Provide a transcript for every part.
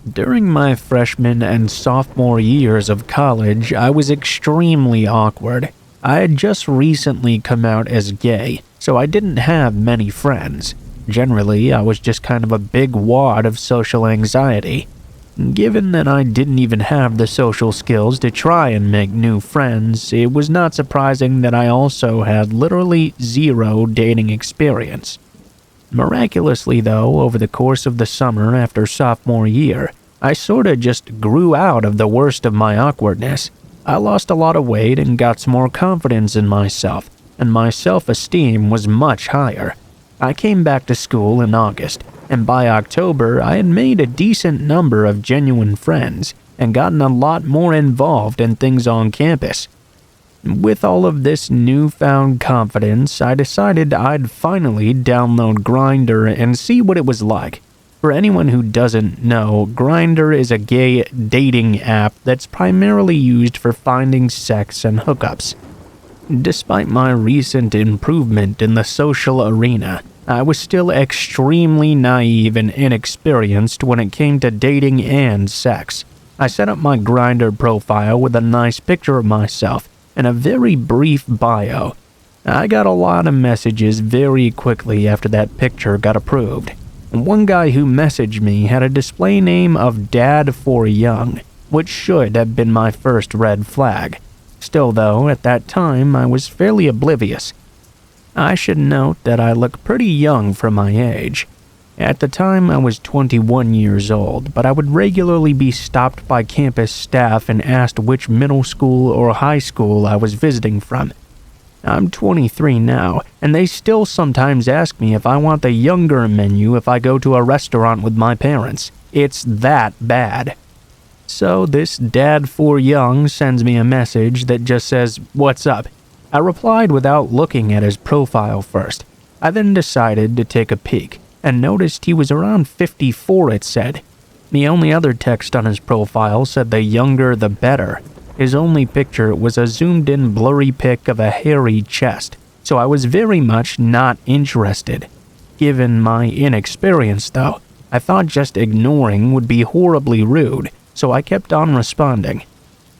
During my freshman and sophomore years of college, I was extremely awkward. I had just recently come out as gay, so I didn't have many friends. Generally, I was just kind of a big wad of social anxiety. Given that I didn't even have the social skills to try and make new friends, it was not surprising that I also had literally zero dating experience. Miraculously though, over the course of the summer after sophomore year, I sorta just grew out of the worst of my awkwardness. I lost a lot of weight and got some more confidence in myself, and my self-esteem was much higher. I came back to school in August, and by October I had made a decent number of genuine friends and gotten a lot more involved in things on campus. With all of this newfound confidence, I decided I'd finally download Grindr and see what it was like. For anyone who doesn't know, Grindr is a gay dating app that's primarily used for finding sex and hookups. Despite my recent improvement in the social arena, I was still extremely naive and inexperienced when it came to dating and sex. I set up my Grindr profile with a nice picture of myself and a very brief bio. I got a lot of messages very quickly after that picture got approved. One guy who messaged me had a display name of Dad for Young, which should have been my first red flag. Still though, at that time I was fairly oblivious. I should note that I look pretty young for my age. At the time I was 21 years old, but I would regularly be stopped by campus staff and asked which middle school or high school I was visiting from. I'm 23 now, and they still sometimes ask me if I want the younger menu if I go to a restaurant with my parents. It's that bad. So this Dad for Young sends me a message that just says, "What's up?" I replied without looking at his profile first. I then decided to take a peek, and noticed he was around 54, it said. The only other text on his profile said the younger the better. His only picture was a zoomed-in blurry pic of a hairy chest, so I was very much not interested. Given my inexperience though, I thought just ignoring would be horribly rude, so I kept on responding.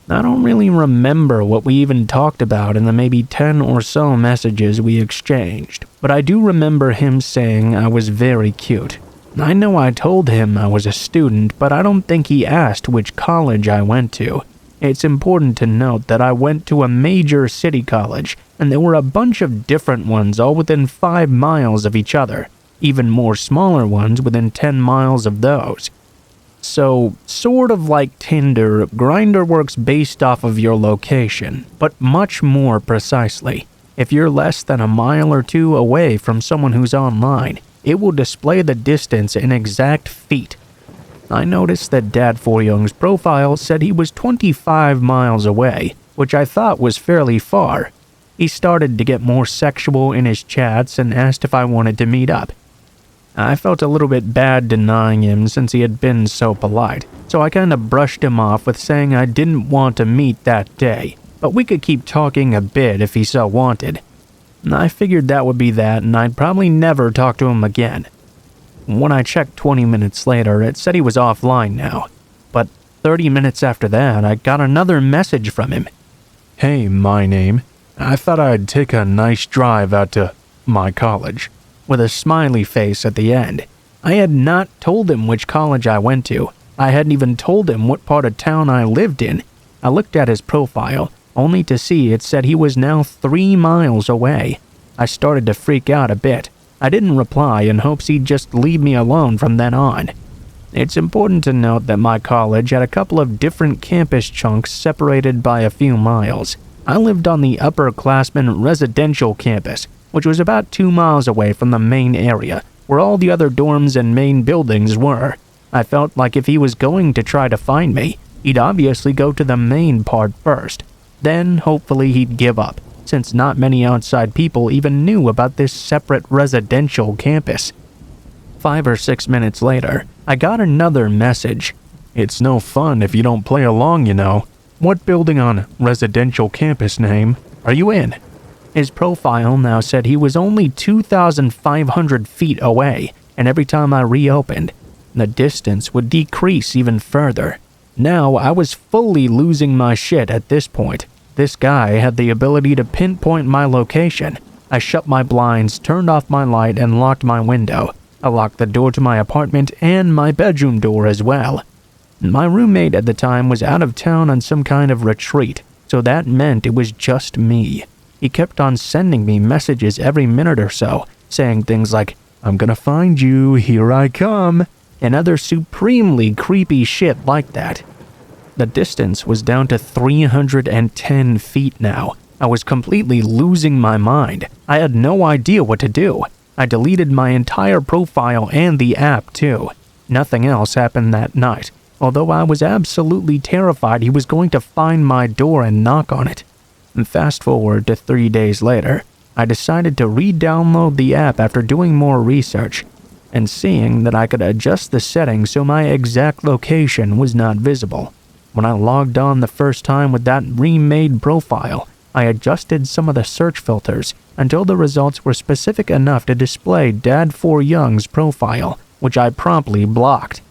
I don't really remember what we even talked about in the maybe 10 or so messages we exchanged, but I do remember him saying I was very cute. I know I told him I was a student, but I don't think he asked which college I went to. It's important to note that I went to a major city college, and there were a bunch of different ones all within 5 miles of each other, even more smaller ones within 10 miles of those. So, sort of like Tinder, Grindr works based off of your location, but much more precisely. If you're less than a mile or two away from someone who's online, it will display the distance in exact feet. I noticed that Dad for Young's profile said he was 25 miles away, which I thought was fairly far. He started to get more sexual in his chats and asked if I wanted to meet up. I felt a little bit bad denying him since he had been so polite, so I kinda brushed him off with saying I didn't want to meet that day, but we could keep talking a bit if he so wanted. I figured that would be that and I'd probably never talk to him again. When I checked 20 minutes later, it said he was offline now, but 30 minutes after that, I got another message from him. "Hey, my name. I thought I'd take a nice drive out to my college," with a smiley face at the end. I had not told him which college I went to. I hadn't even told him what part of town I lived in. I looked at his profile, only to see it said he was now 3 miles away. I started to freak out a bit. I didn't reply in hopes he'd just leave me alone from then on. It's important to note that my college had a couple of different campus chunks separated by a few miles. I lived on the upperclassmen residential campus, which was about 2 miles away from the main area, where all the other dorms and main buildings were. I felt like if he was going to try to find me, he'd obviously go to the main part first. Then, hopefully, he'd give up, since not many outside people even knew about this separate residential campus. 5 or 6 minutes later, I got another message. "It's no fun if you don't play along, you know. What building on residential campus name are you in?" His profile now said he was only 2,500 feet away, and every time I reopened, The distance would decrease even further. Now I was fully losing my shit at this point. This guy had the ability to pinpoint my location. I shut my blinds, turned off my light, and locked my window. I locked the door to my apartment and my bedroom door as well. My roommate at the time was out of town on some kind of retreat, so that meant it was just me. He kept on sending me messages every minute or so, saying things like, "I'm gonna find you, here I come," and other supremely creepy shit like that. The distance was down to 310 feet now. I was completely losing my mind. I had no idea what to do. I deleted my entire profile and the app too. Nothing else happened that night, although I was absolutely terrified he was going to find my door and knock on it. And fast forward to 3 days later, I decided to re-download the app after doing more research and seeing that I could adjust the settings so my exact location was not visible. When I logged on the first time with that remade profile, I adjusted some of the search filters until the results were specific enough to display Dad4Young's profile, which I promptly blocked.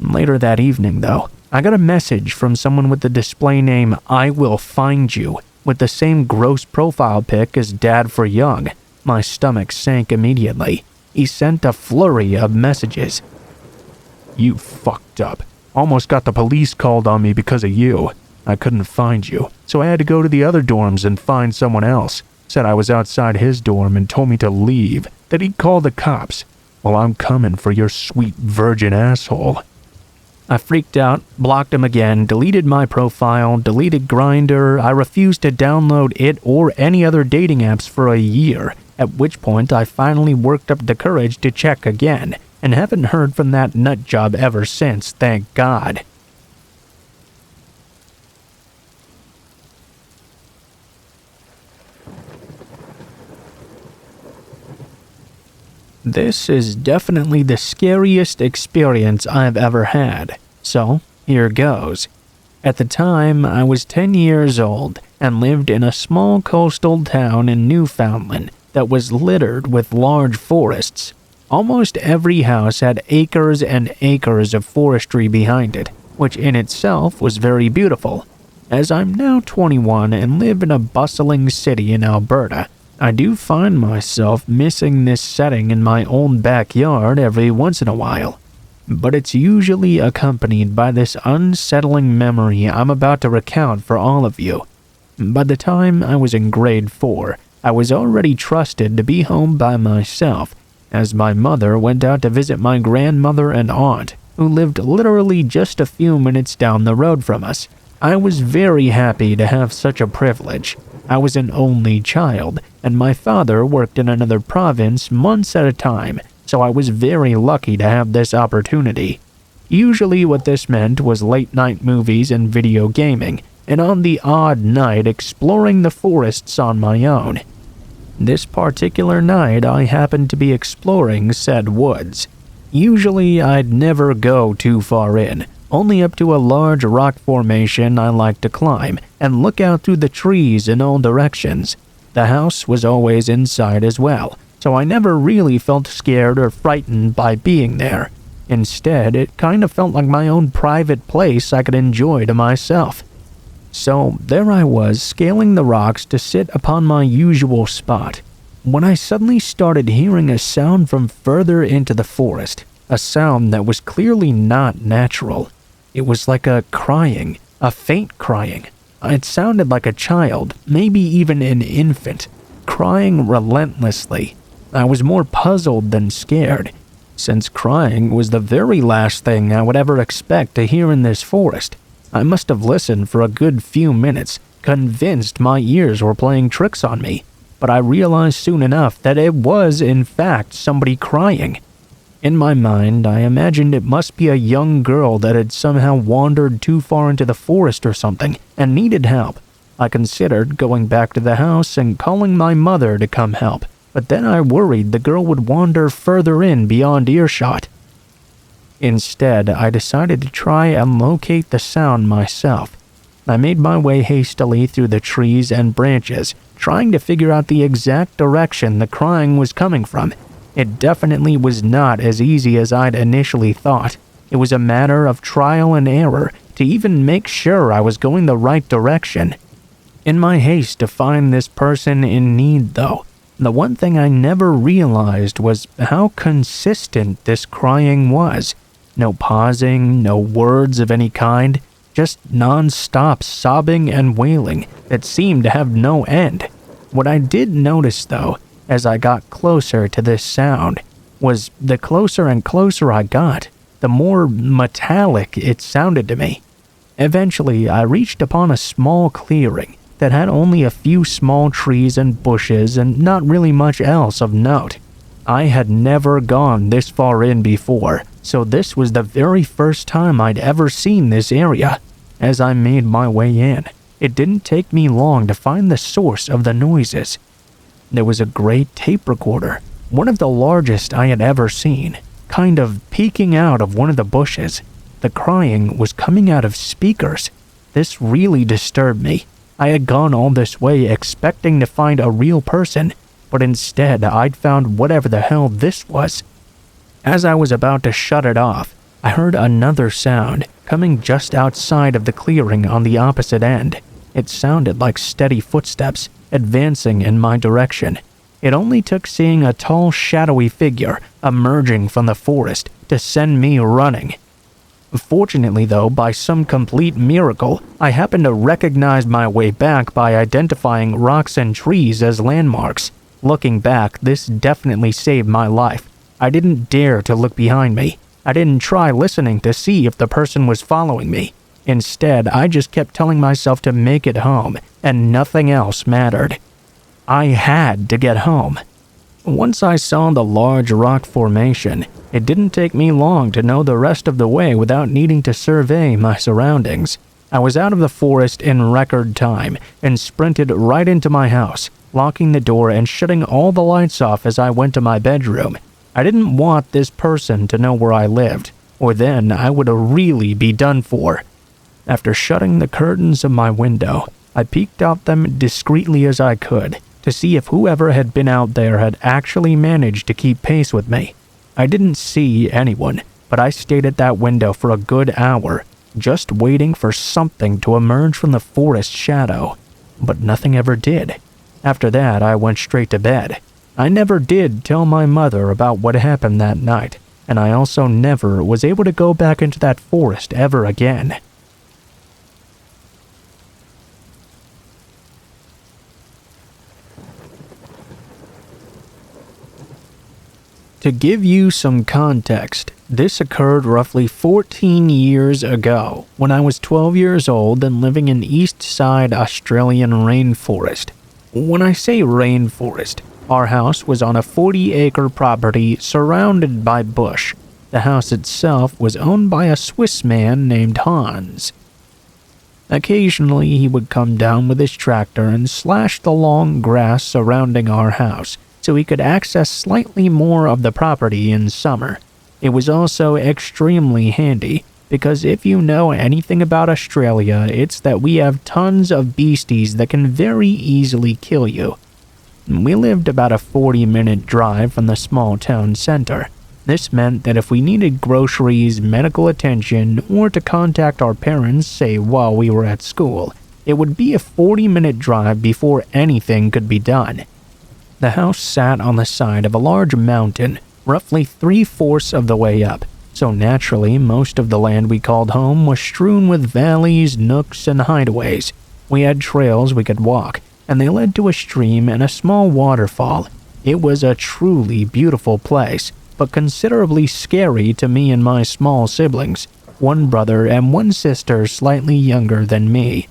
Later that evening, though, I got a message from someone with the display name "I Will Find You" with the same gross profile pic as Dad4Young. My stomach sank immediately. He sent a flurry of messages. "You fucked up. Almost got the police called on me because of you. I couldn't find you, so I had to go to the other dorms and find someone else. Said I was outside his dorm and told me to leave, that he'd call the cops. Well, I'm coming for your sweet virgin asshole." I freaked out, blocked him again, deleted my profile, deleted Grindr. I refused to download it or any other dating apps for a year, at which point I finally worked up the courage to check again, and haven't heard from that nut job ever since, thank God. This is definitely the scariest experience I've ever had, so here goes. At the time, I was 10 years old and lived in a small coastal town in Newfoundland that was littered with large forests. Almost every house had acres and acres of forestry behind it, which in itself was very beautiful. As I'm now 21 and live in a bustling city in Alberta, I do find myself missing this setting in my own backyard every once in a while. But it's usually accompanied by this unsettling memory I'm about to recount for all of you. By the time I was in grade 4, I was already trusted to be home by myself, as my mother went out to visit my grandmother and aunt, who lived literally just a few minutes down the road from us. I was very happy to have such a privilege. I was an only child, and my father worked in another province months at a time, so I was very lucky to have this opportunity. Usually what this meant was late-night movies and video gaming, and on the odd night exploring the forests on my own. This particular night I happened to be exploring said woods. Usually I'd never go too far in, only up to a large rock formation I like to climb and look out through the trees in all directions. The house was always inside as well, so I never really felt scared or frightened by being there. Instead, it kind of felt like my own private place I could enjoy to myself. So there I was, scaling the rocks to sit upon my usual spot, when I suddenly started hearing a sound from further into the forest, a sound that was clearly not natural. It was like a crying, a faint crying. It sounded like a child, maybe even an infant, crying relentlessly. I was more puzzled than scared, since crying was the very last thing I would ever expect to hear in this forest. I must have listened for a good few minutes, convinced my ears were playing tricks on me, but I realized soon enough that it was, in fact, somebody crying. In my mind, I imagined it must be a young girl that had somehow wandered too far into the forest or something and needed help. I considered going back to the house and calling my mother to come help, but then I worried the girl would wander further in beyond earshot. Instead, I decided to try and locate the sound myself. I made my way hastily through the trees and branches, trying to figure out the exact direction the crying was coming from. It definitely was not as easy as I'd initially thought. It was a matter of trial and error to even make sure I was going the right direction. In my haste to find this person in need, though, the one thing I never realized was how consistent this crying was. No pausing, no words of any kind, just non-stop sobbing and wailing that seemed to have no end. What I did notice, though, as I got closer to this sound, was the closer and closer I got, the more metallic it sounded to me. Eventually, I reached upon a small clearing that had only a few small trees and bushes and not really much else of note. I had never gone this far in before, so this was the very first time I'd ever seen this area. As I made my way in, it didn't take me long to find the source of the noises. There was a great tape recorder, one of the largest I had ever seen, kind of peeking out of one of the bushes. The crying was coming out of speakers. This really disturbed me. I had gone all this way expecting to find a real person, but instead I'd found whatever the hell this was. As I was about to shut it off, I heard another sound coming just outside of the clearing on the opposite end. It sounded like steady footsteps advancing in my direction. It only took seeing a tall, shadowy figure emerging from the forest to send me running. Fortunately, though, by some complete miracle, I happened to recognize my way back by identifying rocks and trees as landmarks. Looking back, this definitely saved my life. I didn't dare to look behind me. I didn't try listening to see if the person was following me. Instead, I just kept telling myself to make it home, and nothing else mattered. I had to get home. Once I saw the large rock formation, it didn't take me long to know the rest of the way without needing to survey my surroundings. I was out of the forest in record time and sprinted right into my house, locking the door and shutting all the lights off as I went to my bedroom. I didn't want this person to know where I lived, or then I would really be done for. After shutting the curtains of my window, I peeked out them discreetly as I could to see if whoever had been out there had actually managed to keep pace with me. I didn't see anyone, but I stayed at that window for a good hour, just waiting for something to emerge from the forest shadow. But nothing ever did. After that, I went straight to bed. I never did tell my mother about what happened that night, and I also never was able to go back into that forest ever again. To give you some context, this occurred roughly 14 years ago, when I was 12 years old and living in East Side Australian rainforest. When I say rainforest, our house was on a 40-acre property surrounded by bush. The house itself was owned by a Swiss man named Hans. Occasionally, he would come down with his tractor and slash the long grass surrounding our house, so he could access slightly more of the property in summer. It was also extremely handy, because if you know anything about Australia, it's that we have tons of beasties that can very easily kill you. We lived about a 40-minute drive from the small town center. This meant that if we needed groceries, medical attention, or to contact our parents, say while we were at school, it would be a 40-minute drive before anything could be done. The house sat on the side of a large mountain, roughly 3/4 of the way up, so naturally most of the land we called home was strewn with valleys, nooks, and hideaways. We had trails we could walk, and they led to a stream and a small waterfall. It was a truly beautiful place, but considerably scary to me and my small siblings, one brother and one sister slightly younger than me.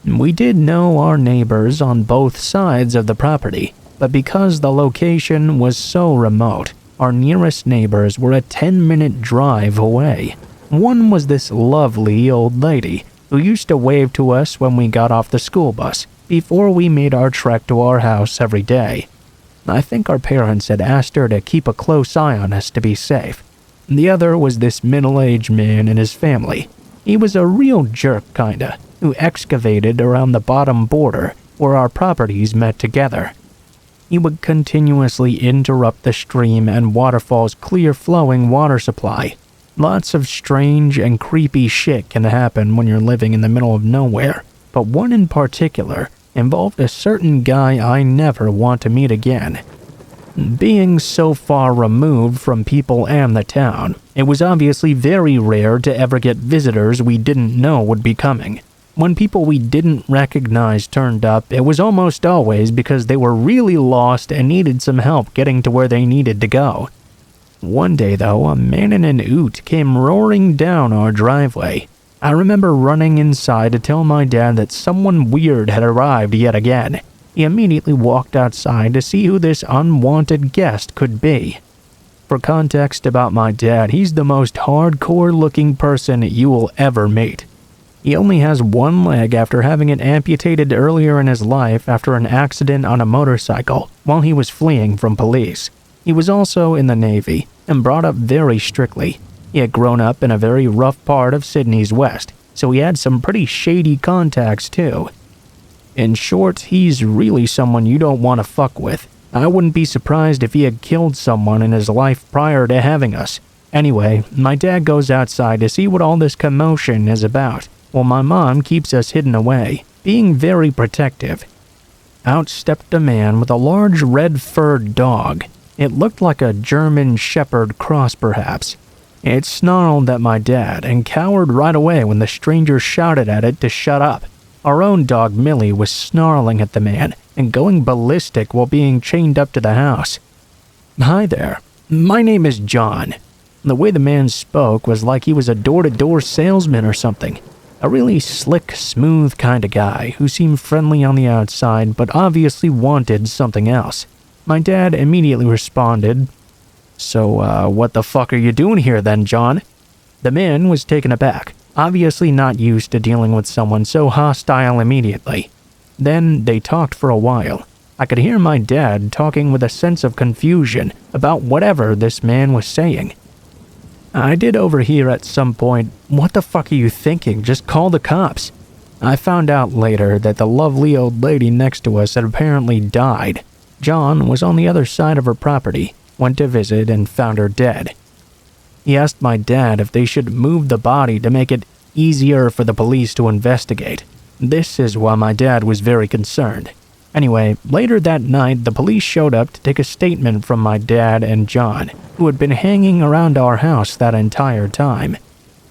We did know our neighbors on both sides of the property, but because the location was so remote, our nearest neighbors were a 10-minute drive away. One was this lovely old lady who used to wave to us when we got off the school bus before we made our trek to our house every day. I think our parents had asked her to keep a close eye on us to be safe. The other was this middle-aged man and his family. He was a real jerk kinda, who excavated around the bottom border where our properties met together. He would continuously interrupt the stream and waterfall's clear-flowing water supply. Lots of strange and creepy shit can happen when you're living in the middle of nowhere, but one in particular involved a certain guy I never want to meet again. Being so far removed from people and the town, it was obviously very rare to ever get visitors we didn't know would be coming. When people we didn't recognize turned up, it was almost always because they were really lost and needed some help getting to where they needed to go. One day, though, a man in an ute came roaring down our driveway. I remember running inside to tell my dad that someone weird had arrived yet again. He immediately walked outside to see who this unwanted guest could be. For context about my dad, he's the most hardcore-looking person you will ever meet. He only has one leg after having it amputated earlier in his life after an accident on a motorcycle while he was fleeing from police. He was also in the Navy and brought up very strictly. He had grown up in a very rough part of Sydney's west, so he had some pretty shady contacts too. In short, he's really someone you don't want to fuck with. I wouldn't be surprised if he had killed someone in his life prior to having us. Anyway, my dad goes outside to see what all this commotion is about, while my mom keeps us hidden away, being very protective. Out stepped a man with a large red-furred dog. It looked like a German Shepherd cross, perhaps. It snarled at my dad and cowered right away when the stranger shouted at it to shut up. Our own dog Millie was snarling at the man and going ballistic while being chained up to the house. "Hi there. My name is John." The way the man spoke was like he was a door-to-door salesman or something. A really slick, smooth kind of guy who seemed friendly on the outside but obviously wanted something else. My dad immediately responded, "So, what the fuck are you doing here then, John?" The man was taken aback, obviously not used to dealing with someone so hostile immediately. Then they talked for a while. I could hear my dad talking with a sense of confusion about whatever this man was saying. I did overhear at some point, "What the fuck are you thinking? Just call the cops." I found out later that the lovely old lady next to us had apparently died. John was on the other side of her property, went to visit, and found her dead. He asked my dad if they should move the body to make it easier for the police to investigate. This is why my dad was very concerned. Anyway, later that night, the police showed up to take a statement from my dad and John, who had been hanging around our house that entire time.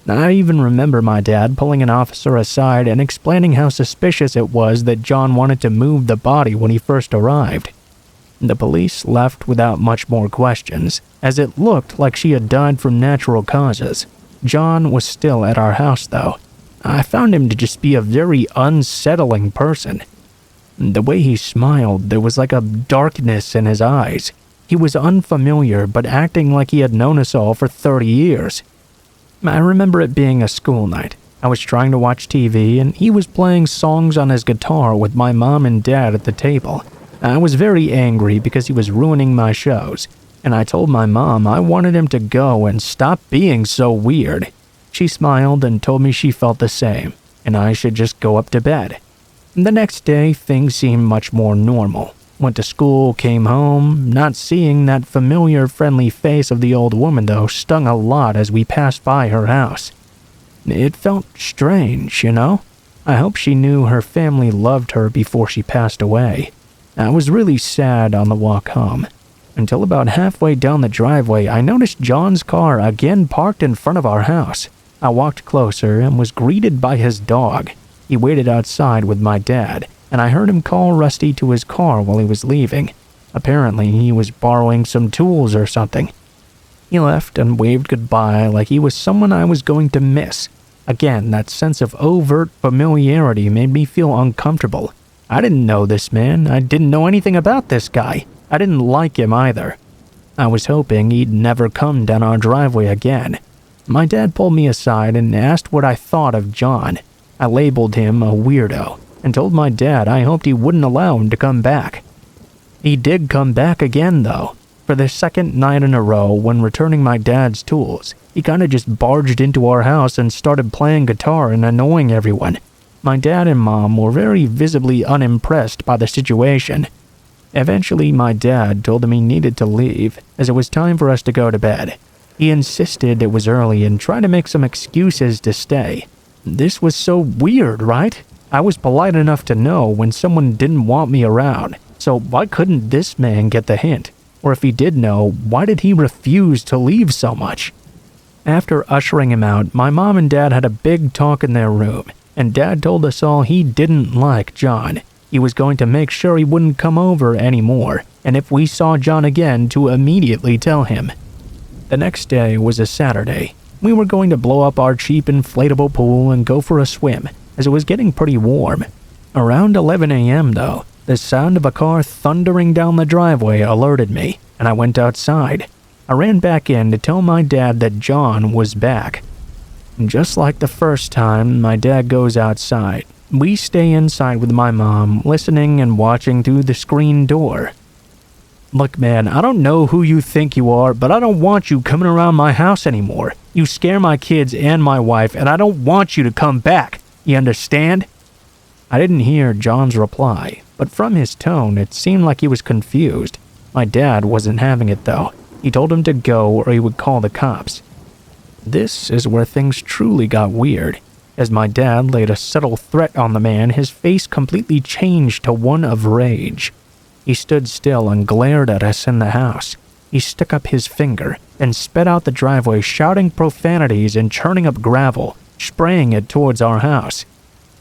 I even remember my dad pulling an officer aside and explaining how suspicious it was that John wanted to move the body when he first arrived. The police left without much more questions, as it looked like she had died from natural causes. John was still at our house, though. I found him to just be a very unsettling person. The way he smiled, there was like a darkness in his eyes. He was unfamiliar, but acting like he had known us all for 30 years. I remember it being a school night. I was trying to watch TV, and he was playing songs on his guitar with my mom and dad at the table. I was very angry because he was ruining my shows, and I told my mom I wanted him to go and stop being so weird. She smiled and told me she felt the same, and I should just go up to bed. The next day, things seemed much more normal. Went to school, came home. Not seeing that familiar, friendly face of the old woman, though, stung a lot as we passed by her house. It felt strange, you know? I hope she knew her family loved her before she passed away. I was really sad on the walk home. Until about halfway down the driveway, I noticed John's car again parked in front of our house. I walked closer and was greeted by his dog. He waited outside with my dad, and I heard him call Rusty to his car while he was leaving. Apparently, he was borrowing some tools or something. He left and waved goodbye like he was someone I was going to miss. Again, that sense of overt familiarity made me feel uncomfortable. I didn't know this man. I didn't know anything about this guy. I didn't like him either. I was hoping he'd never come down our driveway again. My dad pulled me aside and asked what I thought of John. I labeled him a weirdo and told my dad I hoped he wouldn't allow him to come back. He did come back again, though. For the second night in a row, when returning my dad's tools, he kinda just barged into our house and started playing guitar and annoying everyone. My dad and mom were very visibly unimpressed by the situation. Eventually, my dad told him he needed to leave, as it was time for us to go to bed. He insisted it was early and tried to make some excuses to stay. This was so weird, right? I was polite enough to know when someone didn't want me around, so why couldn't this man get the hint? Or if he did know, why did he refuse to leave so much? After ushering him out, my mom and dad had a big talk in their room, and Dad told us all he didn't like John. He was going to make sure he wouldn't come over anymore, and if we saw John again, to immediately tell him. The next day was a Saturday. We were going to blow up our cheap inflatable pool and go for a swim, as it was getting pretty warm. Around 11 a.m. though, the sound of a car thundering down the driveway alerted me, and I went outside. I ran back in to tell my dad that John was back. Just like the first time, my dad goes outside. We stay inside with my mom, listening and watching through the screen door. Look, man, I don't know who you think you are, but I don't want you coming around my house anymore. You scare my kids and my wife, and I don't want you to come back. You understand? I didn't hear John's reply, but from his tone, it seemed like he was confused. My dad wasn't having it, though. He told him to go or he would call the cops. This is where things truly got weird. As my dad laid a subtle threat on the man, his face completely changed to one of rage. He stood still and glared at us in the house. He stuck up his finger and sped out the driveway, shouting profanities and churning up gravel, spraying it towards our house.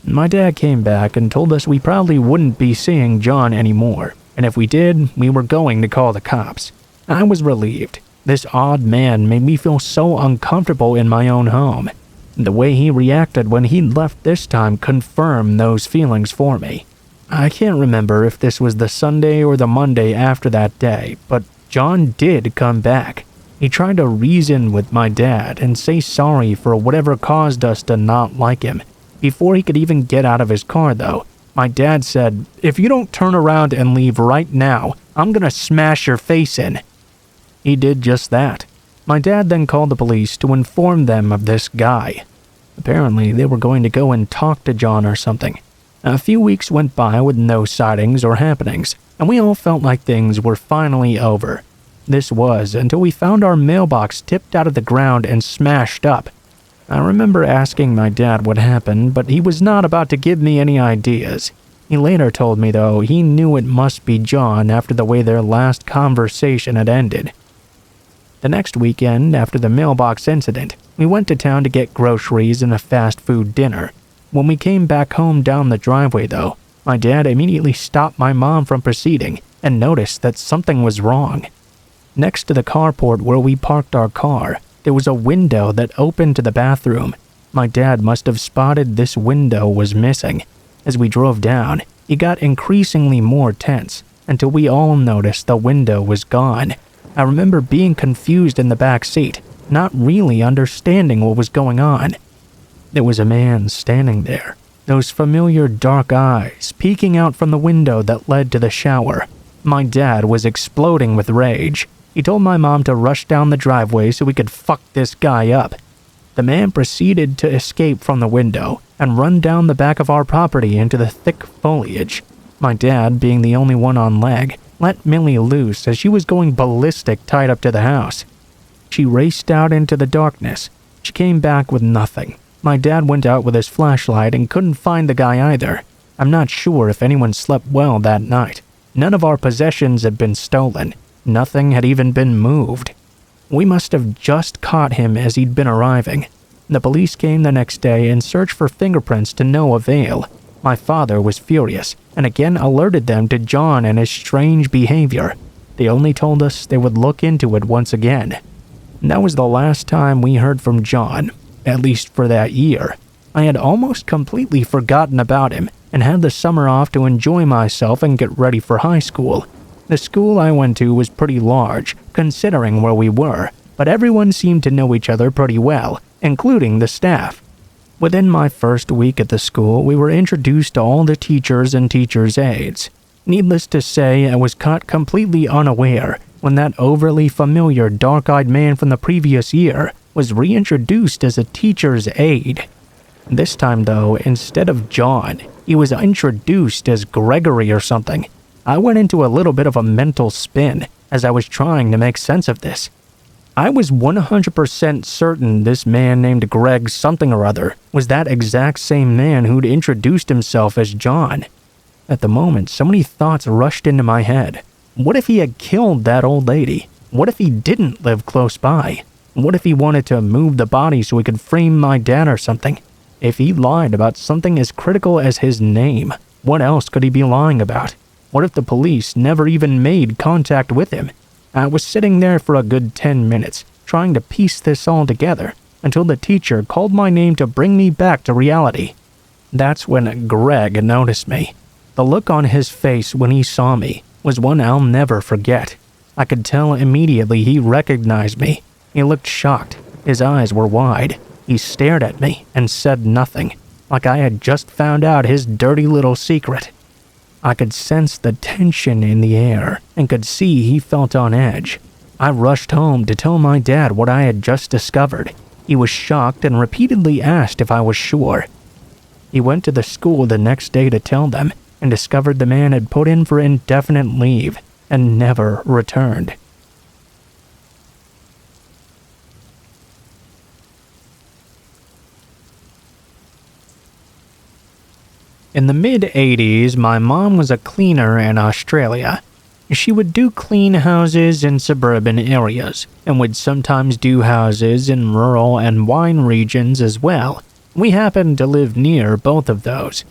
My dad came back and told us we probably wouldn't be seeing John anymore, and if we did, we were going to call the cops. I was relieved. This odd man made me feel so uncomfortable in my own home. The way he reacted when he left this time confirmed those feelings for me. I can't remember if this was the Sunday or the Monday after that day, but John did come back. He tried to reason with my dad and say sorry for whatever caused us to not like him. Before he could even get out of his car, though, my dad said, "If you don't turn around and leave right now, I'm gonna smash your face in." He did just that. My dad then called the police to inform them of this guy. Apparently, they were going to go and talk to John or something. A few weeks went by with no sightings or happenings, and we all felt like things were finally over. This was until we found our mailbox tipped out of the ground and smashed up. I remember asking my dad what happened, but he was not about to give me any ideas. He later told me, though, he knew it must be John after the way their last conversation had ended. The next weekend, after the mailbox incident, we went to town to get groceries and a fast food dinner. When we came back home down the driveway, though, my dad immediately stopped my mom from proceeding and noticed that something was wrong. Next to the carport where we parked our car, there was a window that opened to the bathroom. My dad must have spotted this window was missing. As we drove down, he got increasingly more tense until we all noticed the window was gone. I remember being confused in the back seat, not really understanding what was going on. There was a man standing there, those familiar dark eyes peeking out from the window that led to the shower. My dad was exploding with rage. He told my mom to rush down the driveway so we could fuck this guy up. The man proceeded to escape from the window and run down the back of our property into the thick foliage. My dad, being the only one on leg, let Millie loose as she was going ballistic tied up to the house. She raced out into the darkness. She came back with nothing. My dad went out with his flashlight and couldn't find the guy either. I'm not sure if anyone slept well that night. None of our possessions had been stolen. Nothing had even been moved. We must have just caught him as he'd been arriving. The police came the next day and searched for fingerprints to no avail. My father was furious and again alerted them to John and his strange behavior. They only told us they would look into it once again. That was the last time we heard from John, at least for that year. I had almost completely forgotten about him and had the summer off to enjoy myself and get ready for high school. The school I went to was pretty large, considering where we were, but everyone seemed to know each other pretty well, including the staff. Within my first week at the school, we were introduced to all the teachers and teachers' aides. Needless to say, I was caught completely unaware when that overly familiar dark-eyed man from the previous year was reintroduced as a teacher's aide. This time, though, instead of John, he was introduced as Gregory or something. I went into a little bit of a mental spin as I was trying to make sense of this. I was 100% certain this man named Greg something or other was that exact same man who'd introduced himself as John. At the moment, so many thoughts rushed into my head. What if he had killed that old lady? What if he didn't live close by? What if he wanted to move the body so he could frame my dad or something? If he lied about something as critical as his name, what else could he be lying about? What if the police never even made contact with him? I was sitting there for a good 10 minutes, trying to piece this all together, until the teacher called my name to bring me back to reality. That's when Greg noticed me. The look on his face when he saw me was one I'll never forget. I could tell immediately he recognized me. He looked shocked. His eyes were wide. He stared at me and said nothing, like I had just found out his dirty little secret. I could sense the tension in the air and could see he felt on edge. I rushed home to tell my dad what I had just discovered. He was shocked and repeatedly asked if I was sure. He went to the school the next day to tell them and discovered the man had put in for indefinite leave and never returned. In the mid-'80s, my mom was a cleaner in Australia. She would do clean houses in suburban areas, and would sometimes do houses in rural and wine regions as well. We happened to live near both of those.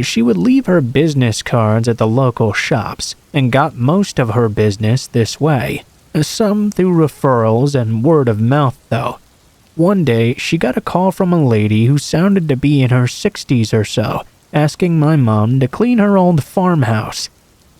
She would leave her business cards at the local shops, and got most of her business this way. Some through referrals and word of mouth, though. One day, she got a call from a lady who sounded to be in her 60s or so, asking my mom to clean her old farmhouse.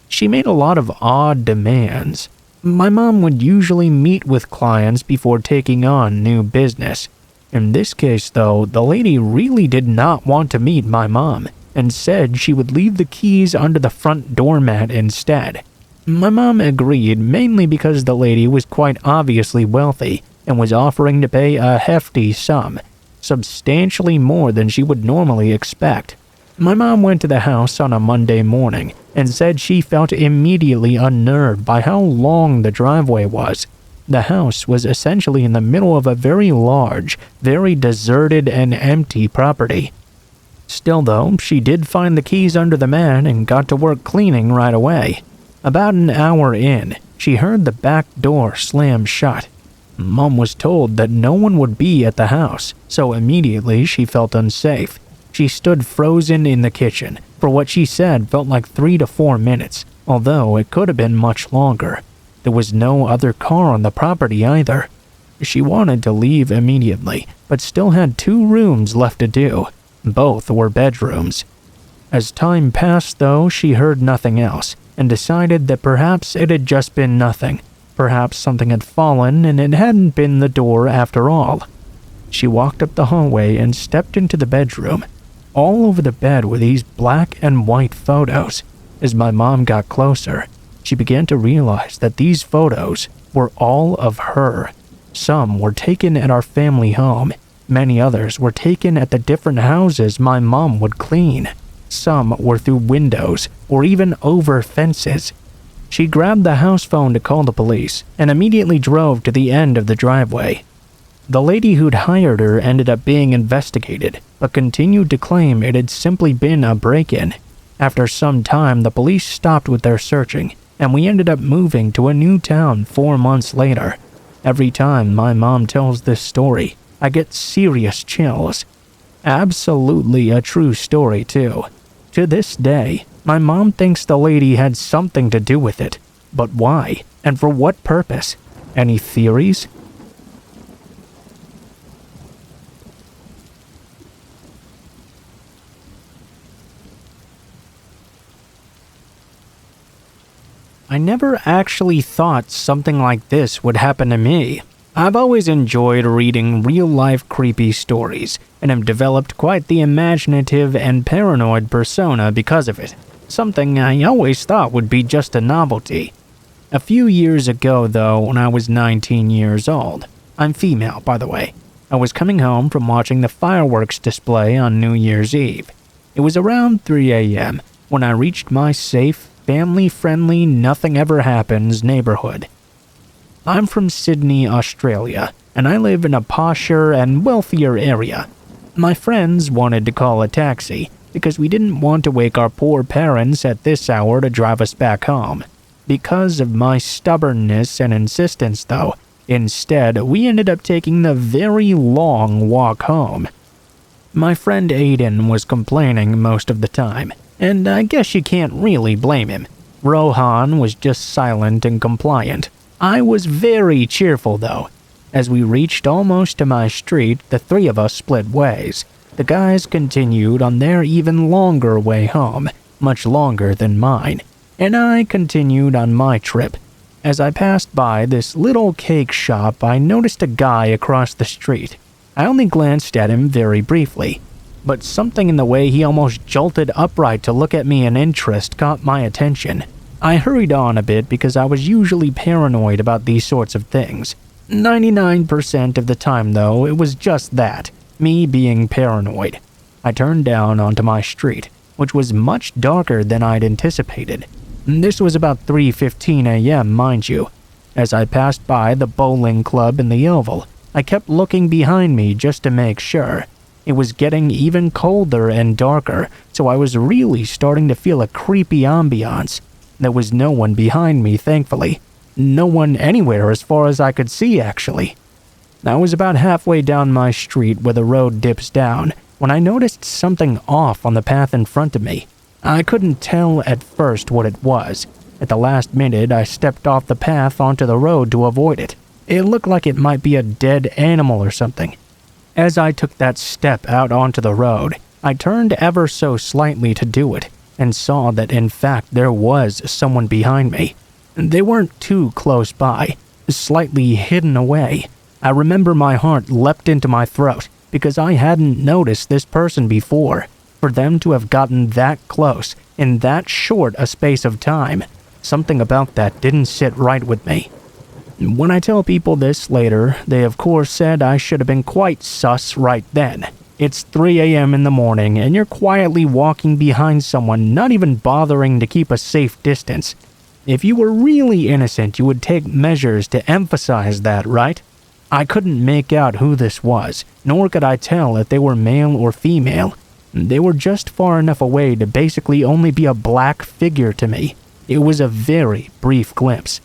She made a lot of odd demands. My mom would usually meet with clients before taking on new business. In this case, though, the lady really did not want to meet my mom, and said she would leave the keys under the front doormat instead. My mom agreed, mainly because the lady was quite obviously wealthy, and was offering to pay a hefty sum, substantially more than she would normally expect. My mom went to the house on a Monday morning and said she felt immediately unnerved by how long the driveway was. The house was essentially in the middle of a very large, very deserted and empty property. Still though, she did find the keys under the mat and got to work cleaning right away. About an hour in, she heard the back door slam shut. Mom was told that no one would be at the house, so immediately she felt unsafe. She stood frozen in the kitchen for what she said felt like 3 to 4 minutes, although it could have been much longer. There was no other car on the property either. She wanted to leave immediately, but still had 2 rooms left to do. Both were bedrooms. As time passed, though, she heard nothing else, and decided that perhaps it had just been nothing. Perhaps something had fallen and it hadn't been the door after all. She walked up the hallway and stepped into the bedroom. All over the bed were these black and white photos. As my mom got closer, she began to realize that these photos were all of her. Some were taken at our family home. Many others were taken at the different houses my mom would clean. Some were through windows or even over fences. She grabbed the house phone to call the police and immediately drove to the end of the driveway. The lady who'd hired her ended up being investigated, but continued to claim it had simply been a break-in. After some time, the police stopped with their searching, and we ended up moving to a new town 4 months later. Every time my mom tells this story, I get serious chills. Absolutely a true story, too. To this day, my mom thinks the lady had something to do with it. But why? And for what purpose? Any theories? I never actually thought something like this would happen to me. I've always enjoyed reading real-life creepy stories, and have developed quite the imaginative and paranoid persona because of it. Something I always thought would be just a novelty. A few years ago, though, when I was 19 years old, I'm female, by the way, I was coming home from watching the fireworks display on New Year's Eve. It was around 3 a.m. when I reached my safe, family-friendly, nothing-ever-happens neighborhood. I'm from Sydney, Australia, and I live in a posher and wealthier area. My friends wanted to call a taxi because we didn't want to wake our poor parents at this hour to drive us back home. Because of my stubbornness and insistence, though, instead, we ended up taking the very long walk home. My friend Aiden was complaining most of the time, and I guess you can't really blame him. Rohan was just silent and compliant. I was very cheerful, though. As we reached almost to my street, the three of us split ways. The guys continued on their even longer way home, much longer than mine, and I continued on my trip. As I passed by this little cake shop, I noticed a guy across the street. I only glanced at him very briefly, but something in the way he almost jolted upright to look at me in interest caught my attention. I hurried on a bit because I was usually paranoid about these sorts of things. 99% of the time, though, it was just that, me being paranoid. I turned down onto my street, which was much darker than I'd anticipated. This was about 3:15 a.m., mind you. As I passed by the bowling club in the oval, I kept looking behind me just to make sure. It was getting even colder and darker, so I was really starting to feel a creepy ambiance. There was no one behind me, thankfully. No one anywhere as far as I could see, actually. I was about halfway down my street where the road dips down when I noticed something off on the path in front of me. I couldn't tell at first what it was. At the last minute, I stepped off the path onto the road to avoid it. It looked like it might be a dead animal or something. As I took that step out onto the road, I turned ever so slightly to do it, and saw that in fact there was someone behind me. They weren't too close by, slightly hidden away. I remember my heart leapt into my throat because I hadn't noticed this person before. For them to have gotten that close in that short a space of time, something about that didn't sit right with me. When I tell people this later, they of course said I should have been quite sus right then. It's 3 a.m. in the morning and you're quietly walking behind someone, not even bothering to keep a safe distance. If you were really innocent, you would take measures to emphasize that, right? I couldn't make out who this was, nor could I tell if they were male or female. They were just far enough away to basically only be a black figure to me. It was a very brief glimpse.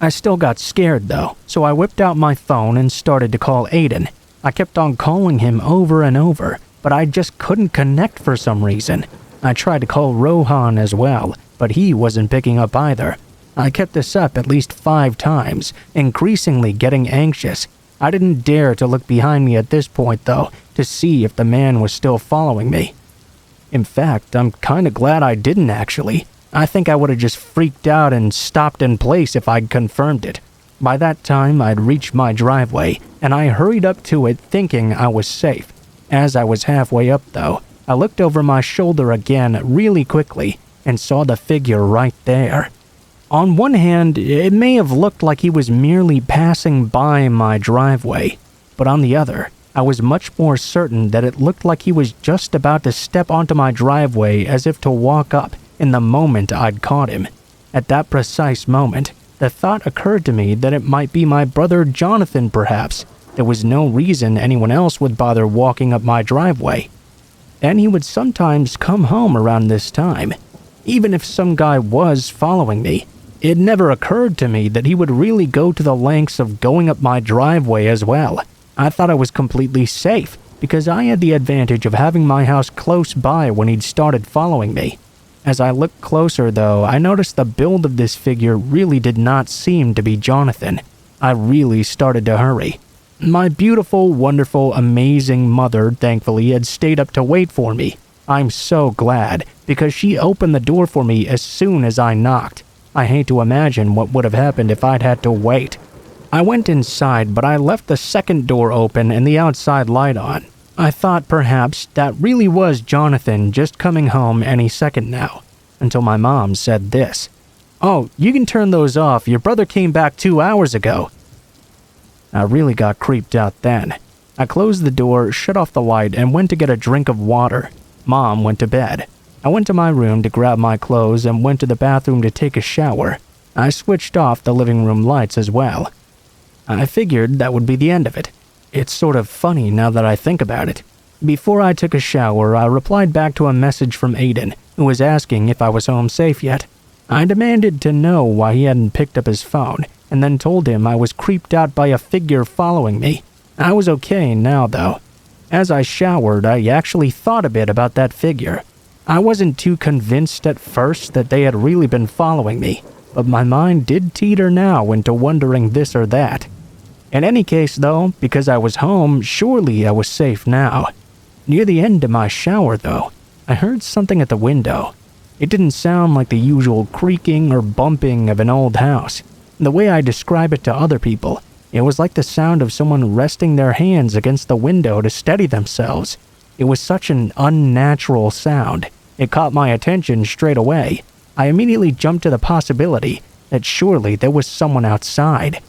I still got scared though, so I whipped out my phone and started to call Aiden. I kept on calling him over and over, but I just couldn't connect for some reason. I tried to call Rohan as well, but he wasn't picking up either. I kept this up at least 5 times, increasingly getting anxious. I didn't dare to look behind me at this point though, to see if the man was still following me. In fact, I'm kinda glad I didn't actually. I think I would have just freaked out and stopped in place if I'd confirmed it. By that time, I'd reached my driveway, and I hurried up to it thinking I was safe. As I was halfway up though, I looked over my shoulder again really quickly and saw the figure right there. On one hand, it may have looked like he was merely passing by my driveway, but on the other, I was much more certain that it looked like he was just about to step onto my driveway as if to walk up in the moment I'd caught him. At that precise moment, the thought occurred to me that it might be my brother Jonathan perhaps. There was no reason anyone else would bother walking up my driveway. And he would sometimes come home around this time. Even if some guy was following me, it never occurred to me that he would really go to the lengths of going up my driveway as well. I thought I was completely safe because I had the advantage of having my house close by when he'd started following me. As I looked closer though, I noticed the build of this figure really did not seem to be Jonathan. I really started to hurry. My beautiful, wonderful, amazing mother thankfully had stayed up to wait for me. I'm so glad because she opened the door for me as soon as I knocked. I hate to imagine what would have happened if I'd had to wait. I went inside, but I left the second door open and the outside light on. I thought perhaps that really was Jonathan just coming home any second now, until my mom said this. "Oh, you can turn those off. Your brother came back 2 hours ago." I really got creeped out then. I closed the door, shut off the light, and went to get a drink of water. Mom went to bed. I went to my room to grab my clothes and went to the bathroom to take a shower. I switched off the living room lights as well. I figured that would be the end of it. It's sort of funny now that I think about it. Before I took a shower, I replied back to a message from Aiden, who was asking if I was home safe yet. I demanded to know why he hadn't picked up his phone, and then told him I was creeped out by a figure following me. I was okay now, though. As I showered, I actually thought a bit about that figure. I wasn't too convinced at first that they had really been following me, but my mind did teeter now into wondering this or that. In any case, though, because I was home, surely I was safe now. Near the end of my shower, though, I heard something at the window. It didn't sound like the usual creaking or bumping of an old house. The way I describe it to other people, it was like the sound of someone resting their hands against the window to steady themselves. It was such an unnatural sound. It caught my attention straight away. I immediately jumped to the possibility that surely there was someone outside.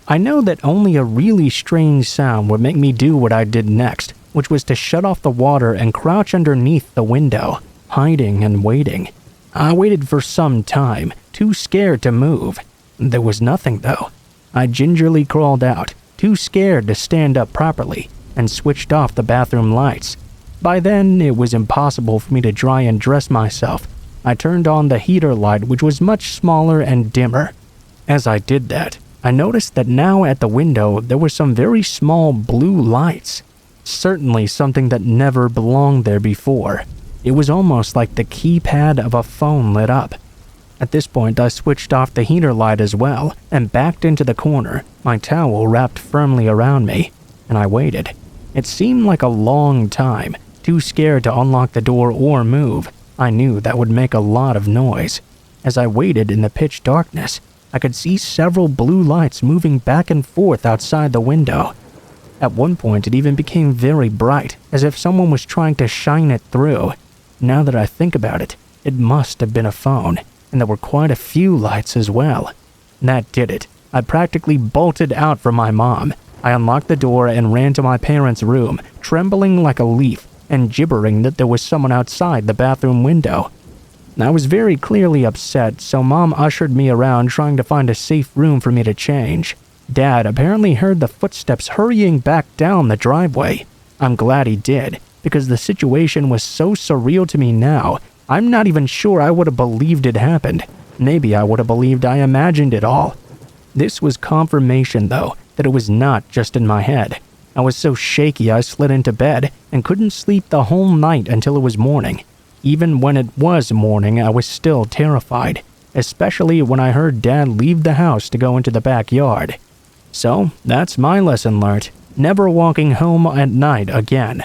I know that only a really strange sound would make me do what I did next, which was to shut off the water and crouch underneath the window, hiding and waiting. I waited for some time, too scared to move. There was nothing, though. I gingerly crawled out, too scared to stand up properly, and switched off the bathroom lights. By then, it was impossible for me to dry and dress myself. I turned on the heater light, which was much smaller and dimmer. As I did that, I noticed that now at the window there were some very small blue lights. Certainly something that never belonged there before. It was almost like the keypad of a phone lit up. At this point, I switched off the heater light as well and backed into the corner, my towel wrapped firmly around me, and I waited. It seemed like a long time, too scared to unlock the door or move. I knew that would make a lot of noise. As I waited in the pitch darkness, I could see several blue lights moving back and forth outside the window. At one point, it even became very bright, as if someone was trying to shine it through. Now that I think about it, it must have been a phone, and there were quite a few lights as well. That did it. I practically bolted out from my mom. I unlocked the door and ran to my parents' room, trembling like a leaf and gibbering that there was someone outside the bathroom window. I was very clearly upset, so Mom ushered me around trying to find a safe room for me to change. Dad apparently heard the footsteps hurrying back down the driveway. I'm glad he did, because the situation was so surreal to me now, I'm not even sure I would have believed it happened. Maybe I would have believed I imagined it all. This was confirmation, though, that it was not just in my head. I was so shaky I slid into bed and couldn't sleep the whole night until it was morning. Even when it was morning, I was still terrified, especially when I heard Dad leave the house to go into the backyard. So, that's my lesson learned. Never walking home at night again.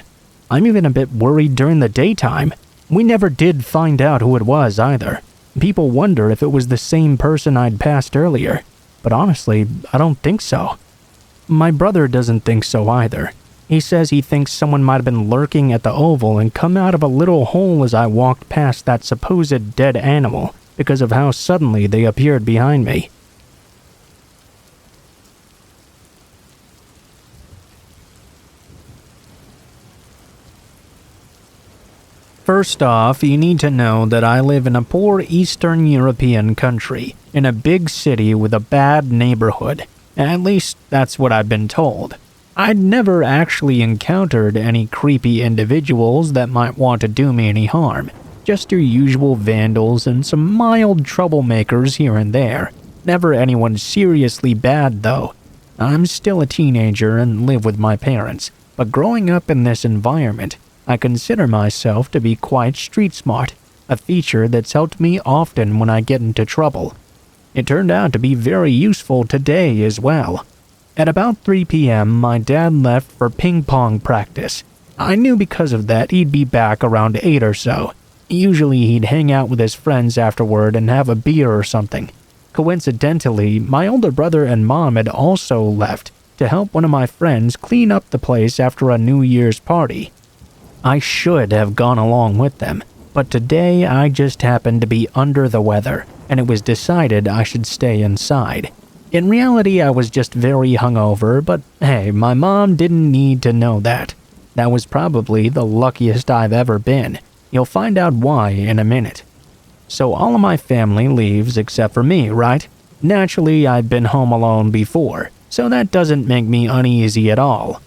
I'm even a bit worried during the daytime. We never did find out who it was either. People wonder if it was the same person I'd passed earlier, but honestly, I don't think so. My brother doesn't think so either. He says he thinks someone might have been lurking at the oval and come out of a little hole as I walked past that supposed dead animal because of how suddenly they appeared behind me. First off, you need to know that I live in a poor Eastern European country, in a big city with a bad neighborhood. At least, that's what I've been told. I'd never actually encountered any creepy individuals that might want to do me any harm. Just your usual vandals and some mild troublemakers here and there. Never anyone seriously bad, though. I'm still a teenager and live with my parents, but growing up in this environment, I consider myself to be quite street smart, a feature that's helped me often when I get into trouble. It turned out to be very useful today as well. At about 3 p.m., my dad left for ping pong practice. I knew because of that he'd be back around 8 or so. Usually he'd hang out with his friends afterward and have a beer or something. Coincidentally, my older brother and mom had also left to help one of my friends clean up the place after a New Year's party. I should have gone along with them, but today I just happened to be under the weather, and it was decided I should stay inside. In reality, I was just very hungover, but hey, my mom didn't need to know that. That was probably the luckiest I've ever been. You'll find out why in a minute. So all of my family leaves except for me, right? Naturally, I've been home alone before, so that doesn't make me uneasy at all.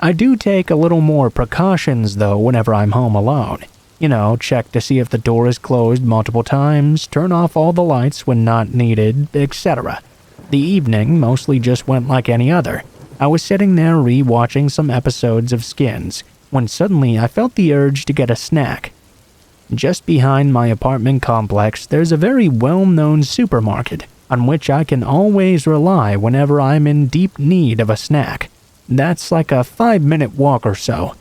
I do take a little more precautions though whenever I'm home alone. Check to see if the door is closed multiple times, turn off all the lights when not needed, etc. The evening mostly just went like any other. I was sitting there re-watching some episodes of Skins, when suddenly I felt the urge to get a snack. Just behind my apartment complex, there's a very well-known supermarket, on which I can always rely whenever I'm in deep need of a snack. That's like a 5-minute walk or so.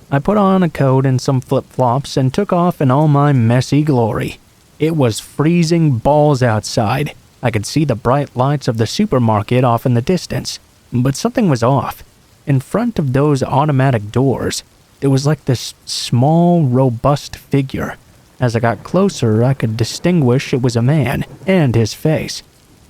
I put on a coat and some flip-flops and took off in all my messy glory. It was freezing balls outside. I could see the bright lights of the supermarket off in the distance, but something was off. In front of those automatic doors, there was like this small, robust figure. As I got closer, I could distinguish it was a man, and his face.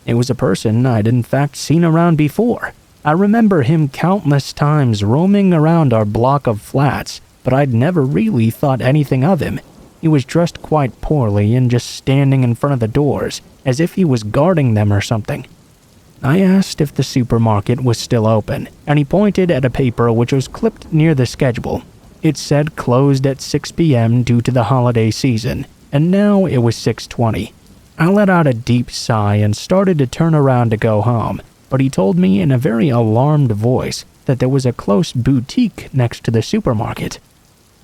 It was a person I'd in fact seen around before. I remember him countless times roaming around our block of flats, but I'd never really thought anything of him. He was dressed quite poorly and just standing in front of the doors, as if he was guarding them or something. I asked if the supermarket was still open, and he pointed at a paper which was clipped near the schedule. It said closed at 6 p.m. due to the holiday season, and now it was 6:20. I let out a deep sigh and started to turn around to go home, but he told me in a very alarmed voice that there was a close boutique next to the supermarket.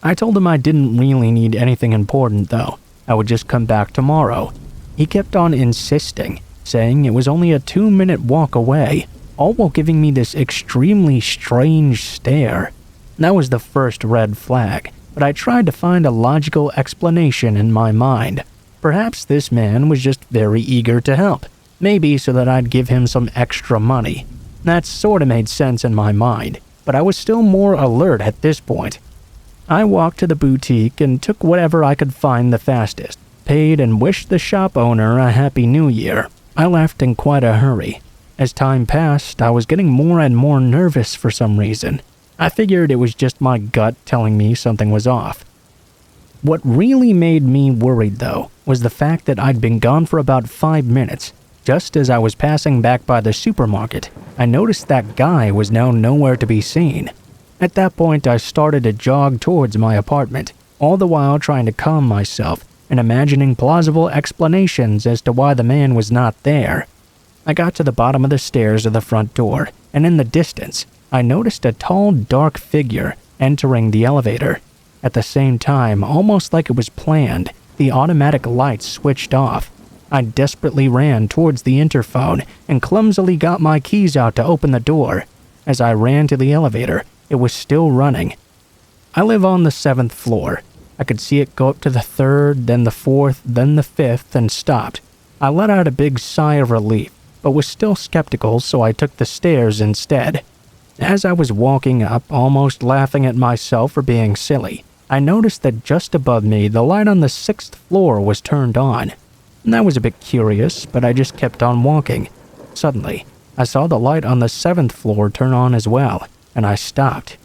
I told him I didn't really need anything important though. I would just come back tomorrow. He kept on insisting, saying it was only a 2-minute walk away, all while giving me this extremely strange stare. That was the first red flag, but I tried to find a logical explanation in my mind. Perhaps this man was just very eager to help. Maybe so that I'd give him some extra money. That sorta made sense in my mind, but I was still more alert at this point. I walked to the boutique and took whatever I could find the fastest, paid and wished the shop owner a happy new year. I left in quite a hurry. As time passed, I was getting more and more nervous for some reason. I figured it was just my gut telling me something was off. What really made me worried though, was the fact that I'd been gone for about 5 minutes. Just as I was passing back by the supermarket, I noticed that guy was now nowhere to be seen. At that point, I started to jog towards my apartment, all the while trying to calm myself and imagining plausible explanations as to why the man was not there. I got to the bottom of the stairs of the front door, and in the distance, I noticed a tall, dark figure entering the elevator. At the same time, almost like it was planned, the automatic lights switched off. I desperately ran towards the interphone and clumsily got my keys out to open the door. As I ran to the elevator, it was still running. I live on the 7th floor. I could see it go up to the 3rd, then the 4th, then the 5th, and stopped. I let out a big sigh of relief, but was still skeptical, so I took the stairs instead. As I was walking up, almost laughing at myself for being silly, I noticed that just above me, the light on the 6th floor was turned on. That was a bit curious, but I just kept on walking. Suddenly, I saw the light on the 7th floor turn on as well, and I stopped.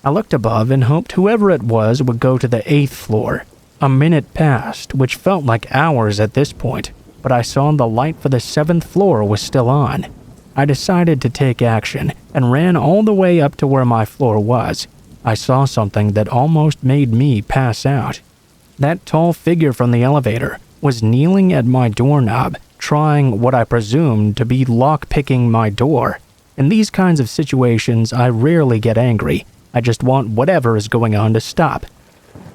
I looked above and hoped whoever it was would go to the 8th floor. A minute passed, which felt like hours at this point, but I saw the light for the 7th floor was still on. I decided to take action and ran all the way up to where my floor was. I saw something that almost made me pass out. That tall figure from the elevator was kneeling at my doorknob, trying what I presumed to be lock-picking my door. In these kinds of situations, I rarely get angry. I just want whatever is going on to stop.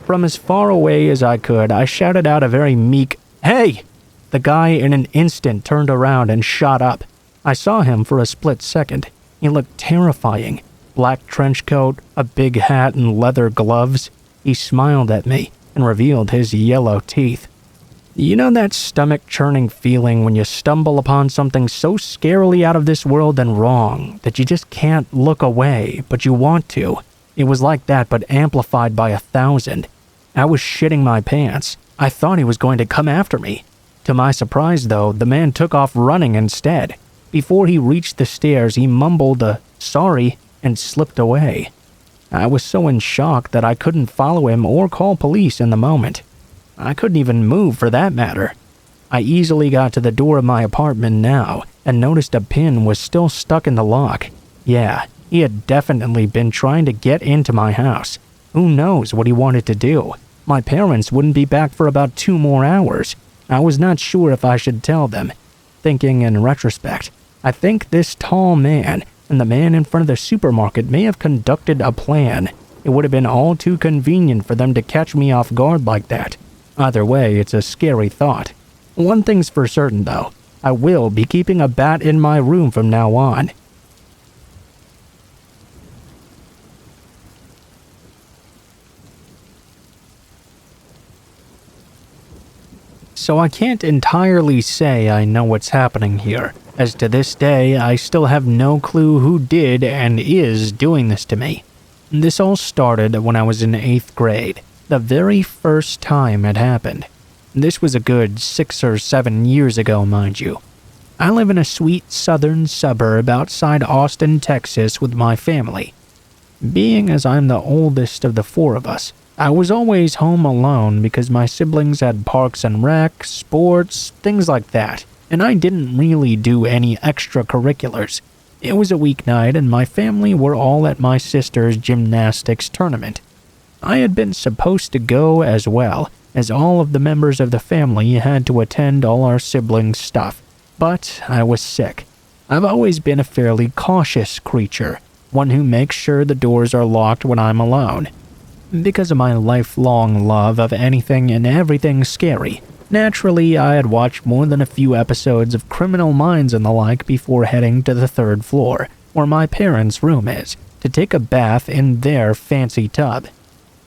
From as far away as I could, I shouted out a very meek, "Hey!" The guy in an instant turned around and shot up. I saw him for a split second. He looked terrifying. Black trench coat, a big hat, and leather gloves. He smiled at me and revealed his yellow teeth. You know that stomach-churning feeling when you stumble upon something so scarily out of this world and wrong that you just can't look away, but you want to? It was like that, but amplified by 1,000. I was shitting my pants. I thought he was going to come after me. To my surprise, though, the man took off running instead. Before he reached the stairs, he mumbled a "sorry" and slipped away. I was so in shock that I couldn't follow him or call police in the moment. I couldn't even move for that matter. I easily got to the door of my apartment now and noticed a pin was still stuck in the lock. Yeah, he had definitely been trying to get into my house. Who knows what he wanted to do? My parents wouldn't be back for about 2 more hours. I was not sure if I should tell them. Thinking in retrospect, I think this tall man and the man in front of the supermarket may have conducted a plan. It would have been all too convenient for them to catch me off guard like that. Either way, it's a scary thought. One thing's for certain though, I will be keeping a bat in my room from now on. So I can't entirely say I know what's happening here, as to this day I still have no clue who did and is doing this to me. This all started when I was in 8th grade, the very first time it happened. This was a good 6 or 7 years ago, mind you. I live in a sweet southern suburb outside Austin, Texas with my family. Being as I'm the oldest of the 4 of us, I was always home alone because my siblings had parks and rec, sports, things like that, and I didn't really do any extracurriculars. It was a weeknight and my family were all at my sister's gymnastics tournament. I had been supposed to go as well, as all of the members of the family had to attend all our siblings' stuff, but I was sick. I've always been a fairly cautious creature, one who makes sure the doors are locked when I'm alone. Because of my lifelong love of anything and everything scary, naturally I had watched more than a few episodes of Criminal Minds and the like before heading to the 3rd floor, where my parents' room is, to take a bath in their fancy tub.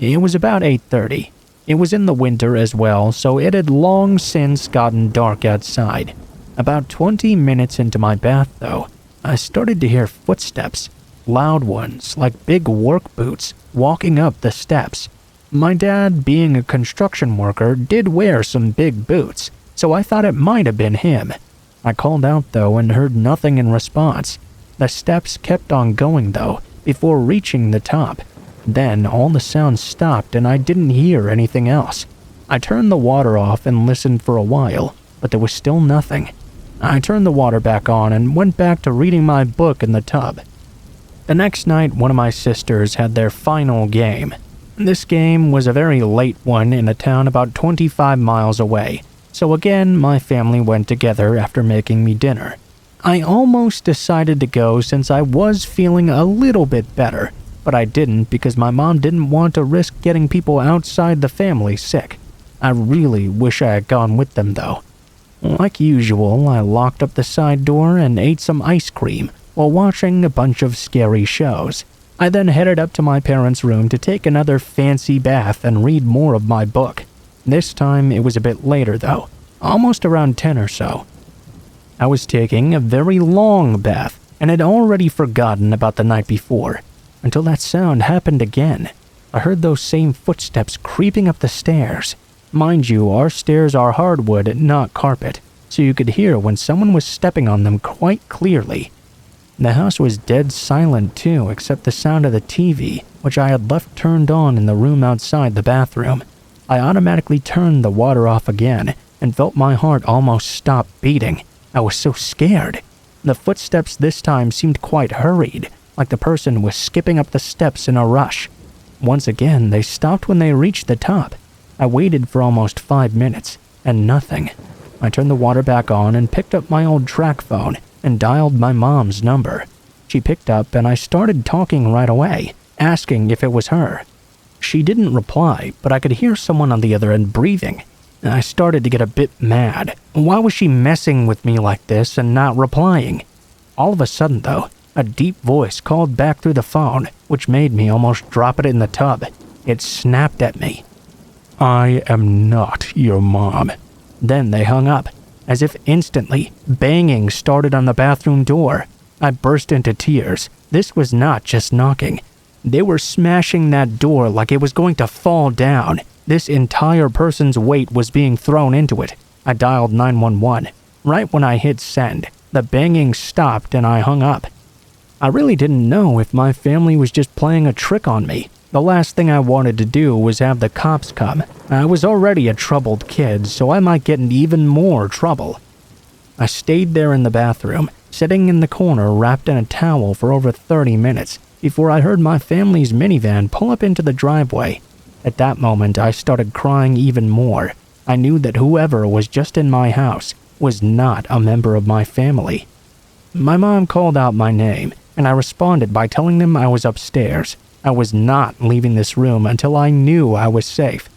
It was about 8:30. It was in the winter as well, so it had long since gotten dark outside. About 20 minutes into my bath, though, I started to hear footsteps, loud ones like big work boots, walking up the steps. My dad, being a construction worker, did wear some big boots, so I thought it might have been him. I called out though and heard nothing in response. The steps kept on going though, before reaching the top. Then all the sounds stopped and I didn't hear anything else. I turned the water off and listened for a while, but there was still nothing. I turned the water back on and went back to reading my book in the tub. The next night, one of my sisters had their final game. This game was a very late one in a town about 25 miles away, so again my family went together after making me dinner. I almost decided to go since I was feeling a little bit better, but I didn't because my mom didn't want to risk getting people outside the family sick. I really wish I had gone with them though. Like usual, I locked up the side door and ate some ice cream while watching a bunch of scary shows. I then headed up to my parents' room to take another fancy bath and read more of my book. This time it was a bit later though, almost around 10 or so. I was taking a very long bath and had already forgotten about the night before, until that sound happened again. I heard those same footsteps creeping up the stairs. Mind you, our stairs are hardwood, not carpet, so you could hear when someone was stepping on them quite clearly. The house was dead silent too, except the sound of the TV, which I had left turned on in the room outside the bathroom. I automatically turned the water off again and felt my heart almost stop beating. I was so scared. The footsteps this time seemed quite hurried, like the person was skipping up the steps in a rush. Once again, they stopped when they reached the top. I waited for almost 5 minutes, and nothing. I turned the water back on and picked up my old track phone and dialed my mom's number. She picked up and I started talking right away, asking if it was her. She didn't reply, but I could hear someone on the other end breathing. I started to get a bit mad. Why was she messing with me like this and not replying? All of a sudden, though, a deep voice called back through the phone, which made me almost drop it in the tub. It snapped at me. "I am not your mom." Then they hung up. As if instantly, banging started on the bathroom door. I burst into tears. This was not just knocking. They were smashing that door like it was going to fall down. This entire person's weight was being thrown into it. I dialed 911. Right when I hit send, the banging stopped and I hung up. I really didn't know if my family was just playing a trick on me. The last thing I wanted to do was have the cops come. I was already a troubled kid, so I might get in even more trouble. I stayed there in the bathroom, sitting in the corner wrapped in a towel for over 30 minutes before I heard my family's minivan pull up into the driveway. At that moment, I started crying even more. I knew that whoever was just in my house was not a member of my family. My mom called out my name, and I responded by telling them I was upstairs. I was not leaving this room until I knew I was safe.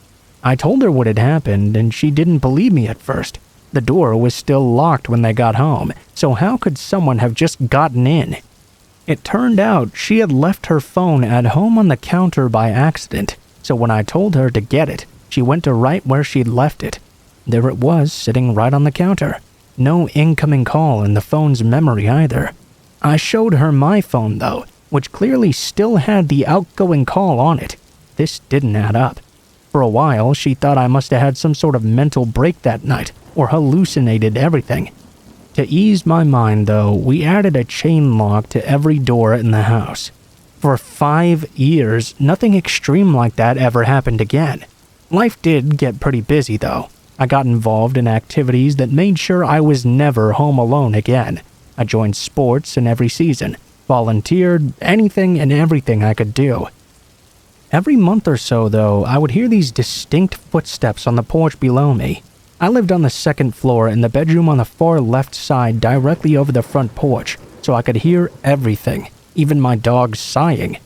I told her what had happened, and she didn't believe me at first. The door was still locked when they got home, so how could someone have just gotten in? It turned out she had left her phone at home on the counter by accident, so when I told her to get it, she went to right where she'd left it. There it was, sitting right on the counter. No incoming call in the phone's memory either. I showed her my phone though, which clearly still had the outgoing call on it. This didn't add up. For a while, she thought I must have had some sort of mental break that night, or hallucinated everything. To ease my mind though, we added a chain lock to every door in the house. For 5 years, nothing extreme like that ever happened again. Life did get pretty busy though. I got involved in activities that made sure I was never home alone again. I joined sports in every season, volunteered, anything and everything I could do. Every month or so though, I would hear these distinct footsteps on the porch below me. I lived on the second floor in the bedroom on the far left side directly over the front porch, so I could hear everything, even my dog sighing.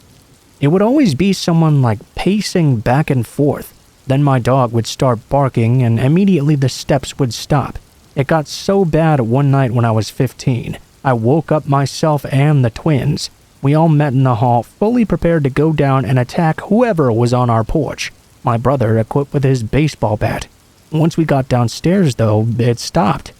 It would always be someone like pacing back and forth. Then my dog would start barking and immediately the steps would stop. It got so bad one night when I was 15, I woke up myself and the twins. We all met in the hall, fully prepared to go down and attack whoever was on our porch. My brother equipped with his baseball bat. Once we got downstairs though, it stopped.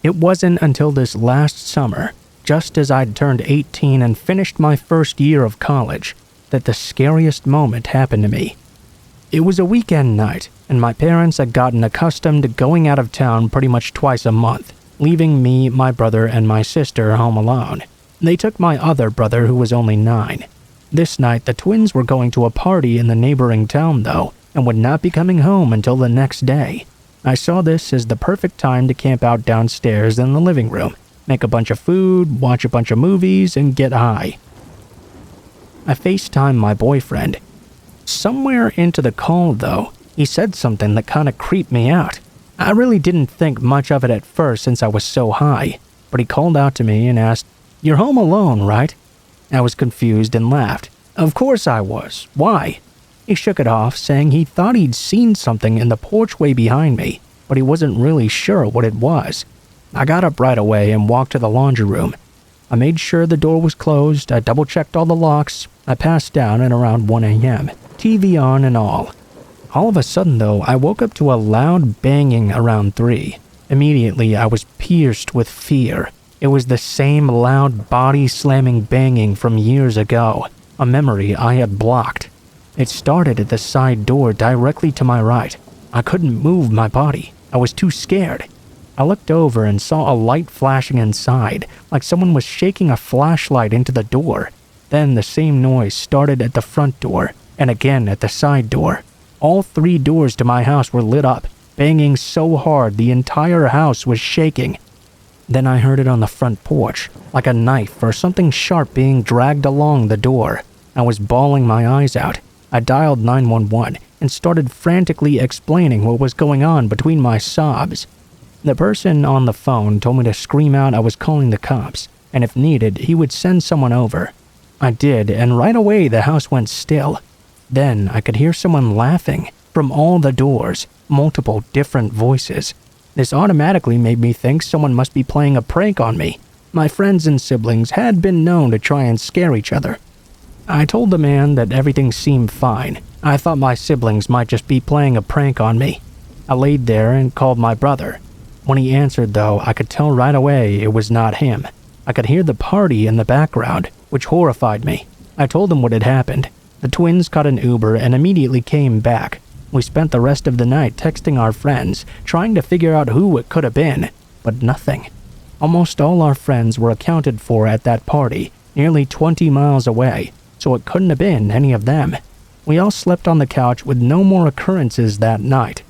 It wasn't until this last summer, just as I'd turned 18 and finished my first year of college, that the scariest moment happened to me. It was a weekend night, and my parents had gotten accustomed to going out of town pretty much twice a month, leaving me, my brother, and my sister home alone. They took my other brother, who was only 9. This night, the twins were going to a party in the neighboring town, though, and would not be coming home until the next day. I saw this as the perfect time to camp out downstairs in the living room, make a bunch of food, watch a bunch of movies, and get high. I FaceTimed my boyfriend. Somewhere into the call, though, he said something that kind of creeped me out. I really didn't think much of it at first since I was so high, but he called out to me and asked, "You're home alone, right?" I was confused and laughed. Of course I was. Why? He shook it off, saying he thought he'd seen something in the porchway behind me, but he wasn't really sure what it was. I got up right away and walked to the laundry room. I made sure the door was closed, I double-checked all the locks, I passed down at around 1 a.m., TV on and all. All of a sudden though, I woke up to a loud banging around 3. Immediately I was pierced with fear. It was the same loud body-slamming banging from years ago, a memory I had blocked. It started at the side door directly to my right. I couldn't move my body. I was too scared. I looked over and saw a light flashing inside, like someone was shaking a flashlight into the door. Then the same noise started at the front door, and again at the side door. All 3 doors to my house were lit up, banging so hard the entire house was shaking. Then I heard it on the front porch, like a knife or something sharp being dragged along the door. I was bawling my eyes out. I dialed 911 and started frantically explaining what was going on between my sobs. The person on the phone told me to scream out I was calling the cops, and if needed, he would send someone over. I did, and right away the house went still. Then I could hear someone laughing from all the doors, multiple different voices. This automatically made me think someone must be playing a prank on me. My friends and siblings had been known to try and scare each other. I told the man that everything seemed fine. I thought my siblings might just be playing a prank on me. I laid there and called my brother. When he answered though, I could tell right away it was not him. I could hear the party in the background, which horrified me. I told him what had happened. The twins caught an Uber and immediately came back. We spent the rest of the night texting our friends, trying to figure out who it could have been, but nothing. Almost all our friends were accounted for at that party, nearly 20 miles away, so it couldn't have been any of them. We all slept on the couch with no more occurrences that night.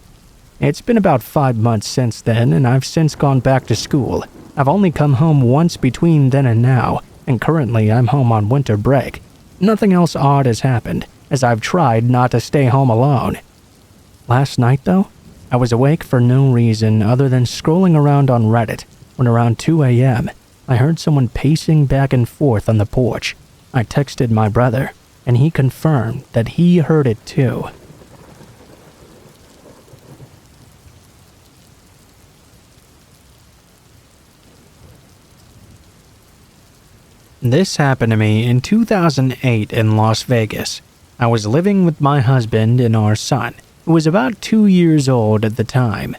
It's been about 5 months since then, and I've since gone back to school. I've only come home once between then and now, and currently I'm home on winter break. Nothing else odd has happened, as I've tried not to stay home alone. Last night, though, I was awake for no reason other than scrolling around on Reddit when around 2 a.m. I heard someone pacing back and forth on the porch. I texted my brother, and he confirmed that he heard it too. This happened to me in 2008 in Las Vegas. I was living with my husband and our son, who was about 2 years old at the time.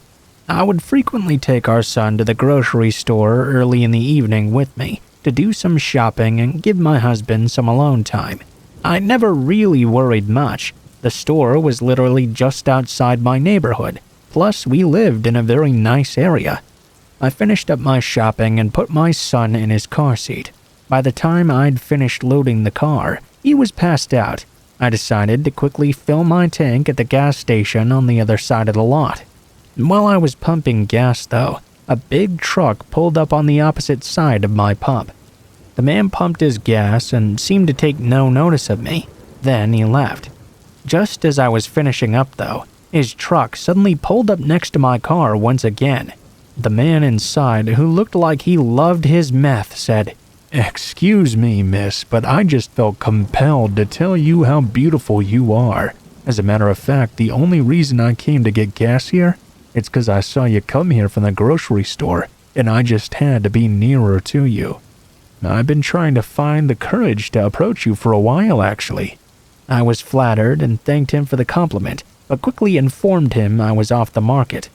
I would frequently take our son to the grocery store early in the evening with me to do some shopping and give my husband some alone time. I never really worried much. The store was literally just outside my neighborhood, plus we lived in a very nice area. I finished up my shopping and put my son in his car seat. By the time I'd finished loading the car, he was passed out. I decided to quickly fill my tank at the gas station on the other side of the lot. While I was pumping gas, though, a big truck pulled up on the opposite side of my pump. The man pumped his gas and seemed to take no notice of me. Then he left. Just as I was finishing up, though, his truck suddenly pulled up next to my car once again. The man inside, who looked like he loved his meth, said, "Excuse me, miss, but I just felt compelled to tell you how beautiful you are. As a matter of fact, the only reason I came to get gas here, it's 'cause I saw you come here from the grocery store, and I just had to be nearer to you. I've been trying to find the courage to approach you for a while, actually." I was flattered and thanked him for the compliment, but quickly informed him I was off the market.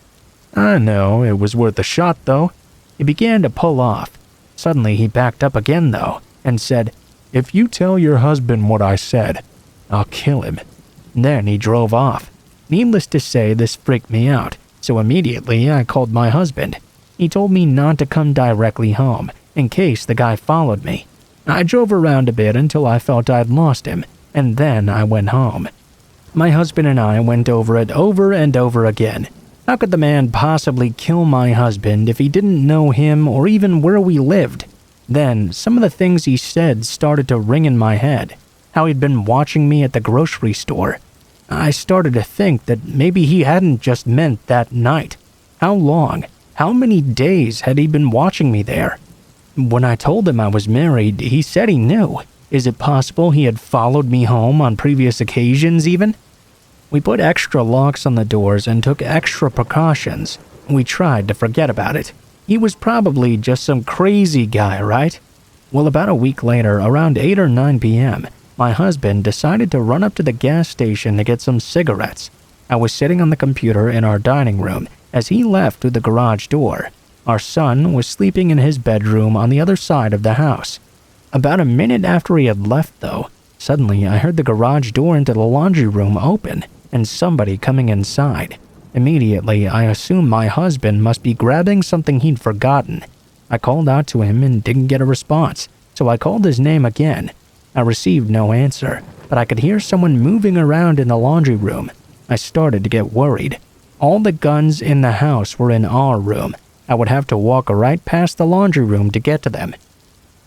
I know, it was worth a shot, though. He began to pull off. Suddenly he backed up again, though, and said, "If you tell your husband what I said, I'll kill him." Then he drove off. Needless to say, this freaked me out, so immediately I called my husband. He told me not to come directly home, in case the guy followed me. I drove around a bit until I felt I'd lost him, and then I went home. My husband and I went over it over and over again. How could the man possibly kill my husband if he didn't know him or even where we lived? Then, some of the things he said started to ring in my head. How he'd been watching me at the grocery store. I started to think that maybe he hadn't just meant that night. How long? How many days had he been watching me there? When I told him I was married, he said he knew. Is it possible he had followed me home on previous occasions even? We put extra locks on the doors and took extra precautions. We tried to forget about it. He was probably just some crazy guy, right? Well, about a week later, around 8 or 9 p.m., my husband decided to run up to the gas station to get some cigarettes. I was sitting on the computer in our dining room as he left through the garage door. Our son was sleeping in his bedroom on the other side of the house. About a minute after he had left, though, suddenly I heard the garage door into the laundry room open and somebody coming inside. Immediately, I assumed my husband must be grabbing something he'd forgotten. I called out to him and didn't get a response, so I called his name again. I received no answer, but I could hear someone moving around in the laundry room. I started to get worried. All the guns in the house were in our room. I would have to walk right past the laundry room to get to them.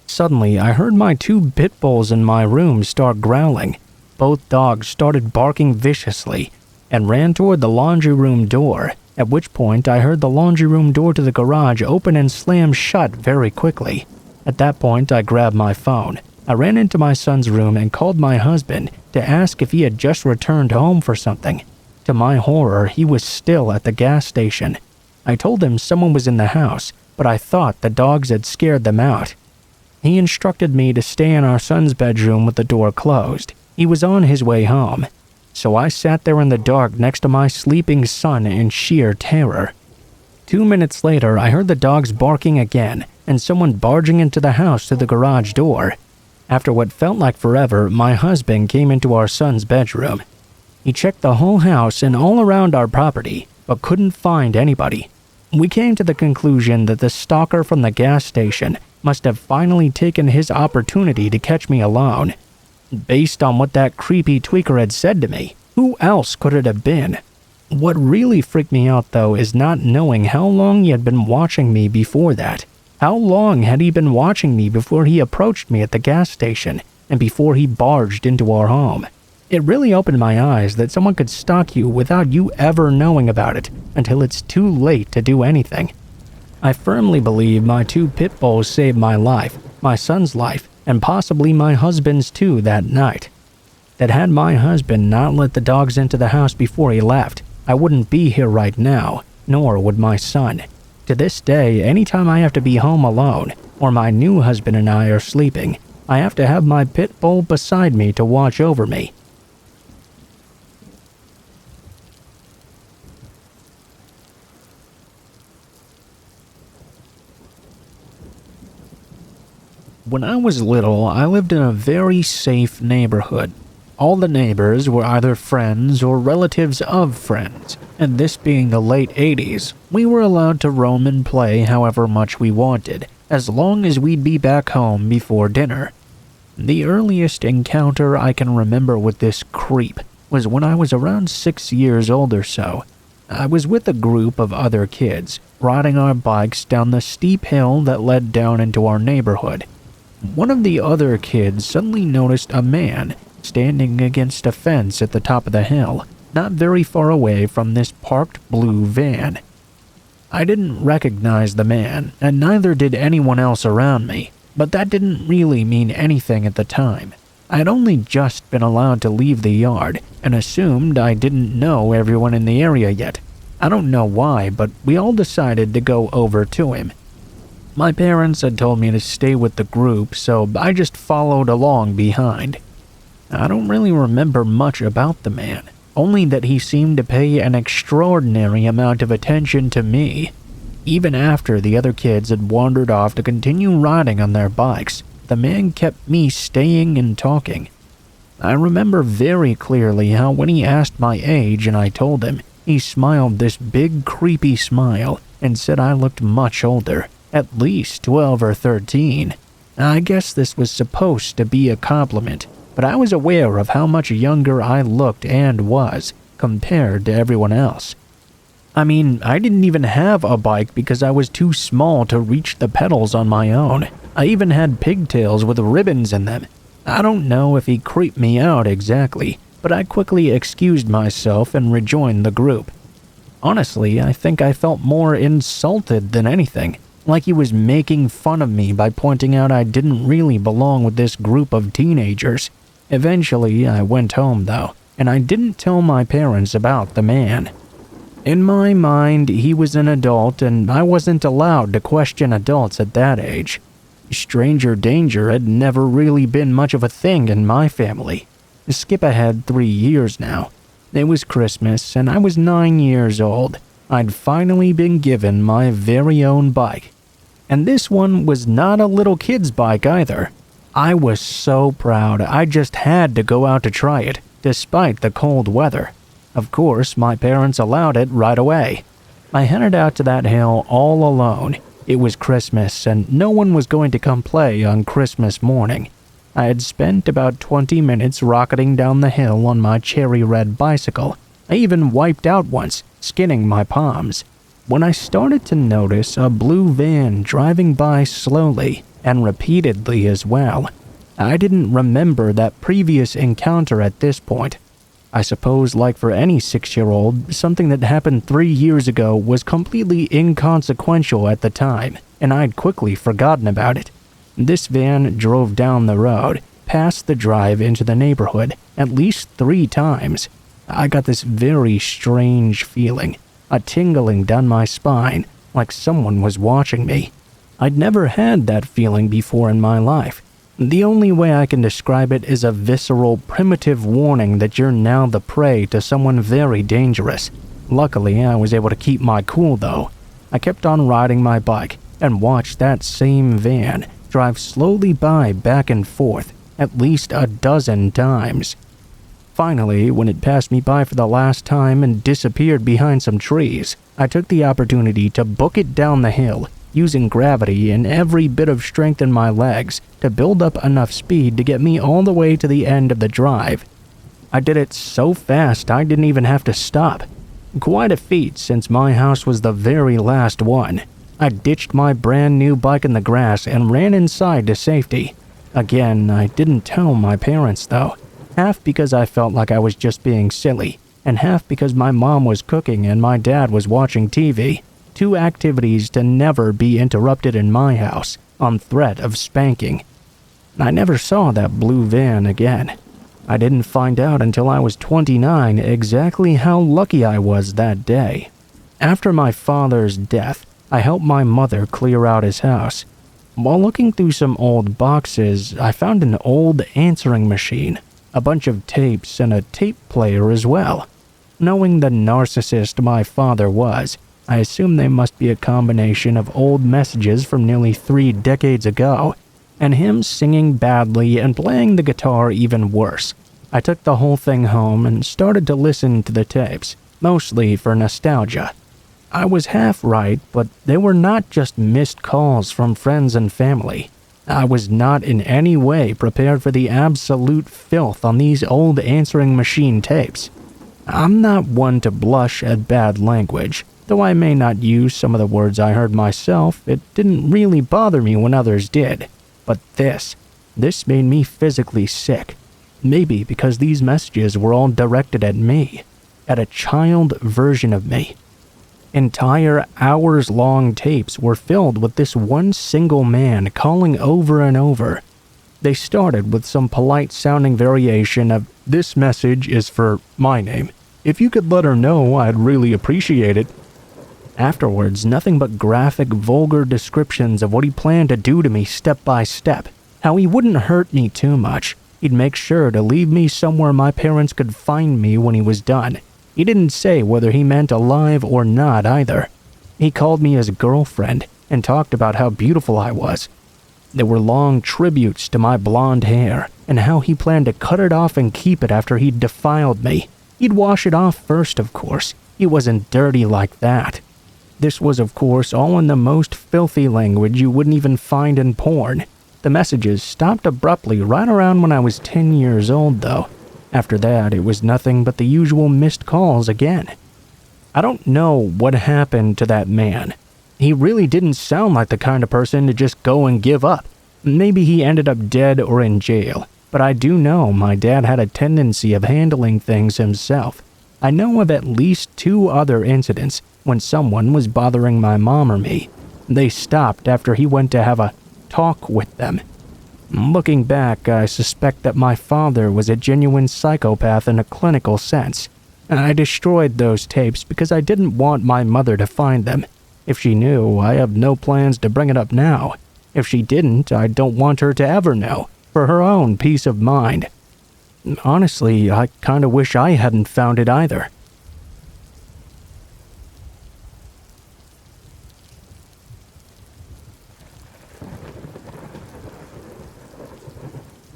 Suddenly, I heard my 2 pit bulls in my room start growling. Both dogs started barking viciously and ran toward the laundry room door, at which point I heard the laundry room door to the garage open and slam shut very quickly. At that point, I grabbed my phone. I ran into my son's room and called my husband to ask if he had just returned home for something. To my horror, he was still at the gas station. I told him someone was in the house, but I thought the dogs had scared them out. He instructed me to stay in our son's bedroom with the door closed. He was on his way home, so I sat there in the dark next to my sleeping son in sheer terror. 2 minutes later, I heard the dogs barking again and someone barging into the house through the garage door. After what felt like forever, my husband came into our son's bedroom. He checked the whole house and all around our property, but couldn't find anybody. We came to the conclusion that the stalker from the gas station must have finally taken his opportunity to catch me alone. Based on what that creepy tweaker had said to me, who else could it have been? What really freaked me out though is not knowing how long he had been watching me before that. How long had he been watching me before he approached me at the gas station and before he barged into our home? It really opened my eyes that someone could stalk you without you ever knowing about it until it's too late to do anything. I firmly believe my 2 pit bulls saved my life, my son's life, and possibly my husband's too that night. That had my husband not let the dogs into the house before he left, I wouldn't be here right now, nor would my son. To this day, anytime I have to be home alone, or my new husband and I are sleeping, I have to have my pit bull beside me to watch over me. When I was little, I lived in a very safe neighborhood. All the neighbors were either friends or relatives of friends, and this being the late 80s, we were allowed to roam and play however much we wanted, as long as we'd be back home before dinner. The earliest encounter I can remember with this creep was when I was around 6 years old or so. I was with a group of other kids, riding our bikes down the steep hill that led down into our neighborhood. One of the other kids suddenly noticed a man standing against a fence at the top of the hill, not very far away from this parked blue van. I didn't recognize the man, and neither did anyone else around me, but that didn't really mean anything at the time. I had only just been allowed to leave the yard, and assumed I didn't know everyone in the area yet. I don't know why, but we all decided to go over to him. My parents had told me to stay with the group, so I just followed along behind. I don't really remember much about the man, only that he seemed to pay an extraordinary amount of attention to me. Even after the other kids had wandered off to continue riding on their bikes, the man kept me staying and talking. I remember very clearly how when he asked my age and I told him, he smiled this big creepy smile and said I looked much older. At least 12 or 13. I guess this was supposed to be a compliment, but I was aware of how much younger I looked and was compared to everyone else. I mean, I didn't even have a bike because I was too small to reach the pedals on my own. I even had pigtails with ribbons in them. I don't know if he creeped me out exactly, but I quickly excused myself and rejoined the group. Honestly, I think I felt more insulted than anything. Like he was making fun of me by pointing out I didn't really belong with this group of teenagers. Eventually, I went home though, and I didn't tell my parents about the man. In my mind, he was an adult and I wasn't allowed to question adults at that age. Stranger danger had never really been much of a thing in my family. Skip ahead 3 years now. It was Christmas and I was 9 years old. I'd finally been given my very own bike. And this one was not a little kid's bike either. I was so proud I just had to go out to try it, despite the cold weather. Of course, my parents allowed it right away. I headed out to that hill all alone. It was Christmas and no one was going to come play on Christmas morning. I had spent about 20 minutes rocketing down the hill on my cherry red bicycle. I even wiped out once, skinning my palms, when I started to notice a blue van driving by slowly and repeatedly as well. I didn't remember that previous encounter at this point. I suppose, like for any 6-year-old, something that happened 3 years ago was completely inconsequential at the time, and I'd quickly forgotten about it. This van drove down the road, past the drive into the neighborhood, at least 3 times. I got this very strange feeling, a tingling down my spine, like someone was watching me. I'd never had that feeling before in my life. The only way I can describe it is a visceral, primitive warning that you're now the prey to someone very dangerous. Luckily, I was able to keep my cool though. I kept on riding my bike and watched that same van drive slowly by back and forth at least a dozen times. Finally, when it passed me by for the last time and disappeared behind some trees, I took the opportunity to book it down the hill using gravity and every bit of strength in my legs to build up enough speed to get me all the way to the end of the drive. I did it so fast I didn't even have to stop. Quite a feat since my house was the very last one. I ditched my brand new bike in the grass and ran inside to safety. Again, I didn't tell my parents though, half because I felt like I was just being silly, and half because my mom was cooking and my dad was watching TV. Two activities to never be interrupted in my house, on threat of spanking. I never saw that blue van again. I didn't find out until I was 29 exactly how lucky I was that day. After my father's death, I helped my mother clear out his house. While looking through some old boxes, I found an old answering machine, a bunch of tapes, and a tape player as well. Knowing the narcissist my father was, I assumed they must be a combination of old messages from nearly 3 decades ago, and him singing badly and playing the guitar even worse. I took the whole thing home and started to listen to the tapes, mostly for nostalgia. I was half right, but they were not just missed calls from friends and family. I was not in any way prepared for the absolute filth on these old answering machine tapes. I'm not one to blush at bad language. Though I may not use some of the words I heard myself, it didn't really bother me when others did. But this made me physically sick. Maybe because these messages were all directed at me, at a child version of me. Entire hours-long tapes were filled with this one single man calling over and over. They started with some polite-sounding variation of, "This message is for my name. If you could let her know, I'd really appreciate it." Afterwards, nothing but graphic, vulgar descriptions of what he planned to do to me step by step. How he wouldn't hurt me too much. He'd make sure to leave me somewhere my parents could find me when he was done. He didn't say whether he meant alive or not either. He called me his girlfriend and talked about how beautiful I was. There were long tributes to my blonde hair and how he planned to cut it off and keep it after he'd defiled me. He'd wash it off first, of course. He wasn't dirty like that. This was, of course, all in the most filthy language you wouldn't even find in porn. The messages stopped abruptly right around when I was 10 years old, though. After that, it was nothing but the usual missed calls again. I don't know what happened to that man. He really didn't sound like the kind of person to just go and give up. Maybe he ended up dead or in jail, but I do know my dad had a tendency of handling things himself. I know of at least 2 other incidents when someone was bothering my mom or me. They stopped after he went to have a talk with them. Looking back, I suspect that my father was a genuine psychopath in a clinical sense. I destroyed those tapes because I didn't want my mother to find them. If she knew, I have no plans to bring it up now. If she didn't, I don't want her to ever know, for her own peace of mind. Honestly, I kinda wish I hadn't found it either.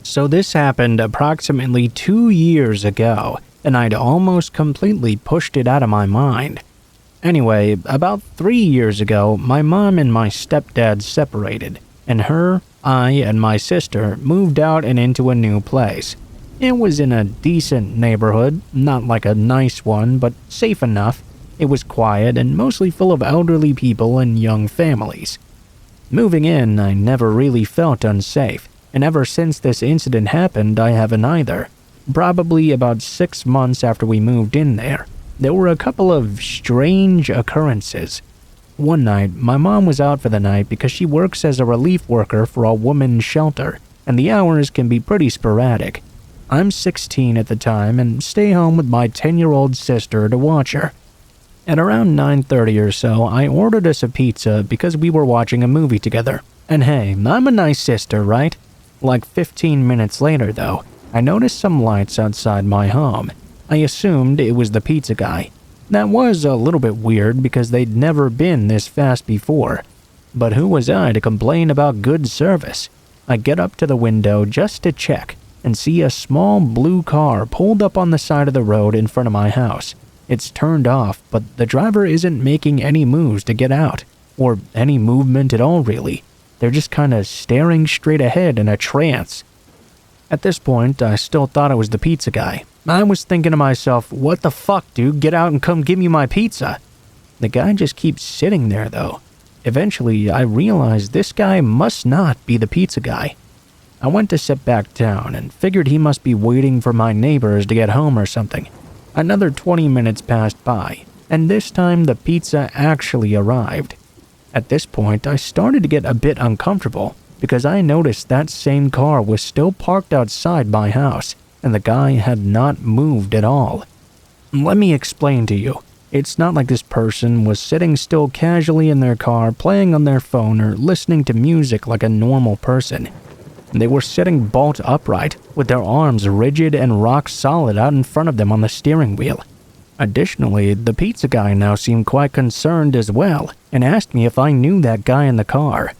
So this happened approximately 2 years ago, and I'd almost completely pushed it out of my mind. Anyway, about 3 years ago, my mom and my stepdad separated, and I, and my sister moved out and into a new place. It was in a decent neighborhood, not like a nice one, but safe enough. It was quiet and mostly full of elderly people and young families. Moving in, I never really felt unsafe. And ever since this incident happened, I haven't either. Probably about 6 months after we moved in there were a couple of strange occurrences. One night, my mom was out for the night because she works as a relief worker for a women's shelter, and the hours can be pretty sporadic. I'm 16 at the time and stay home with my 10-year-old sister to watch her. At around 9:30 or so, I ordered us a pizza because we were watching a movie together. And hey, I'm a nice sister, right? Like 15 minutes later, though, I noticed some lights outside my home. I assumed it was the pizza guy. That was a little bit weird because they'd never been this fast before. But who was I to complain about good service? I get up to the window just to check and see a small blue car pulled up on the side of the road in front of my house. It's turned off, but the driver isn't making any moves to get out. or any movement at all really. They're just kinda staring straight ahead in a trance. At this point, I still thought it was the pizza guy. I was thinking to myself, what the fuck, dude? Get out and come give me my pizza. The guy just keeps sitting there though. Eventually, I realized this guy must not be the pizza guy. I went to sit back down and figured he must be waiting for my neighbors to get home or something. Another 20 minutes passed by, and this time the pizza actually arrived. At this point, I started to get a bit uncomfortable because I noticed that same car was still parked outside my house, and the guy had not moved at all. Let me explain to you. It's not like this person was sitting still casually in their car, playing on their phone or listening to music like a normal person. They were sitting bolt upright, with their arms rigid and rock solid out in front of them on the steering wheel. Additionally, the pizza guy now seemed quite concerned as well, and asked me if I knew that guy in the car.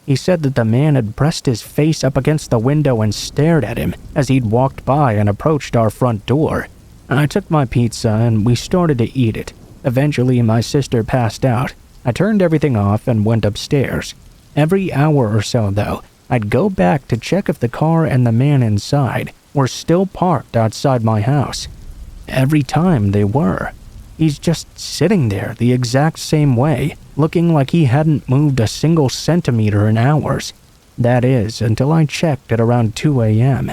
He said that the man had pressed his face up against the window and stared at him as he'd walked by and approached our front door. I took my pizza and we started to eat it. Eventually, my sister passed out. I turned everything off and went upstairs. Every hour or so, though, I'd go back to check if the car and the man inside were still parked outside my house. Every time they were. He's just sitting there the exact same way, looking like he hadn't moved a single centimeter in hours. That is, until I checked at around 2 a.m.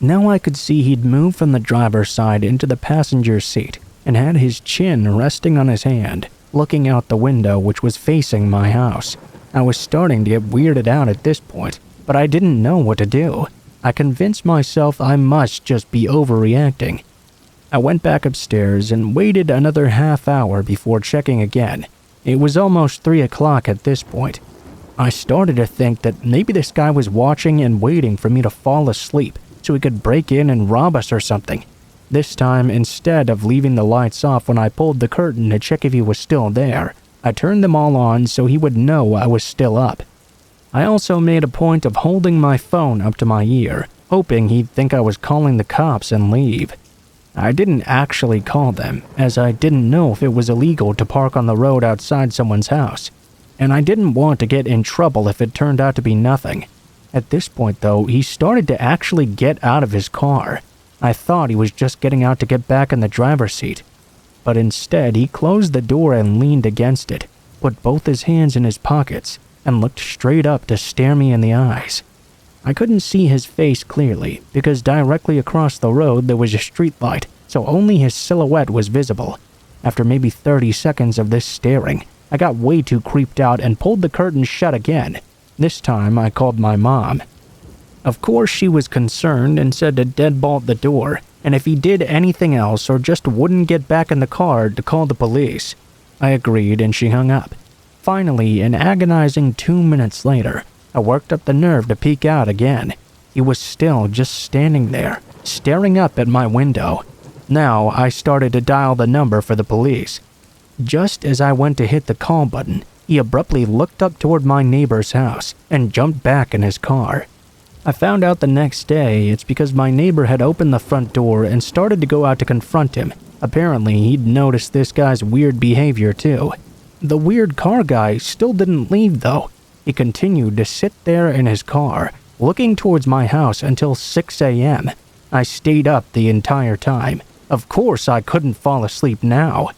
Now I could see he'd moved from the driver's side into the passenger seat and had his chin resting on his hand, looking out the window which was facing my house. I was starting to get weirded out at this point, but I didn't know what to do. I convinced myself I must just be overreacting. I went back upstairs and waited another half hour before checking again. It was almost 3 o'clock at this point. I started to think that maybe this guy was watching and waiting for me to fall asleep so he could break in and rob us or something. This time, instead of leaving the lights off when I pulled the curtain to check if he was still there, I turned them all on so he would know I was still up. I also made a point of holding my phone up to my ear, hoping he'd think I was calling the cops and leave. I didn't actually call them, as I didn't know if it was illegal to park on the road outside someone's house, and I didn't want to get in trouble if it turned out to be nothing. At this point, though, he started to actually get out of his car. I thought he was just getting out to get back in the driver's seat, but instead he closed the door and leaned against it, put both his hands in his pockets, and looked straight up to stare me in the eyes. I couldn't see his face clearly because directly across the road there was a street light, so only his silhouette was visible. After maybe 30 seconds of this staring, I got way too creeped out and pulled the curtain shut again. This time I called my mom. Of course she was concerned and said to deadbolt the door, and if he did anything else or just wouldn't get back in the car, to call the police. I agreed and she hung up. Finally, an agonizing 2 minutes later, I worked up the nerve to peek out again. He was still just standing there, staring up at my window. Now I started to dial the number for the police. Just as I went to hit the call button, he abruptly looked up toward my neighbor's house and jumped back in his car. I found out the next day it's because my neighbor had opened the front door and started to go out to confront him. Apparently, he'd noticed this guy's weird behavior too. The weird car guy still didn't leave though. He continued to sit there in his car, looking towards my house until 6 a.m. I stayed up the entire time. Of course, I couldn't fall asleep now.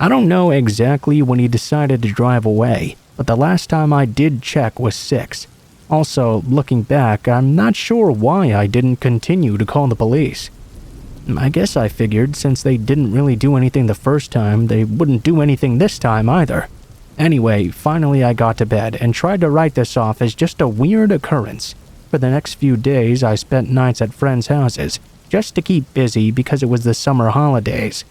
I don't know exactly when he decided to drive away, but the last time I did check was 6. Also, looking back, I'm not sure why I didn't continue to call the police. I guess I figured since they didn't really do anything the first time, they wouldn't do anything this time either. Anyway, finally I got to bed and tried to write this off as just a weird occurrence. For the next few days, I spent nights at friends' houses, just to keep busy because it was the summer holidays.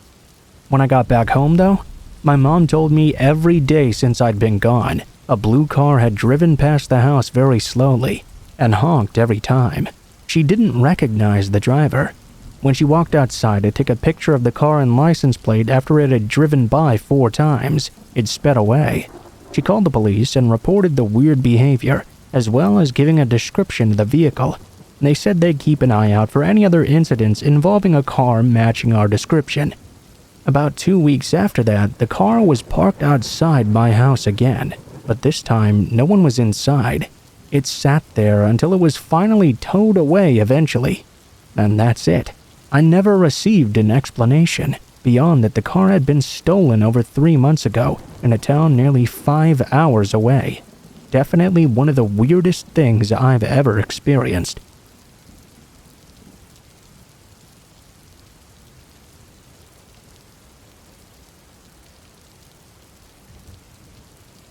When I got back home, though, my mom told me every day since I'd been gone, a blue car had driven past the house very slowly and honked every time. She didn't recognize the driver. When she walked outside to take a picture of the car and license plate after it had driven by 4 times, it sped away. She called the police and reported the weird behavior, as well as giving a description of the vehicle. They said they'd keep an eye out for any other incidents involving a car matching our description. About 2 weeks after that, the car was parked outside my house again. but this time no one was inside. It sat there until it was finally towed away eventually. And that's it. I never received an explanation beyond that the car had been stolen over 3 months ago in a town nearly 5 hours away. Definitely one of the weirdest things I've ever experienced.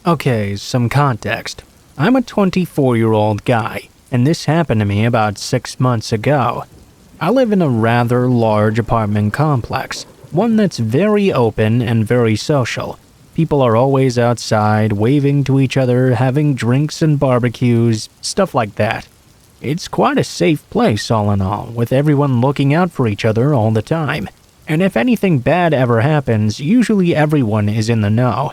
Okay, some context. I'm a 24-year-old guy, and this happened to me about 6 months ago. I live in a rather large apartment complex, one that's very open and very social. People are always outside, waving to each other, having drinks and barbecues, stuff like that. It's quite a safe place all in all, with everyone looking out for each other all the time. And if anything bad ever happens, usually everyone is in the know.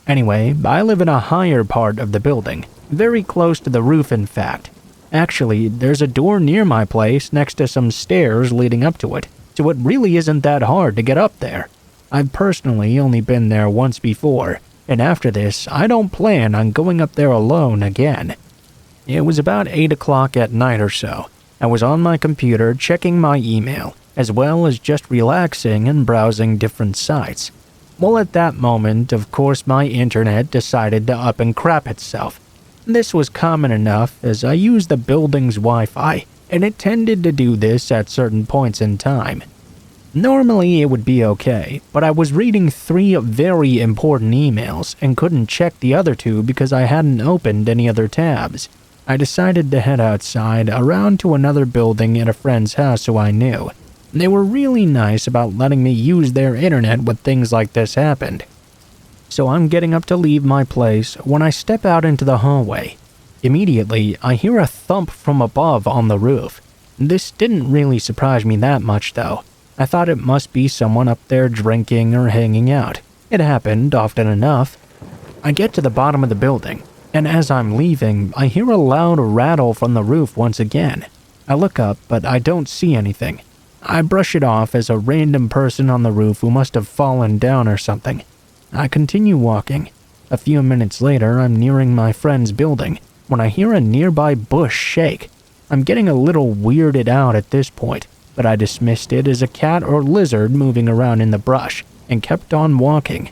Anyway, I live in a higher part of the building, very close to the roof in fact. Actually, there's a door near my place next to some stairs leading up to it, so it really isn't that hard to get up there. I've personally only been there once before, and after this, I don't plan on going up there alone again. It was about 8 o'clock at night or so. I was on my computer checking my email, as well as just relaxing and browsing different sites. Well, at that moment, of course, my internet decided to up and crap itself. This was common enough as I used the building's Wi-Fi, and it tended to do this at certain points in time. Normally it would be okay, but I was reading 3 very important emails and couldn't check the other 2 because I hadn't opened any other tabs. I decided to head outside around to another building at a friend's house who I knew. They were really nice about letting me use their internet when things like this happened. So I'm getting up to leave my place when I step out into the hallway. Immediately, I hear a thump from above on the roof. This didn't really surprise me that much though. I thought it must be someone up there drinking or hanging out. It happened often enough. I get to the bottom of the building, and as I'm leaving, I hear a loud rattle from the roof once again. I look up, but I don't see anything. I brush it off as a random person on the roof who must have fallen down or something. I continue walking. A few minutes later, I'm nearing my friend's building when I hear a nearby bush shake. I'm getting a little weirded out at this point, but I dismissed it as a cat or lizard moving around in the brush and kept on walking.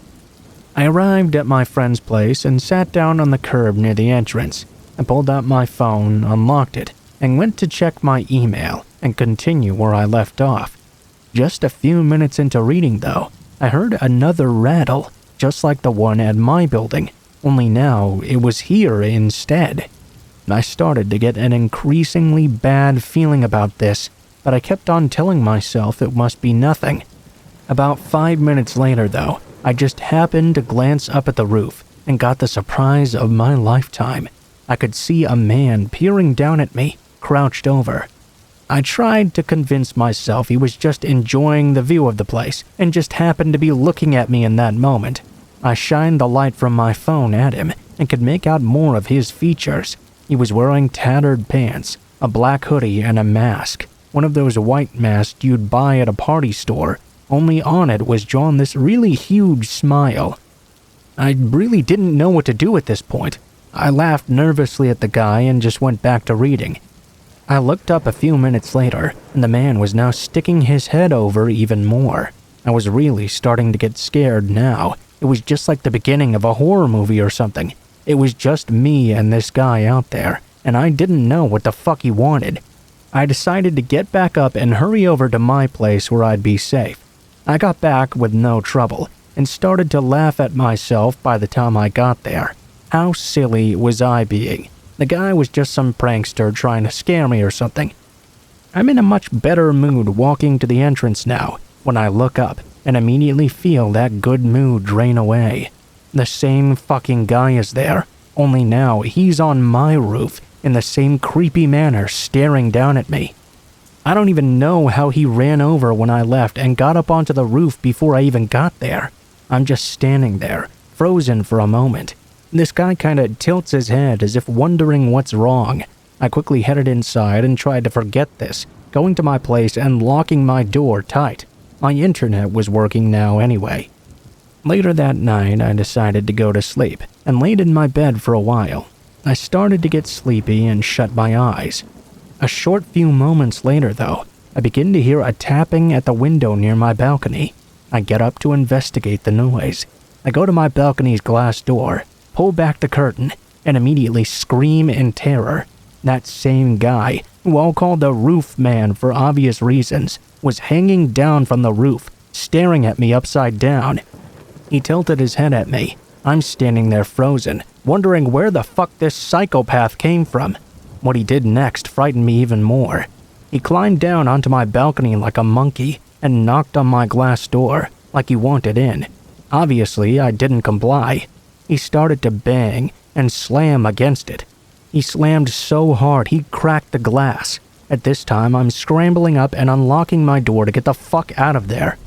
I arrived at my friend's place and sat down on the curb near the entrance. I pulled out my phone, unlocked it, and went to check my email and continue where I left off. Just a few minutes into reading though, I heard another rattle, just like the one at my building, only now it was here instead. I started to get an increasingly bad feeling about this, but I kept on telling myself it must be nothing. About 5 minutes later though, I just happened to glance up at the roof and got the surprise of my lifetime. I could see a man peering down at me, crouched over. I tried to convince myself he was just enjoying the view of the place and just happened to be looking at me in that moment. I shined the light from my phone at him and could make out more of his features. He was wearing tattered pants, a black hoodie, and a mask. One of those white masks you'd buy at a party store, only on it was drawn this really huge smile. I really didn't know what to do at this point. I laughed nervously at the guy and just went back to reading. I looked up a few minutes later, and the man was now sticking his head over even more. I was really starting to get scared now. It was just like the beginning of a horror movie or something. It was just me and this guy out there, and I didn't know what the fuck he wanted. I decided to get back up and hurry over to my place where I'd be safe. I got back with no trouble, and started to laugh at myself by the time I got there. How silly was I being? The guy was just some prankster trying to scare me or something. I'm in a much better mood walking to the entrance now, when I look up and immediately feel that good mood drain away. The same fucking guy is there, only now he's on my roof in the same creepy manner staring down at me. I don't even know how he ran over when I left and got up onto the roof before I even got there. I'm just standing there, frozen for a moment. This guy kinda tilts his head as if wondering what's wrong. I quickly headed inside and tried to forget this, going to my place and locking my door tight. My internet was working now anyway. Later that night, I decided to go to sleep and laid in my bed for a while. I started to get sleepy and shut my eyes. A short few moments later, though, I begin to hear a tapping at the window near my balcony. I get up to investigate the noise. I go to my balcony's glass door, pull back the curtain, and immediately scream in terror. That same guy, who I'll call the roof man for obvious reasons, was hanging down from the roof, staring at me upside down. He tilted his head at me. I'm standing there frozen, wondering where the fuck this psychopath came from. What he did next frightened me even more. He climbed down onto my balcony like a monkey and knocked on my glass door like he wanted in. Obviously, I didn't comply. He started to bang and slam against it. He slammed so hard he cracked the glass. At this time, I'm scrambling up and unlocking my door to get the fuck out of there.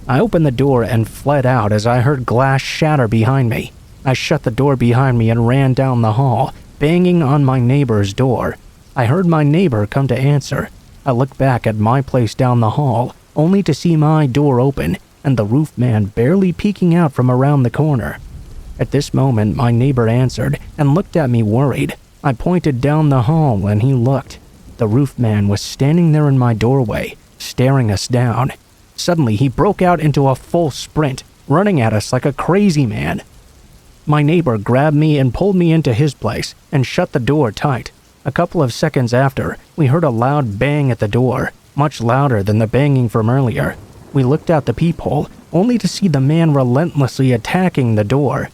I opened the door and fled out as I heard glass shatter behind me. I shut the door behind me and ran down the hall, banging on my neighbor's door. I heard my neighbor come to answer. I looked back at my place down the hall, only to see my door open and the roof man barely peeking out from around the corner. At this moment, my neighbor answered and looked at me worried. I pointed down the hall and he looked. The roof man was standing there in my doorway, staring us down. Suddenly, he broke out into a full sprint, running at us like a crazy man. My neighbor grabbed me and pulled me into his place and shut the door tight. A couple of seconds after, we heard a loud bang at the door, much louder than the banging from earlier. We looked out the peephole, only to see the man relentlessly attacking the door.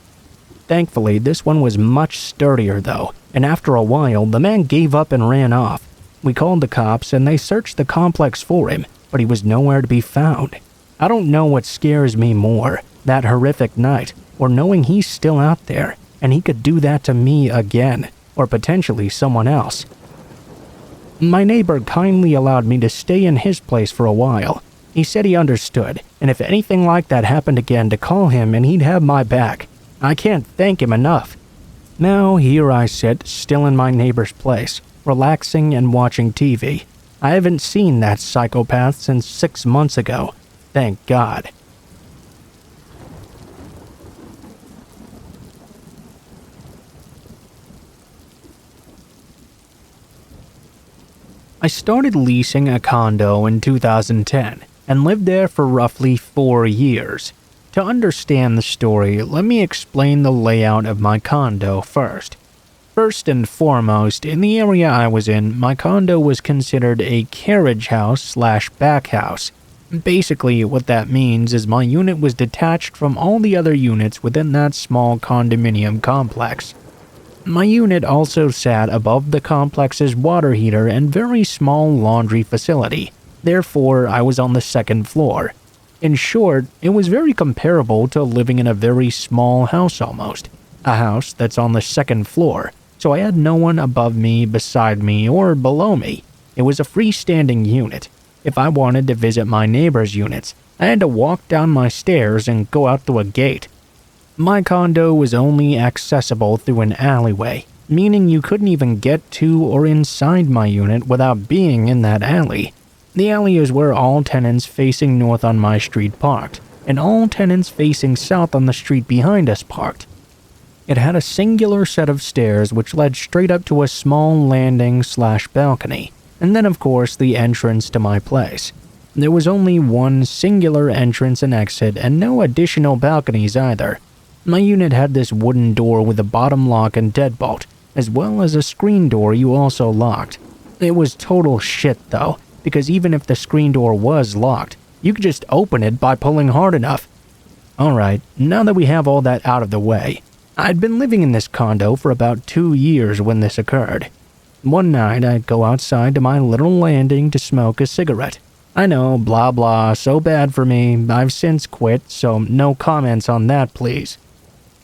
Thankfully, this one was much sturdier though, and after a while, the man gave up and ran off. We called the cops and they searched the complex for him, but he was nowhere to be found. I don't know what scares me more, that horrific night, or knowing he's still out there, and he could do that to me again, or potentially someone else. My neighbor kindly allowed me to stay in his place for a while. He said he understood, and if anything like that happened again, to call him and he'd have my back. I can't thank him enough. Now here I sit, still in my neighbor's place, relaxing and watching TV. I haven't seen that psychopath since 6 months ago. Thank God. I started leasing a condo in 2010 and lived there for roughly 4 years. To understand the story, let me explain the layout of my condo first. First and foremost, in the area I was in, my condo was considered a carriage house/back house. Basically, what that means is my unit was detached from all the other units within that small condominium complex. My unit also sat above the complex's water heater and very small laundry facility. Therefore, I was on the second floor. In short, it was very comparable to living in a very small house almost. A house that's on the second floor, so I had no one above me, beside me, or below me. It was a freestanding unit. If I wanted to visit my neighbor's units, I had to walk down my stairs and go out through a gate. My condo was only accessible through an alleyway, meaning you couldn't even get to or inside my unit without being in that alley. The alley is where all tenants facing north on my street parked, and all tenants facing south on the street behind us parked. It had a singular set of stairs which led straight up to a small landing/balcony, and then of course the entrance to my place. There was only one singular entrance and exit and no additional balconies either. My unit had this wooden door with a bottom lock and deadbolt, as well as a screen door you also locked. It was total shit though, because even if the screen door was locked, you could just open it by pulling hard enough. Alright, now that we have all that out of the way, I'd been living in this condo for about 2 years when this occurred. One night, I'd go outside to my little landing to smoke a cigarette. I know, blah blah, so bad for me. I've since quit, so no comments on that, please.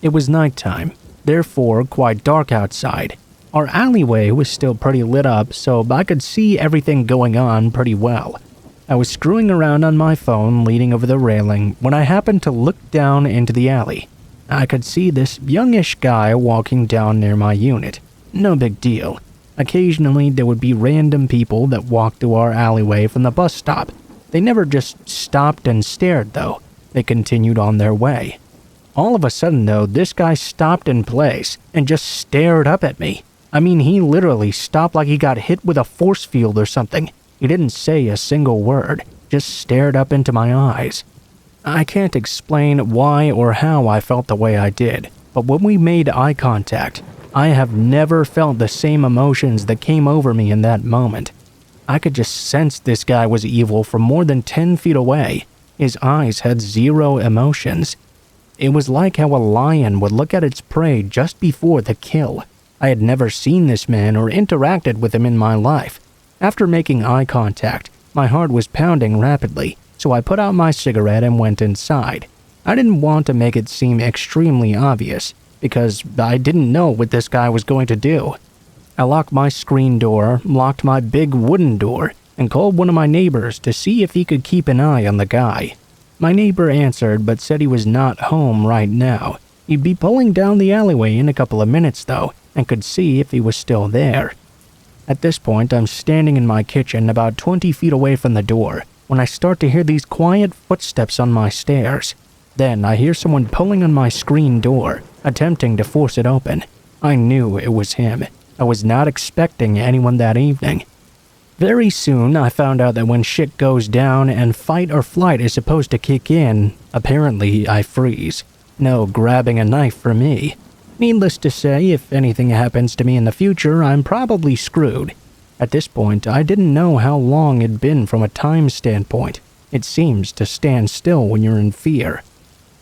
It was nighttime, therefore quite dark outside. Our alleyway was still pretty lit up, so I could see everything going on pretty well. I was screwing around on my phone leaning over the railing when I happened to look down into the alley. I could see this youngish guy walking down near my unit. No big deal. Occasionally, there would be random people that walked through our alleyway from the bus stop. They never just stopped and stared, though. They continued on their way. All of a sudden though, this guy stopped in place and just stared up at me. I mean, he literally stopped like he got hit with a force field or something. He didn't say a single word, just stared up into my eyes. I can't explain why or how I felt the way I did, but when we made eye contact, I have never felt the same emotions that came over me in that moment. I could just sense this guy was evil from more than 10 feet away. His eyes had zero emotions. It was like how a lion would look at its prey just before the kill. I had never seen this man or interacted with him in my life. After making eye contact, my heart was pounding rapidly, so I put out my cigarette and went inside. I didn't want to make it seem extremely obvious, because I didn't know what this guy was going to do. I locked my screen door, locked my big wooden door, and called one of my neighbors to see if he could keep an eye on the guy. My neighbor answered but said he was not home right now. He'd be pulling down the alleyway in a couple of minutes though, and could see if he was still there. At this point, I'm standing in my kitchen about 20 feet away from the door when I start to hear these quiet footsteps on my stairs. Then I hear someone pulling on my screen door, attempting to force it open. I knew it was him. I was not expecting anyone that evening. Very soon, I found out that when shit goes down and fight or flight is supposed to kick in, apparently I freeze. No grabbing a knife for me. Needless to say, if anything happens to me in the future, I'm probably screwed. At this point, I didn't know how long it'd been from a time standpoint. It seems to stand still when you're in fear.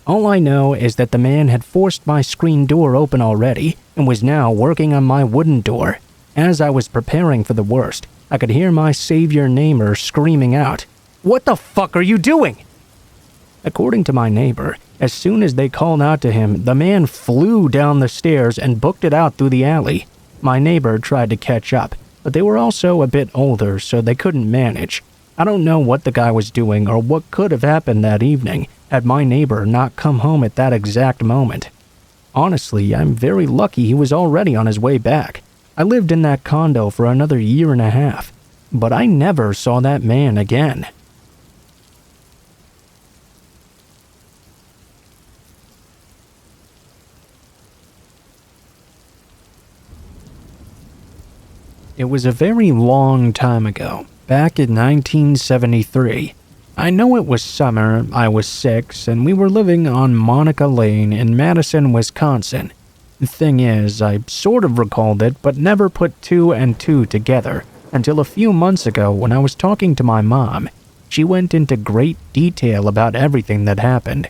All I know is that the man had forced my screen door open already and was now working on my wooden door. As I was preparing for the worst, I could hear my savior neighbor screaming out, "What the fuck are you doing?" According to my neighbor, as soon as they called out to him, the man flew down the stairs and booked it out through the alley. My neighbor tried to catch up, but they were also a bit older, so they couldn't manage. I don't know what the guy was doing or what could have happened that evening had my neighbor not come home at that exact moment. Honestly, I'm very lucky he was already on his way back. I lived in that condo for another year and a half, but I never saw that man again. It was a very long time ago, back in 1973. I know it was summer, I was 6, and we were living on Monica Lane in Madison, Wisconsin. The thing is, I sort of recalled it, but never put 2 and 2 together until a few months ago when I was talking to my mom. She went into great detail about everything that happened.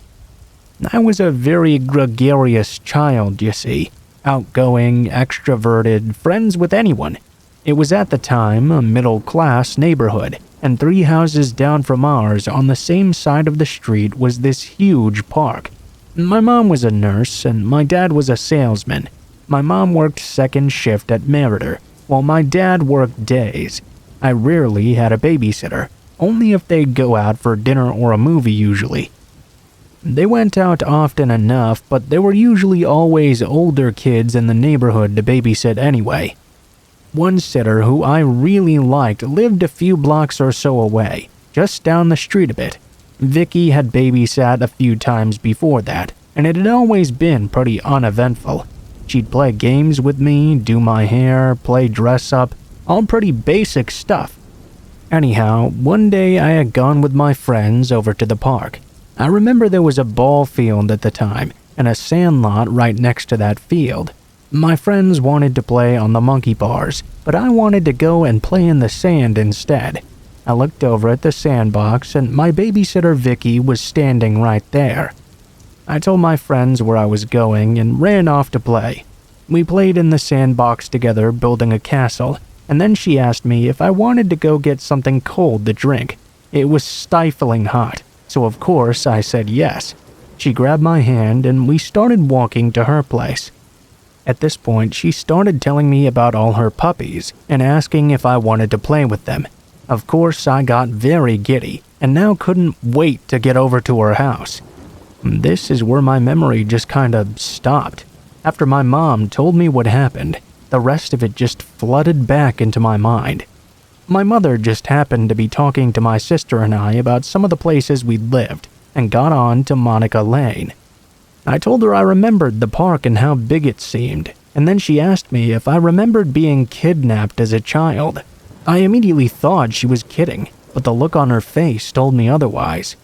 I was a very gregarious child, you see. Outgoing, extroverted, friends with anyone. It was at the time a middle-class neighborhood, and 3 houses down from ours on the same side of the street was this huge park. My mom was a nurse, and my dad was a salesman. My mom worked second shift at Meritor, while my dad worked days. I rarely had a babysitter, only if they'd go out for dinner or a movie usually. They went out often enough, but there were usually always older kids in the neighborhood to babysit anyway. One sitter who I really liked lived a few blocks or so away, just down the street a bit. Vicky had babysat a few times before that, and it had always been pretty uneventful. She'd play games with me, do my hair, play dress up, all pretty basic stuff. Anyhow, one day I had gone with my friends over to the park. I remember there was a ball field at the time, and a sand lot right next to that field. My friends wanted to play on the monkey bars, but I wanted to go and play in the sand instead. I looked over at the sandbox and my babysitter Vicky was standing right there. I told my friends where I was going and ran off to play. We played in the sandbox together building a castle, and then she asked me if I wanted to go get something cold to drink. It was stifling hot, so of course I said yes. She grabbed my hand and we started walking to her place. At this point, she started telling me about all her puppies and asking if I wanted to play with them. Of course, I got very giddy and now couldn't wait to get over to her house. This is where my memory just kind of stopped. After my mom told me what happened, the rest of it just flooded back into my mind. My mother just happened to be talking to my sister and I about some of the places we'd lived and got on to Monica Lane. I told her I remembered the park and how big it seemed, and then she asked me if I remembered being kidnapped as a child. I immediately thought she was kidding, but the look on her face told me otherwise.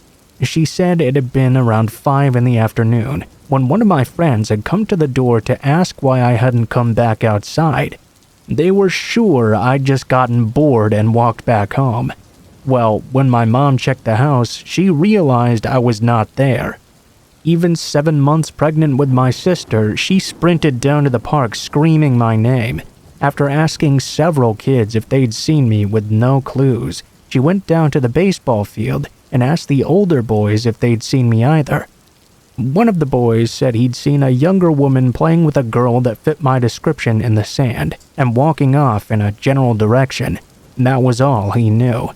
She said it had been around 5 in the afternoon when one of my friends had come to the door to ask why I hadn't come back outside. They were sure I'd just gotten bored and walked back home. Well, when my mom checked the house, she realized I was not there. Even 7 months pregnant with my sister, she sprinted down to the park screaming my name. After asking several kids if they'd seen me with no clues, she went down to the baseball field and asked the older boys if they'd seen me either. One of the boys said he'd seen a younger woman playing with a girl that fit my description in the sand and walking off in a general direction. That was all he knew.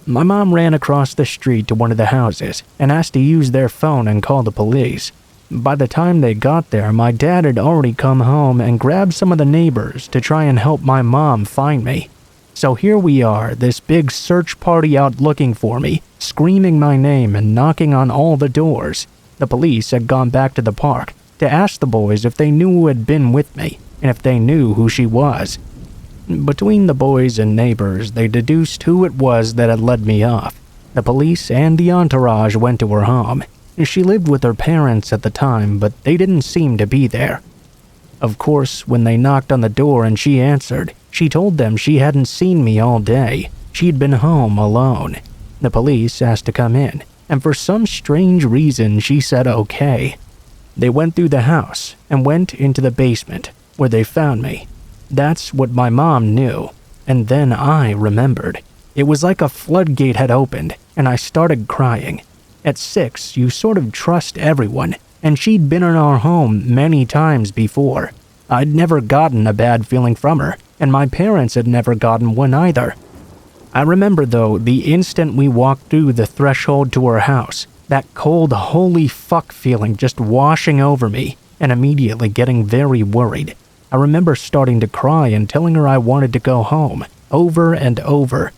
My mom ran across the street to one of the houses and asked to use their phone and call the police. By the time they got there, my dad had already come home and grabbed some of the neighbors to try and help my mom find me. So here we are, this big search party out looking for me, screaming my name and knocking on all the doors. The police had gone back to the park to ask the boys if they knew who had been with me and if they knew who she was. Between the boys and neighbors, they deduced who it was that had led me off. The police and the entourage went to her home. She lived with her parents at the time, but they didn't seem to be there. Of course, when they knocked on the door and she answered, she told them she hadn't seen me all day. She'd been home alone. The police asked to come in, and for some strange reason she said okay. They went through the house and went into the basement, where they found me. That's what my mom knew, and then I remembered. It was like a floodgate had opened, and I started crying. At 6, you sort of trust everyone, and she'd been in our home many times before. I'd never gotten a bad feeling from her, and my parents had never gotten one either. I remember, though, the instant we walked through the threshold to her house, that cold holy fuck feeling just washing over me, and immediately getting very worried. I remember starting to cry and telling her I wanted to go home, over and over.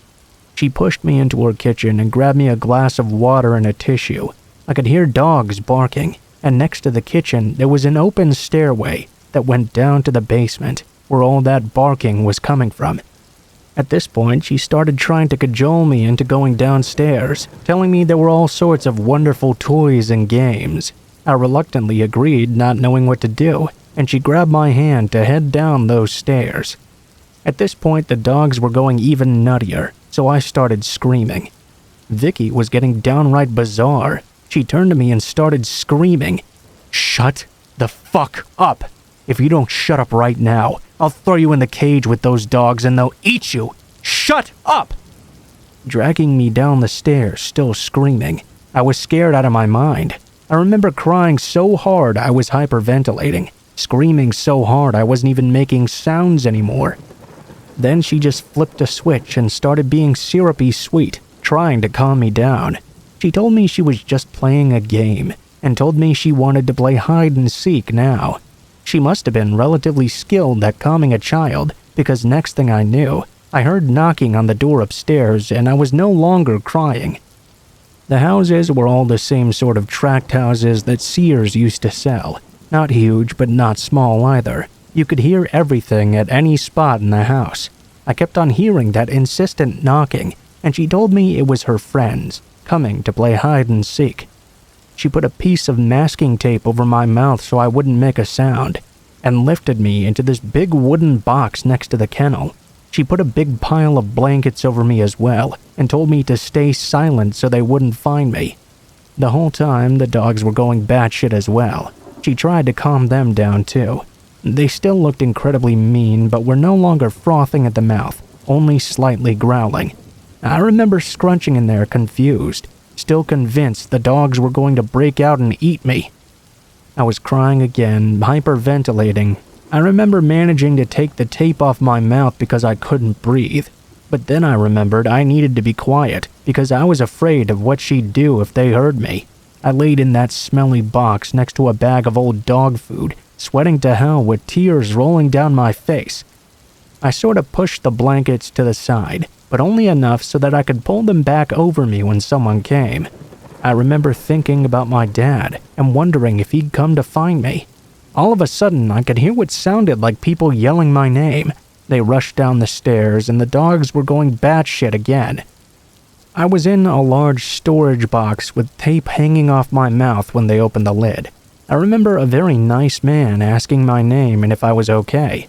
She pushed me into her kitchen and grabbed me a glass of water and a tissue. I could hear dogs barking, and next to the kitchen there was an open stairway that went down to the basement, where all that barking was coming from. At this point, she started trying to cajole me into going downstairs, telling me there were all sorts of wonderful toys and games. I reluctantly agreed, not knowing what to do, and she grabbed my hand to head down those stairs. At this point, the dogs were going even nuttier, so I started screaming. Vicky was getting downright bizarre. She turned to me and started screaming, "Shut the fuck up! If you don't shut up right now, I'll throw you in the cage with those dogs and they'll eat you! Shut up!" Dragging me down the stairs, still screaming. I was scared out of my mind. I remember crying so hard I was hyperventilating, screaming so hard I wasn't even making sounds anymore. Then she just flipped a switch and started being syrupy sweet, trying to calm me down. She told me she was just playing a game, and told me she wanted to play hide and seek now. She must have been relatively skilled at calming a child, because next thing I knew, I heard knocking on the door upstairs and I was no longer crying. The houses were all the same sort of tract houses that Sears used to sell. Not huge, but not small either. You could hear everything at any spot in the house. I kept on hearing that insistent knocking, and she told me it was her friends, coming to play hide and seek. She put a piece of masking tape over my mouth so I wouldn't make a sound, and lifted me into this big wooden box next to the kennel. She put a big pile of blankets over me as well, and told me to stay silent so they wouldn't find me. The whole time, the dogs were going batshit as well. She tried to calm them down too. They still looked incredibly mean, but were no longer frothing at the mouth, only slightly growling. I remember scrunching in there confused, still convinced the dogs were going to break out and eat me. I was crying again, hyperventilating. I remember managing to take the tape off my mouth because I couldn't breathe. But then I remembered I needed to be quiet because I was afraid of what she'd do if they heard me. I laid in that smelly box next to a bag of old dog food, sweating to hell with tears rolling down my face. I sort of pushed the blankets to the side, but only enough so that I could pull them back over me when someone came. I remember thinking about my dad and wondering if he'd come to find me. All of a sudden, I could hear what sounded like people yelling my name. They rushed down the stairs and the dogs were going batshit again. I was in a large storage box with tape hanging off my mouth when they opened the lid. I remember a very nice man asking my name and if I was okay.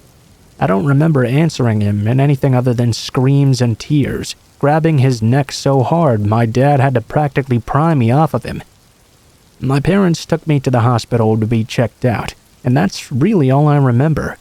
I don't remember answering him in anything other than screams and tears, grabbing his neck so hard my dad had to practically pry me off of him. My parents took me to the hospital to be checked out, and that's really all I remember.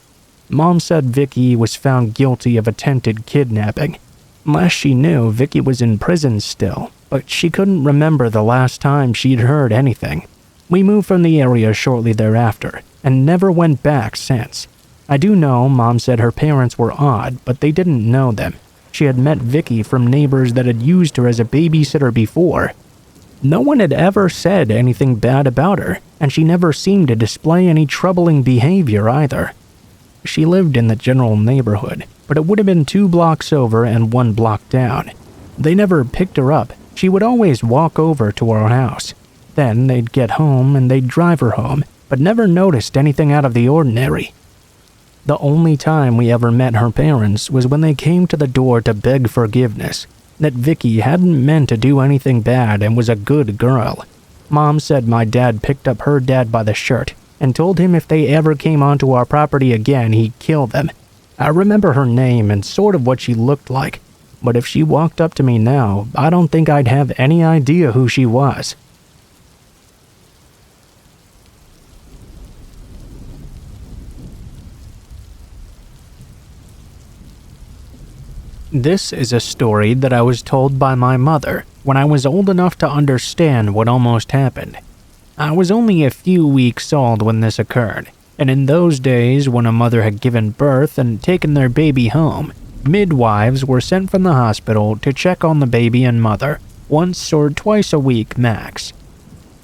Mom said Vicky was found guilty of attempted kidnapping. Last she knew, Vicky was in prison still, but she couldn't remember the last time she'd heard anything. We moved from the area shortly thereafter, and never went back since. I do know Mom said her parents were odd, but they didn't know them. She had met Vicky from neighbors that had used her as a babysitter before. No one had ever said anything bad about her, and she never seemed to display any troubling behavior either. She lived in the general neighborhood, but it would have been 2 blocks over and 1 block down. They never picked her up. She would always walk over to our house. Then they'd get home and they'd drive her home, but never noticed anything out of the ordinary. The only time we ever met her parents was when they came to the door to beg forgiveness, that Vicky hadn't meant to do anything bad and was a good girl. Mom said my dad picked up her dad by the shirt and told him if they ever came onto our property again, he'd kill them. I remember her name and sort of what she looked like, but if she walked up to me now, I don't think I'd have any idea who she was. This is a story that I was told by my mother when I was old enough to understand what almost happened. I was only a few weeks old when this occurred, and in those days when a mother had given birth and taken their baby home, midwives were sent from the hospital to check on the baby and mother once or twice a week max.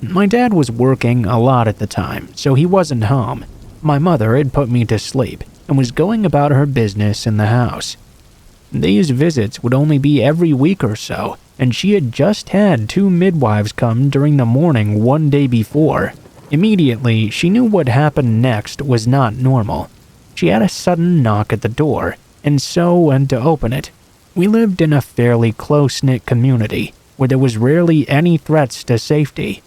My dad was working a lot at the time, so he wasn't home. My mother had put me to sleep and was going about her business in the house. These visits would only be every week or so, and she had just had 2 midwives come during the morning one day before. Immediately, she knew what happened next was not normal. She had a sudden knock at the door, and so went to open it. We lived in a fairly close-knit community, where there was rarely any threats to safety.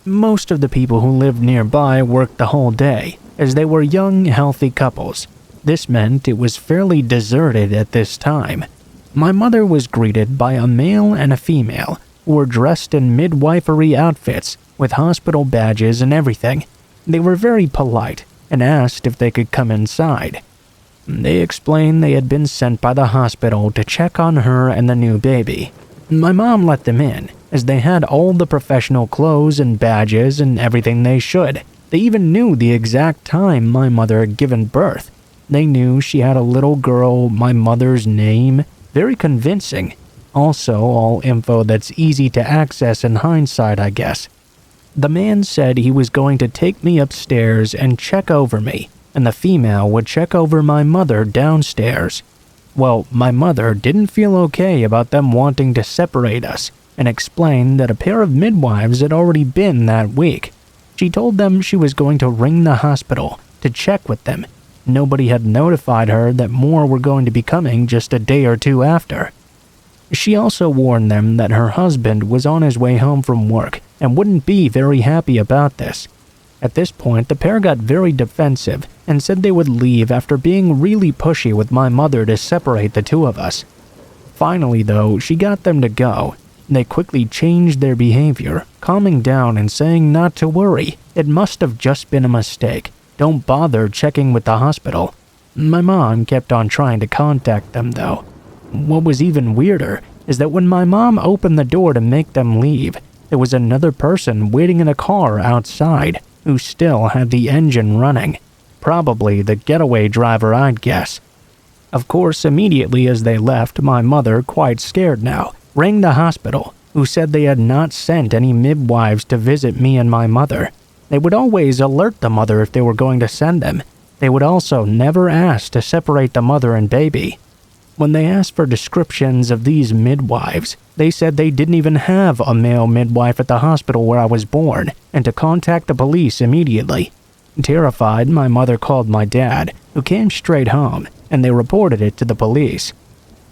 Most of the people who lived nearby worked the whole day, as they were young, healthy couples. This meant it was fairly deserted at this time. My mother was greeted by a male and a female who were dressed in midwifery outfits with hospital badges and everything. They were very polite and asked if they could come inside. They explained they had been sent by the hospital to check on her and the new baby. My mom let them in, as they had all the professional clothes and badges and everything they should. They even knew the exact time my mother had given birth. They knew she had a little girl, my mother's name. Very convincing. Also, all info that's easy to access in hindsight, I guess. The man said he was going to take me upstairs and check over me, and the female would check over my mother downstairs. Well, my mother didn't feel okay about them wanting to separate us, and explained that a pair of midwives had already been that week. She told them she was going to ring the hospital to check with them. Nobody had notified her that more were going to be coming just a day or 2 after. She also warned them that her husband was on his way home from work and wouldn't be very happy about this. At this point, the pair got very defensive and said they would leave after being really pushy with my mother to separate the 2 of us. Finally, though, she got them to go. They quickly changed their behavior, calming down and saying not to worry. It must have just been a mistake. Don't bother checking with the hospital. My mom kept on trying to contact them, though. What was even weirder is that when my mom opened the door to make them leave, there was another person waiting in a car outside who still had the engine running. Probably the getaway driver, I'd guess. Of course, immediately as they left, my mother, quite scared now, rang the hospital, who said they had not sent any midwives to visit me and my mother. They would always alert the mother if they were going to send them. They would also never ask to separate the mother and baby. When they asked for descriptions of these midwives, they said they didn't even have a male midwife at the hospital where I was born, and to contact the police immediately. Terrified, my mother called my dad, who came straight home, and they reported it to the police.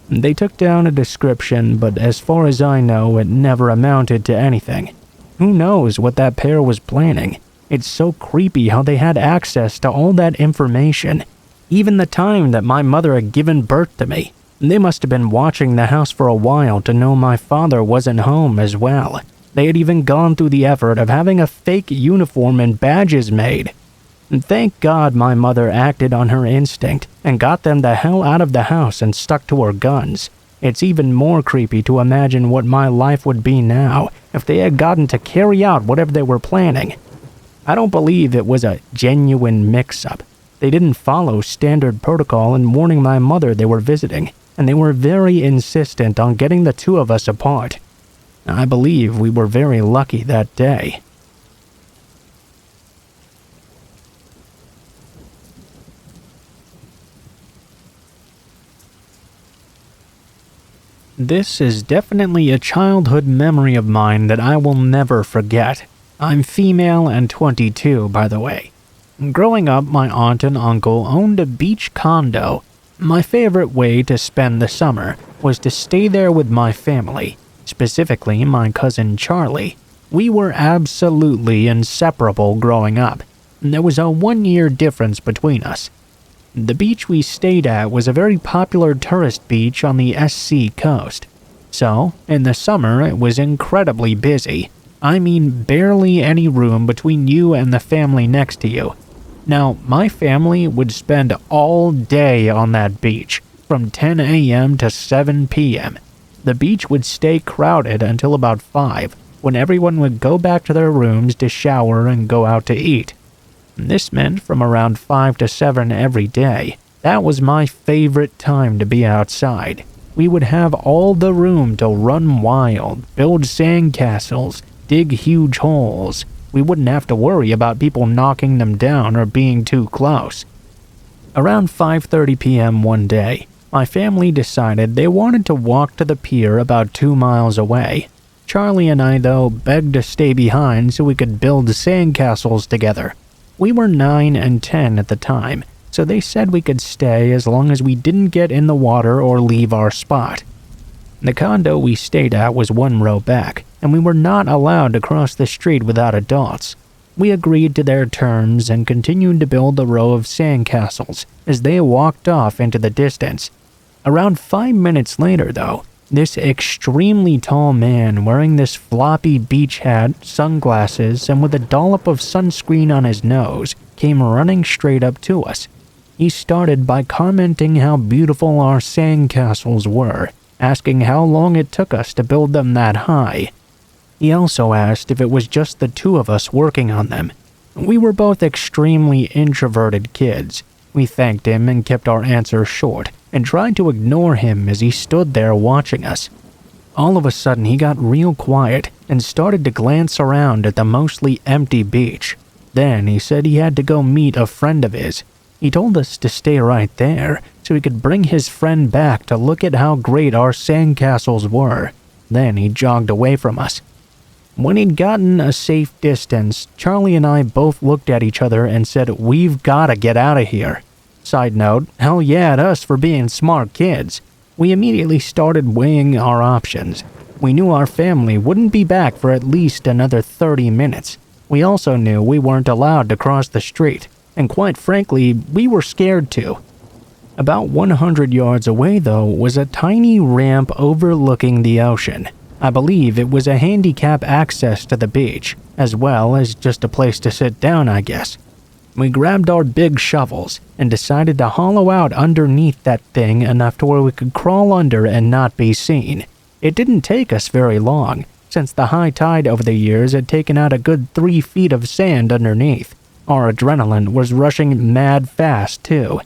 They took down a description, but as far as I know, it never amounted to anything. Who knows what that pair was planning? It's so creepy how they had access to all that information. Even the time that my mother had given birth to me. They must have been watching the house for a while to know my father wasn't home as well. They had even gone through the effort of having a fake uniform and badges made. And thank God my mother acted on her instinct and got them the hell out of the house and stuck to her guns. It's even more creepy to imagine what my life would be now if they had gotten to carry out whatever they were planning. I don't believe it was a genuine mix-up. They didn't follow standard protocol in warning my mother they were visiting, and they were very insistent on getting the two of us apart. I believe we were very lucky that day. This is definitely a childhood memory of mine that I will never forget. I'm female and 22, by the way. Growing up, my aunt and uncle owned a beach condo. My favorite way to spend the summer was to stay there with my family, specifically my cousin Charlie. We were absolutely inseparable growing up. There was a 1-year difference between us. The beach we stayed at was a very popular tourist beach on the SC coast. So, in the summer, it was incredibly busy. I mean, barely any room between you and the family next to you. Now, my family would spend all day on that beach, from 10 a.m. to 7 p.m. The beach would stay crowded until about 5, when everyone would go back to their rooms to shower and go out to eat. This meant from around 5 to 7 every day. That was my favorite time to be outside. We would have all the room to run wild, build sandcastles, dig huge holes. We wouldn't have to worry about people knocking them down or being too close. Around 5:30 p.m. one day, my family decided they wanted to walk to the pier about 2 miles away. Charlie and I, though, begged to stay behind so we could build sandcastles together. We were 9 and 10 at the time, so they said we could stay as long as we didn't get in the water or leave our spot. The condo we stayed at was 1 row back, and we were not allowed to cross the street without adults. We agreed to their terms and continued to build a row of sandcastles as they walked off into the distance. Around 5 minutes later, though, this extremely tall man wearing this floppy beach hat, sunglasses, and with a dollop of sunscreen on his nose came running straight up to us. He started by commenting how beautiful our sandcastles were, asking how long it took us to build them that high. He also asked if it was just the two of us working on them. We were both extremely introverted kids. We thanked him and kept our answers short, and tried to ignore him as he stood there watching us. All of a sudden, he got real quiet and started to glance around at the mostly empty beach. Then he said he had to go meet a friend of his. He told us to stay right there so he could bring his friend back to look at how great our sandcastles were. Then he jogged away from us. When he'd gotten a safe distance, Charlie and I both looked at each other and said, "We've gotta get out of here." Side note, hell yeah at us for being smart kids. We immediately started weighing our options. We knew our family wouldn't be back for at least another 30 minutes. We also knew we weren't allowed to cross the street, and quite frankly, we were scared to. About 100 yards away, though, was a tiny ramp overlooking the ocean. I believe it was a handicap access to the beach, as well as just a place to sit down, I guess. We grabbed our big shovels and decided to hollow out underneath that thing enough to where we could crawl under and not be seen. It didn't take us very long, since the high tide over the years had taken out a good 3 feet of sand underneath. Our adrenaline was rushing mad fast, too.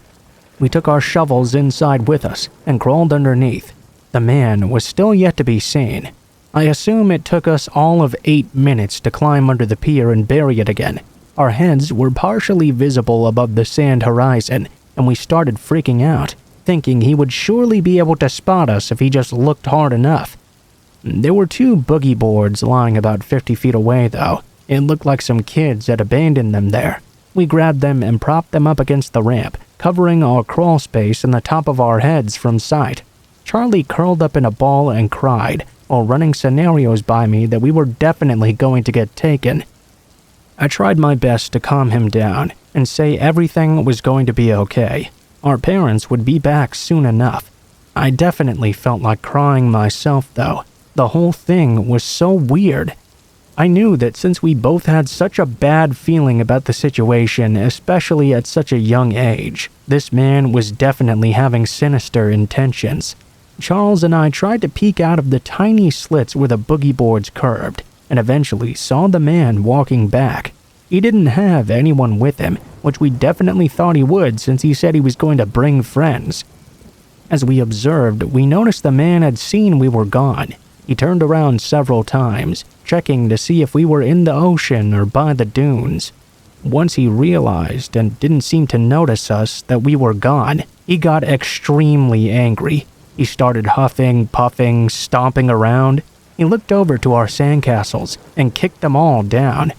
We took our shovels inside with us and crawled underneath. The man was still yet to be seen. I assume it took us all of 8 minutes to climb under the pier and bury it again. Our heads were partially visible above the sand horizon, and we started freaking out. thinking he would surely be able to spot us if he just looked hard enough. There were 2 boogie boards lying about 50 feet away, though. It looked like some kids had abandoned them there. We grabbed them and propped them up against the ramp, covering our crawl space and the top of our heads from sight. Charlie curled up in a ball and cried, while running scenarios by me that we were definitely going to get taken. I tried my best to calm him down and say everything was going to be okay. Our parents would be back soon enough. I definitely felt like crying myself, though. The whole thing was so weird. I knew that since we both had such a bad feeling about the situation, especially at such a young age, this man was definitely having sinister intentions. Charles and I tried to peek out of the tiny slits where the boogie boards curved, and eventually saw the man walking back. He didn't have anyone with him, which we definitely thought he would since he said he was going to bring friends. As we observed, we noticed the man had seen we were gone. He turned around several times, checking to see if we were in the ocean or by the dunes. Once he realized and didn't seem to notice us that we were gone, he got extremely angry. He started huffing, puffing, stomping around. He looked over to our sandcastles and kicked them all down.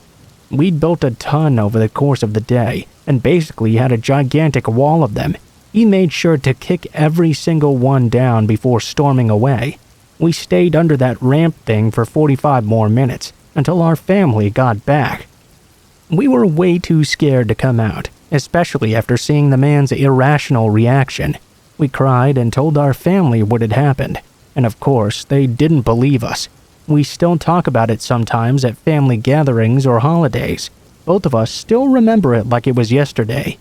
We'd built a ton over the course of the day and basically had a gigantic wall of them. He made sure to kick every single one down before storming away. We stayed under that ramp thing for 45 more minutes until our family got back. We were way too scared to come out, especially after seeing the man's irrational reaction. We cried and told our family what had happened, and of course, they didn't believe us. We still talk about it sometimes at family gatherings or holidays. Both of us still remember it like it was yesterday.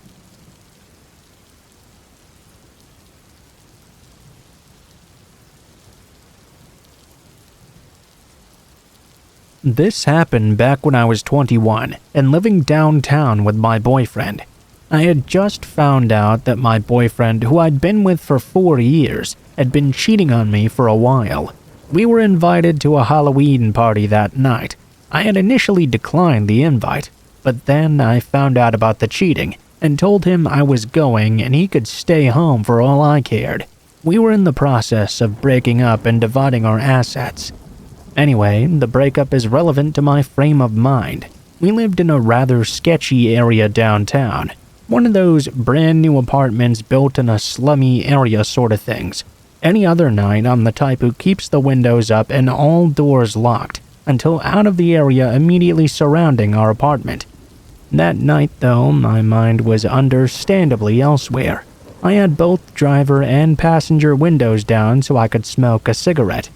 This happened back when I was 21 and living downtown with my boyfriend. I had just found out that my boyfriend, who I'd been with for 4 years, had been cheating on me for a while. We were invited to a Halloween party that night. I had initially declined the invite, but then I found out about the cheating and told him I was going and he could stay home for all I cared. We were in the process of breaking up and dividing our assets. Anyway, the breakup is relevant to my frame of mind. We lived in a rather sketchy area downtown. One of those brand new apartments built in a slummy area sort of things. Any other night, I'm the type who keeps the windows up and all doors locked until out of the area immediately surrounding our apartment. That night, though, my mind was understandably elsewhere. I had both driver and passenger windows down so I could smoke a cigarette.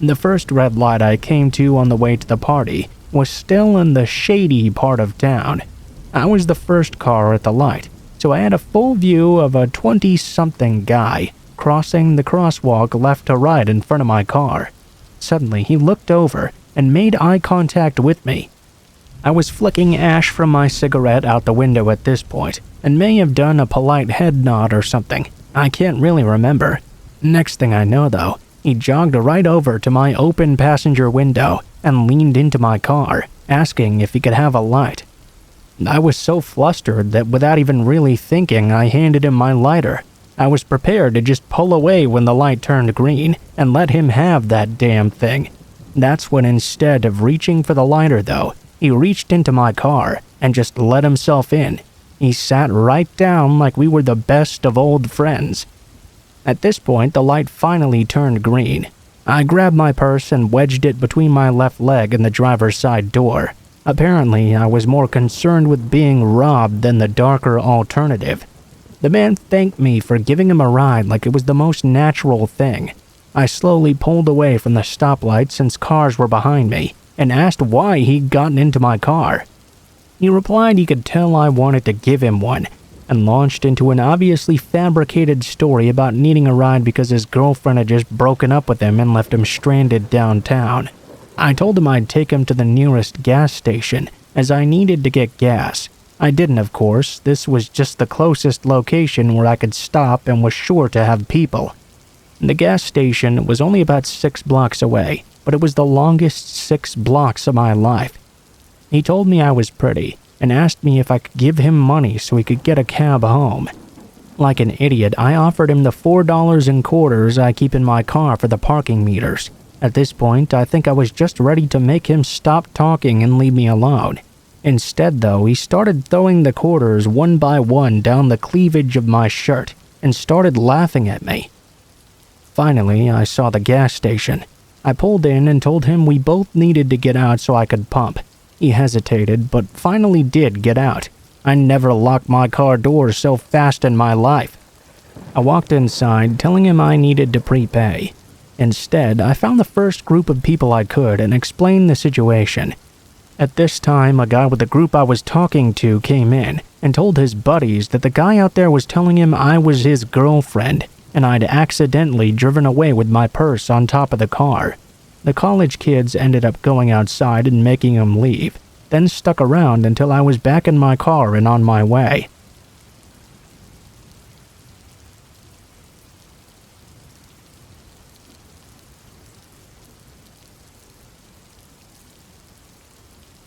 The first red light I came to on the way to the party was still in the shady part of town. I was the first car at the light, so I had a full view of a 20-something guy crossing the crosswalk left to right in front of my car. Suddenly, he looked over and made eye contact with me. I was flicking ash from my cigarette out the window at this point, and may have done a polite head nod or something. I can't really remember. Next thing I know, though, he jogged right over to my open passenger window and leaned into my car, asking if he could have a light. I was so flustered that without even really thinking, I handed him my lighter. I was prepared to just pull away when the light turned green and let him have that damn thing. That's when, instead of reaching for the lighter though, he reached into my car and just let himself in. He sat right down like we were the best of old friends. At this point, the light finally turned green. I grabbed my purse and wedged it between my left leg and the driver's side door. Apparently, I was more concerned with being robbed than the darker alternative. The man thanked me for giving him a ride like it was the most natural thing. I slowly pulled away from the stoplight since cars were behind me and asked why he'd gotten into my car. He replied he could tell I wanted to give him one, and launched into an obviously fabricated story about needing a ride because his girlfriend had just broken up with him and left him stranded downtown. I told him I'd take him to the nearest gas station, as I needed to get gas. I didn't, of course. This was just the closest location where I could stop and was sure to have people. The gas station was only about 6 blocks away, but it was the longest 6 blocks of my life. He told me I was pretty, and asked me if I could give him money so he could get a cab home. Like an idiot, I offered him the $4 in quarters I keep in my car for the parking meters. At this point, I think I was just ready to make him stop talking and leave me alone. Instead, though, he started throwing the quarters one by one down the cleavage of my shirt and started laughing at me. Finally, I saw the gas station. I pulled in and told him we both needed to get out so I could pump. He hesitated, but finally did get out. I never locked my car doors so fast in my life. I walked inside, telling him I needed to prepay. Instead, I found the first group of people I could and explained the situation. At this time, a guy with the group I was talking to came in and told his buddies that the guy out there was telling him I was his girlfriend, and I'd accidentally driven away with my purse on top of the car. The college kids ended up going outside and making him leave, then stuck around until I was back in my car and on my way.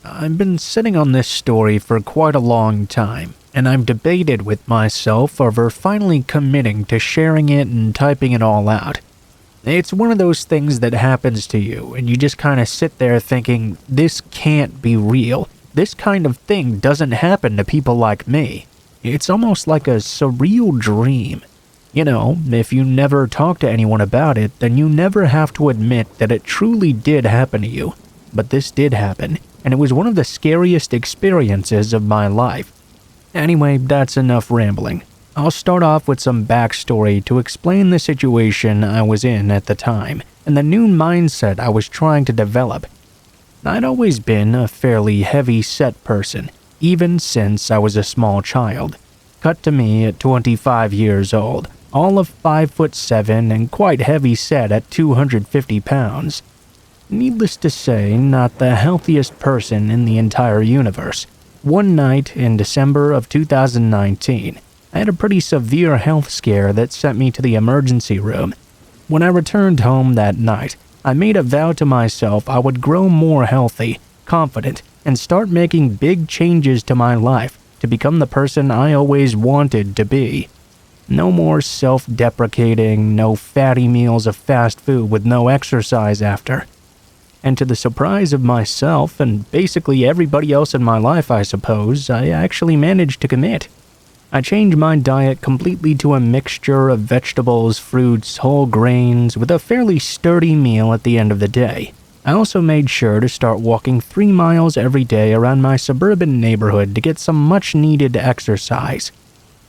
I've been sitting on this story for quite a long time, and I've debated with myself over finally committing to sharing it and typing it all out. It's one of those things that happens to you, and you just kind of sit there thinking, this can't be real. This kind of thing doesn't happen to people like me. It's almost like a surreal dream. You know, if you never talk to anyone about it, then you never have to admit that it truly did happen to you. But this did happen, and it was one of the scariest experiences of my life. Anyway, that's enough rambling. I'll start off with some backstory to explain the situation I was in at the time, and the new mindset I was trying to develop. I'd always been a fairly heavy-set person, even since I was a small child. Cut to me at 25 years old, all of 5'7" and quite heavy-set at 250 pounds. Needless to say, not the healthiest person in the entire universe. One night in December of 2019, I had a pretty severe health scare that sent me to the emergency room. When I returned home that night, I made a vow to myself I would grow more healthy, confident, and start making big changes to my life to become the person I always wanted to be. No more self-deprecating, no fatty meals of fast food with no exercise after. And to the surprise of myself and basically everybody else in my life, I suppose, I actually managed to commit. I changed my diet completely to a mixture of vegetables, fruits, whole grains, with a fairly sturdy meal at the end of the day. I also made sure to start walking 3 miles every day around my suburban neighborhood to get some much-needed exercise.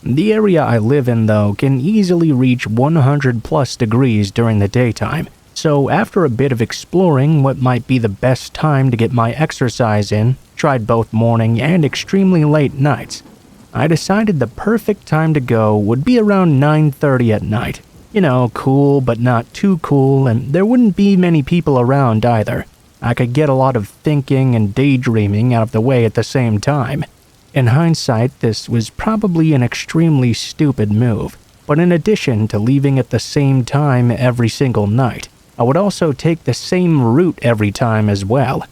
The area I live in, though, can easily reach 100+ degrees during the daytime. So after a bit of exploring what might be the best time to get my exercise in, tried both morning and extremely late nights, I decided the perfect time to go would be around 9:30 at night. You know, cool but not too cool, and there wouldn't be many people around either. I could get a lot of thinking and daydreaming out of the way at the same time. In hindsight, this was probably an extremely stupid move, but in addition to leaving at the same time every single night, I would also take the same route every time as well.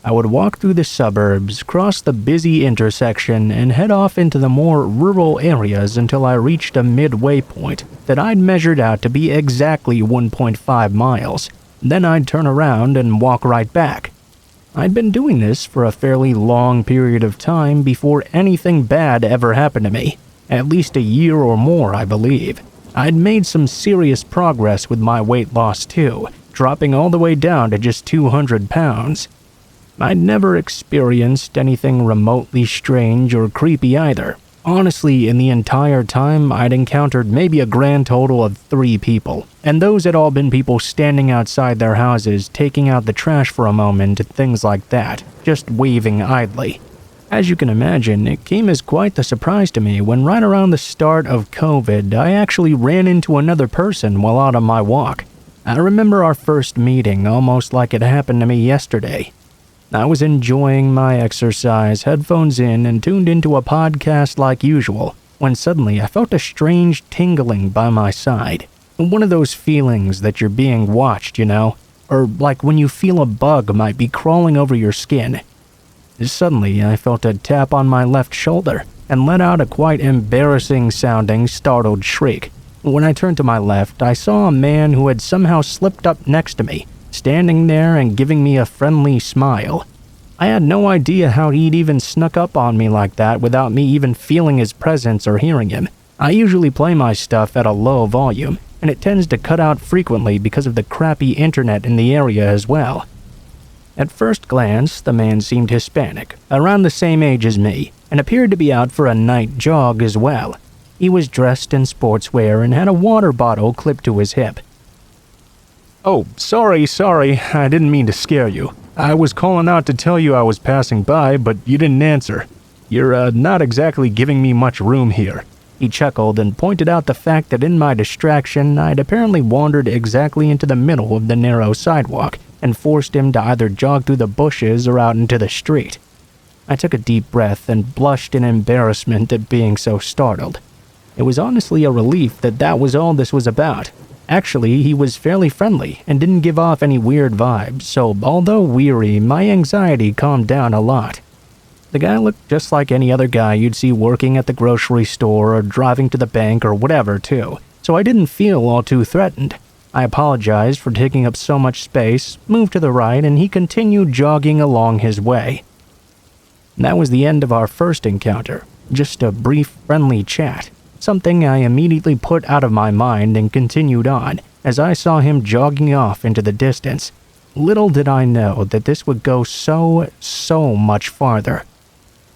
I would walk through the suburbs, cross the busy intersection, and head off into the more rural areas until I reached a midway point that I'd measured out to be exactly 1.5 miles. Then I'd turn around and walk right back. I'd been doing this for a fairly long period of time before anything bad ever happened to me. At least a year or more, I believe. I'd made some serious progress with my weight loss too, dropping all the way down to just 200 pounds. I'd never experienced anything remotely strange or creepy either. Honestly, in the entire time, I'd encountered maybe a grand total of 3 people, and those had all been people standing outside their houses, taking out the trash for a moment and things like that, just waving idly. As you can imagine, it came as quite the surprise to me when right around the start of COVID, I actually ran into another person while out on my walk. I remember our first meeting almost like it happened to me yesterday. I was enjoying my exercise, headphones in, and tuned into a podcast like usual, when suddenly I felt a strange tingling by my side. One of those feelings that you're being watched, you know? Or like when you feel a bug might be crawling over your skin. Suddenly, I felt a tap on my left shoulder. and let out a quite embarrassing-sounding startled shriek. When I turned to my left, I saw a man who had somehow slipped up next to me, standing there and giving me a friendly smile. I had no idea how he'd even snuck up on me like that without me even feeling his presence or hearing him. I usually play my stuff at a low volume, and it tends to cut out frequently because of the crappy internet in the area as well. At first glance, the man seemed Hispanic, around the same age as me, and appeared to be out for a night jog as well. He was dressed in sportswear and had a water bottle clipped to his hip. "Oh, sorry, I didn't mean to scare you. I was calling out to tell you I was passing by, but you didn't answer. You're not exactly giving me much room here." He chuckled and pointed out the fact that in my distraction, I'd apparently wandered exactly into the middle of the narrow sidewalk and forced him to either jog through the bushes or out into the street. I took a deep breath and blushed in embarrassment at being so startled. It was honestly a relief that that was all this was about. Actually, he was fairly friendly and didn't give off any weird vibes, so although weary, my anxiety calmed down a lot. The guy looked just like any other guy you'd see working at the grocery store or driving to the bank or whatever, too, so I didn't feel all too threatened. I apologized for taking up so much space, moved to the right, and he continued jogging along his way. That was the end of our first encounter, just a brief, friendly chat, something I immediately put out of my mind and continued on as I saw him jogging off into the distance. Little did I know that this would go so much farther.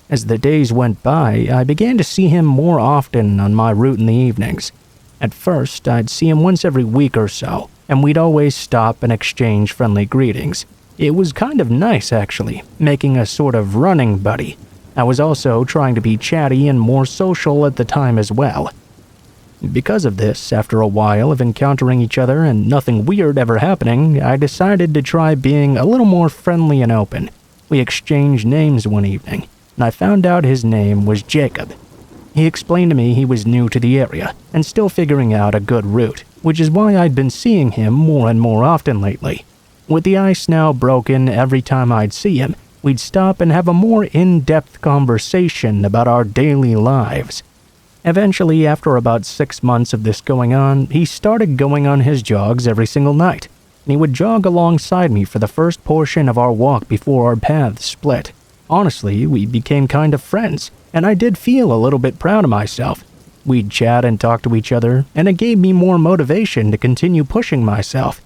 As the days went by, I began to see him more often on my route in the evenings. At first, I'd see him once every week or so, and we'd always stop and exchange friendly greetings. It was kind of nice, actually, making a sort of running buddy. I was also trying to be chatty and more social at the time as well. Because of this, after a while of encountering each other and nothing weird ever happening, I decided to try being a little more friendly and open. We exchanged names one evening, and I found out his name was Jacob. He explained to me he was new to the area and still figuring out a good route, which is why I'd been seeing him more and more often lately. With the ice now broken, every time I'd see him, we'd stop and have a more in-depth conversation about our daily lives. Eventually, after about 6 months of this going on, he started going on his jogs every single night, and he would jog alongside me for the first portion of our walk before our paths split. Honestly, we became kind of friends, and I did feel a little bit proud of myself. We'd chat and talk to each other, and it gave me more motivation to continue pushing myself.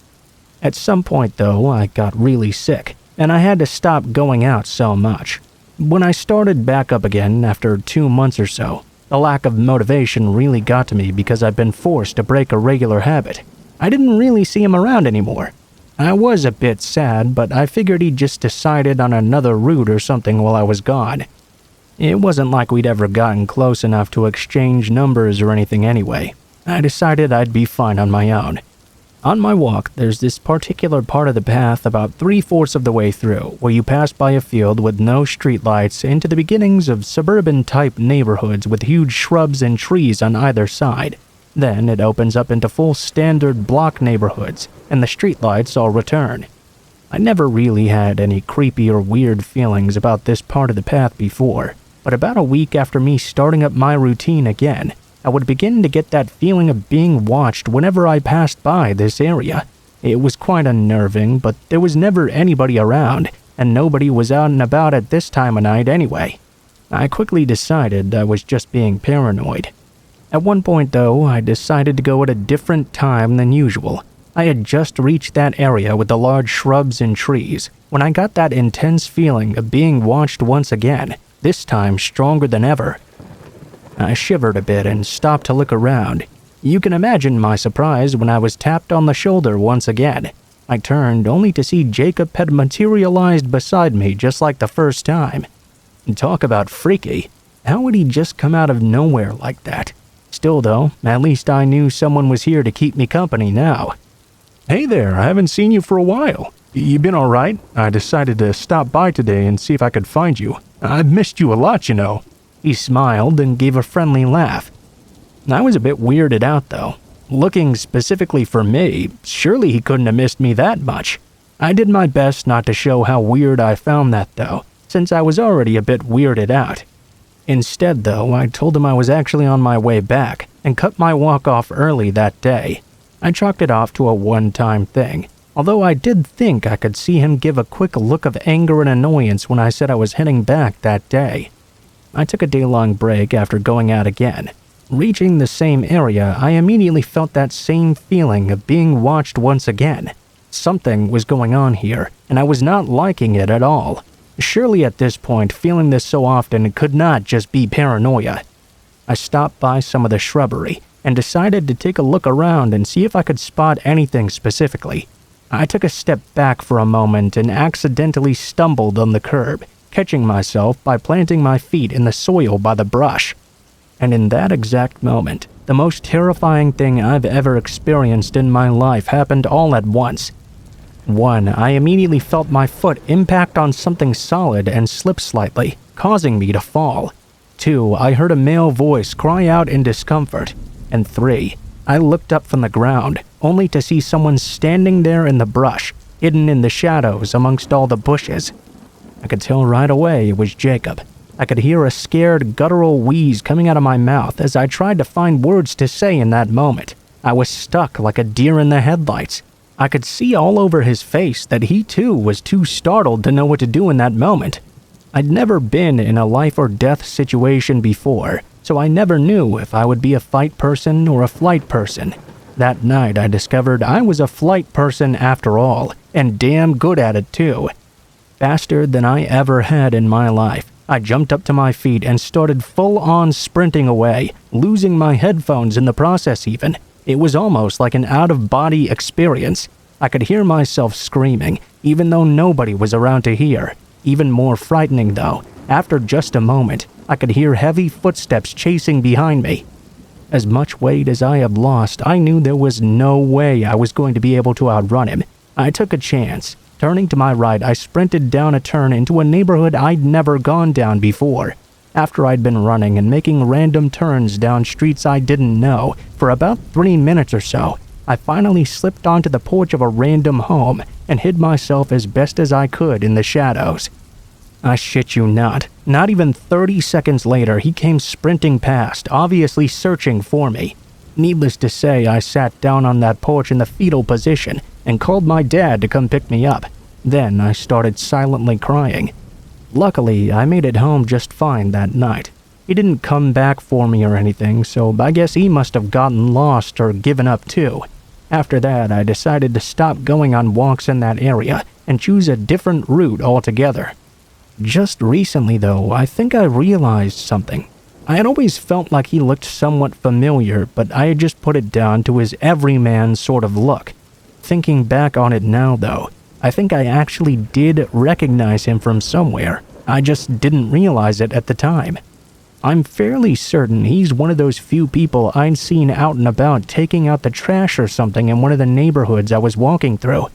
At some point, though, I got really sick, and I had to stop going out so much. When I started back up again after 2 months or so, the lack of motivation really got to me because I'd been forced to break a regular habit. I didn't really see him around anymore. I was a bit sad, but I figured he'd just decided on another route or something while I was gone. It wasn't like we'd ever gotten close enough to exchange numbers or anything anyway. I decided I'd be fine on my own. On my walk, there's this particular part of the path about 3/4 of the way through where you pass by a field with no streetlights into the beginnings of suburban-type neighborhoods with huge shrubs and trees on either side. Then it opens up into full standard block neighborhoods, and the streetlights all return. I never really had any creepy or weird feelings about this part of the path before, but about a week after me starting up my routine again, I would begin to get that feeling of being watched whenever I passed by this area. It was quite unnerving, but there was never anybody around, and nobody was out and about at this time of night anyway. I quickly decided I was just being paranoid. At one point, though, I decided to go at a different time than usual. I had just reached that area with the large shrubs and trees when I got that intense feeling of being watched once again, this time stronger than ever. I shivered a bit and stopped to look around. You can imagine my surprise when I was tapped on the shoulder once again. I turned only to see Jacob had materialized beside me just like the first time. Talk about freaky. How would he just come out of nowhere like that? Still though, at least I knew someone was here to keep me company now. "Hey there, I haven't seen you for a while. You been alright? I decided to stop by today and see if I could find you. I've missed you a lot, you know." He smiled and gave a friendly laugh. I was a bit weirded out though. Looking specifically for me, surely he couldn't have missed me that much. I did my best not to show how weird I found that though, since I was already a bit weirded out. Instead, though, I told him I was actually on my way back and cut my walk off early that day. I chalked it off to a one-time thing, although I did think I could see him give a quick look of anger and annoyance when I said I was heading back that day. I took a day-long break after going out again. Reaching the same area, I immediately felt that same feeling of being watched once again. Something was going on here, and I was not liking it at all. Surely at this point, feeling this so often could not just be paranoia. I stopped by some of the shrubbery and decided to take a look around and see if I could spot anything specifically. I took a step back for a moment and accidentally stumbled on the curb, catching myself by planting my feet in the soil by the brush. And in that exact moment, the most terrifying thing I've ever experienced in my life happened all at once. 1. I immediately felt my foot impact on something solid and slip slightly, causing me to fall. 2. I heard a male voice cry out in discomfort. And 3. I looked up from the ground, only to see someone standing there in the brush, hidden in the shadows amongst all the bushes. I could tell right away it was Jacob. I could hear a scared, guttural wheeze coming out of my mouth as I tried to find words to say in that moment. I was stuck like a deer in the headlights. I could see all over his face that he too was too startled to know what to do in that moment. I'd never been in a life or death situation before, so I never knew if I would be a fight person or a flight person. That night I discovered I was a flight person after all, and damn good at it too. Faster than I ever had in my life, I jumped up to my feet and started full-on sprinting away, losing my headphones in the process even. It was almost like an out-of-body experience. I could hear myself screaming, even though nobody was around to hear. Even more frightening though, after just a moment, I could hear heavy footsteps chasing behind me. As much weight as I had lost, I knew there was no way I was going to be able to outrun him. I took a chance. Turning to my right, I sprinted down a turn into a neighborhood I'd never gone down before. After I'd been running and making random turns down streets I didn't know for about 3 minutes or so, I finally slipped onto the porch of a random home and hid myself as best as I could in the shadows. I shit you not even 30 seconds later he came sprinting past, obviously searching for me. Needless to say, I sat down on that porch in the fetal position and called my dad to come pick me up. Then I started silently crying. Luckily, I made it home just fine that night. He didn't come back for me or anything, so I guess he must have gotten lost or given up too. After that, I decided to stop going on walks in that area and choose a different route altogether. Just recently though, I think I realized something. I had always felt like he looked somewhat familiar, but I had just put it down to his everyman sort of look. Thinking back on it now though, I think I actually did recognize him from somewhere. I just didn't realize it at the time. I'm fairly certain he's one of those few people I'd seen out and about taking out the trash or something in one of the neighborhoods I was walking through.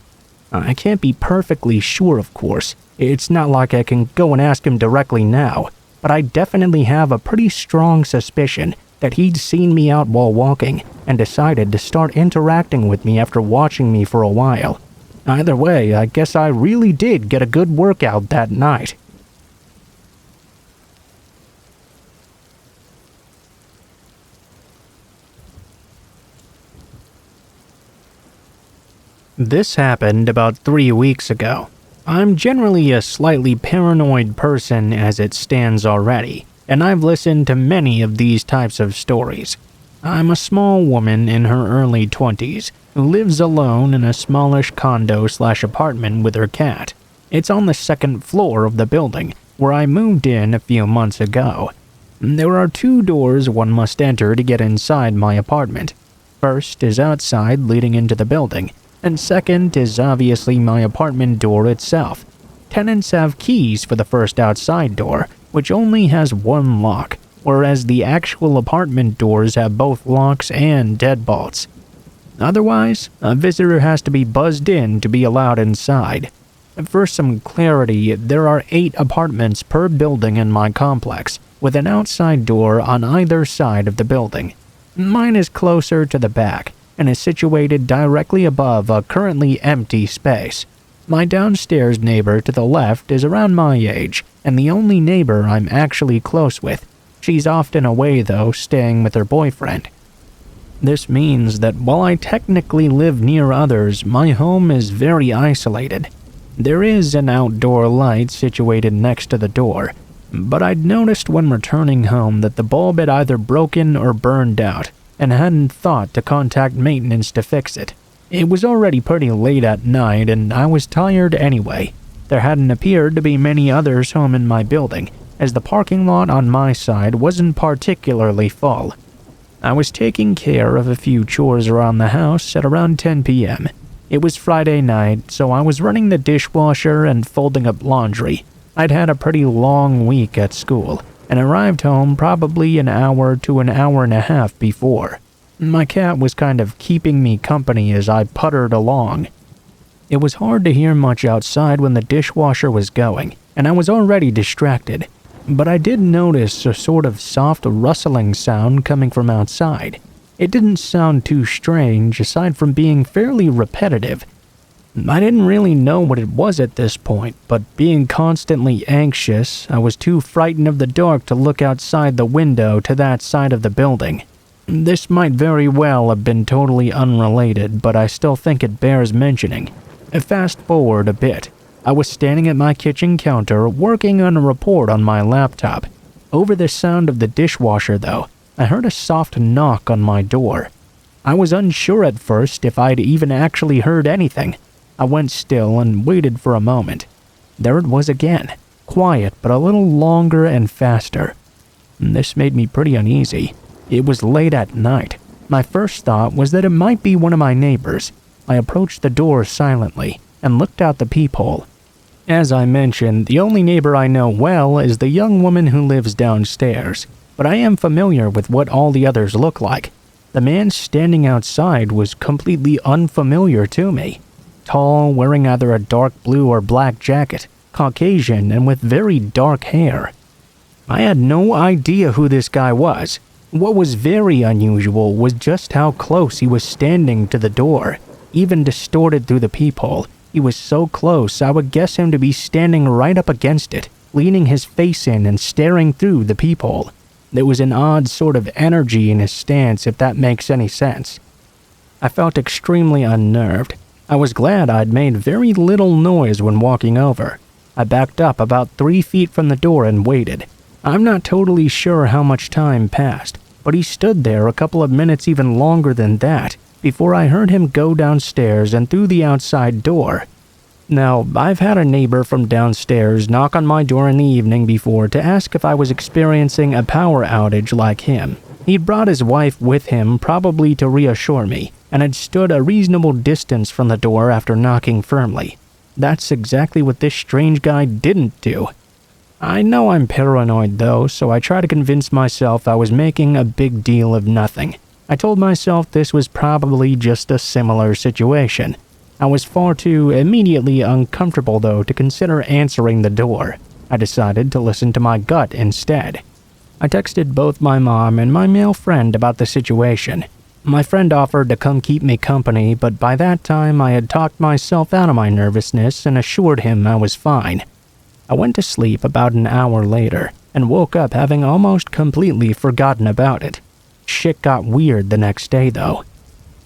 I can't be perfectly sure, of course. It's not like I can go and ask him directly now, but I definitely have a pretty strong suspicion that he'd seen me out while walking and decided to start interacting with me after watching me for a while. Either way, I guess I really did get a good workout that night. This happened about 3 weeks ago. I'm generally a slightly paranoid person as it stands already, and I've listened to many of these types of stories. I'm a small woman in her early 20s who lives alone in a smallish condo/apartment with her cat. It's on the 2nd floor of the building, where I moved in a few months ago. There are 2 doors one must enter to get inside my apartment. First is outside leading into the building, and second is obviously my apartment door itself. Tenants have keys for the first outside door, which only has 1 lock, whereas the actual apartment doors have both locks and deadbolts. Otherwise, a visitor has to be buzzed in to be allowed inside. For some clarity, there are 8 apartments per building in my complex, with an outside door on either side of the building. Mine is closer to the back, and is situated directly above a currently empty space. My downstairs neighbor to the left is around my age, and the only neighbor I'm actually close with. She's often away though, staying with her boyfriend. This means that while I technically live near others, my home is very isolated. There is an outdoor light situated next to the door, but I'd noticed when returning home that the bulb had either broken or burned out, and hadn't thought to contact maintenance to fix it. It was already pretty late at night, and I was tired anyway. There hadn't appeared to be many others home in my building, as the parking lot on my side wasn't particularly full. I was taking care of a few chores around the house at around 10 p.m. It was Friday night, so I was running the dishwasher and folding up laundry. I'd had a pretty long week at school, and arrived home probably an hour to an hour and a half before. My cat was kind of keeping me company as I puttered along. It was hard to hear much outside when the dishwasher was going, and I was already distracted. But I did notice a sort of soft rustling sound coming from outside. It didn't sound too strange, aside from being fairly repetitive. I didn't really know what it was at this point, but being constantly anxious, I was too frightened of the dark to look outside the window to that side of the building. This might very well have been totally unrelated, but I still think it bears mentioning. Fast forward a bit. I was standing at my kitchen counter working on a report on my laptop. Over the sound of the dishwasher, though, I heard a soft knock on my door. I was unsure at first if I'd even actually heard anything. I went still and waited for a moment. There it was again, quiet but a little longer and faster. This made me pretty uneasy. It was late at night. My first thought was that it might be one of my neighbors. I approached the door silently and looked out the peephole. As I mentioned, the only neighbor I know well is the young woman who lives downstairs, but I am familiar with what all the others look like. The man standing outside was completely unfamiliar to me. Tall, wearing either a dark blue or black jacket, Caucasian, and with very dark hair. I had no idea who this guy was. What was very unusual was just how close he was standing to the door, even distorted through the peephole. He was so close I would guess him to be standing right up against it, leaning his face in and staring through the peephole. There was an odd sort of energy in his stance, if that makes any sense. I felt extremely unnerved. I was glad I'd made very little noise when walking over. I backed up about 3 feet from the door and waited. I'm not totally sure how much time passed, but he stood there a couple of minutes, even longer than that, before I heard him go downstairs and through the outside door. Now, I've had a neighbor from downstairs knock on my door in the evening before to ask if I was experiencing a power outage like him. He'd brought his wife with him, probably to reassure me, and had stood a reasonable distance from the door after knocking firmly. That's exactly what this strange guy didn't do. I know I'm paranoid though, so I try to convince myself I was making a big deal of nothing. I told myself this was probably just a similar situation. I was far too immediately uncomfortable though to consider answering the door. I decided to listen to my gut instead. I texted both my mom and my male friend about the situation. My friend offered to come keep me company, but by that time I had talked myself out of my nervousness and assured him I was fine. I went to sleep about an hour later and woke up having almost completely forgotten about it. Shit got weird the next day though.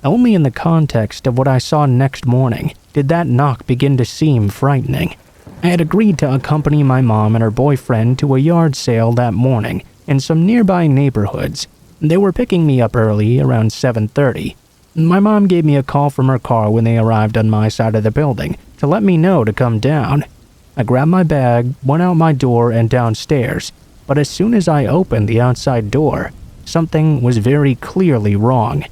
Only in the context of what I saw next morning did that knock begin to seem frightening. I had agreed to accompany my mom and her boyfriend to a yard sale that morning in some nearby neighborhoods. They were picking me up early, around 7:30. My mom gave me a call from her car when they arrived on my side of the building to let me know to come down. I grabbed my bag, went out my door and downstairs, but as soon as I opened the outside door, something was very clearly wrong.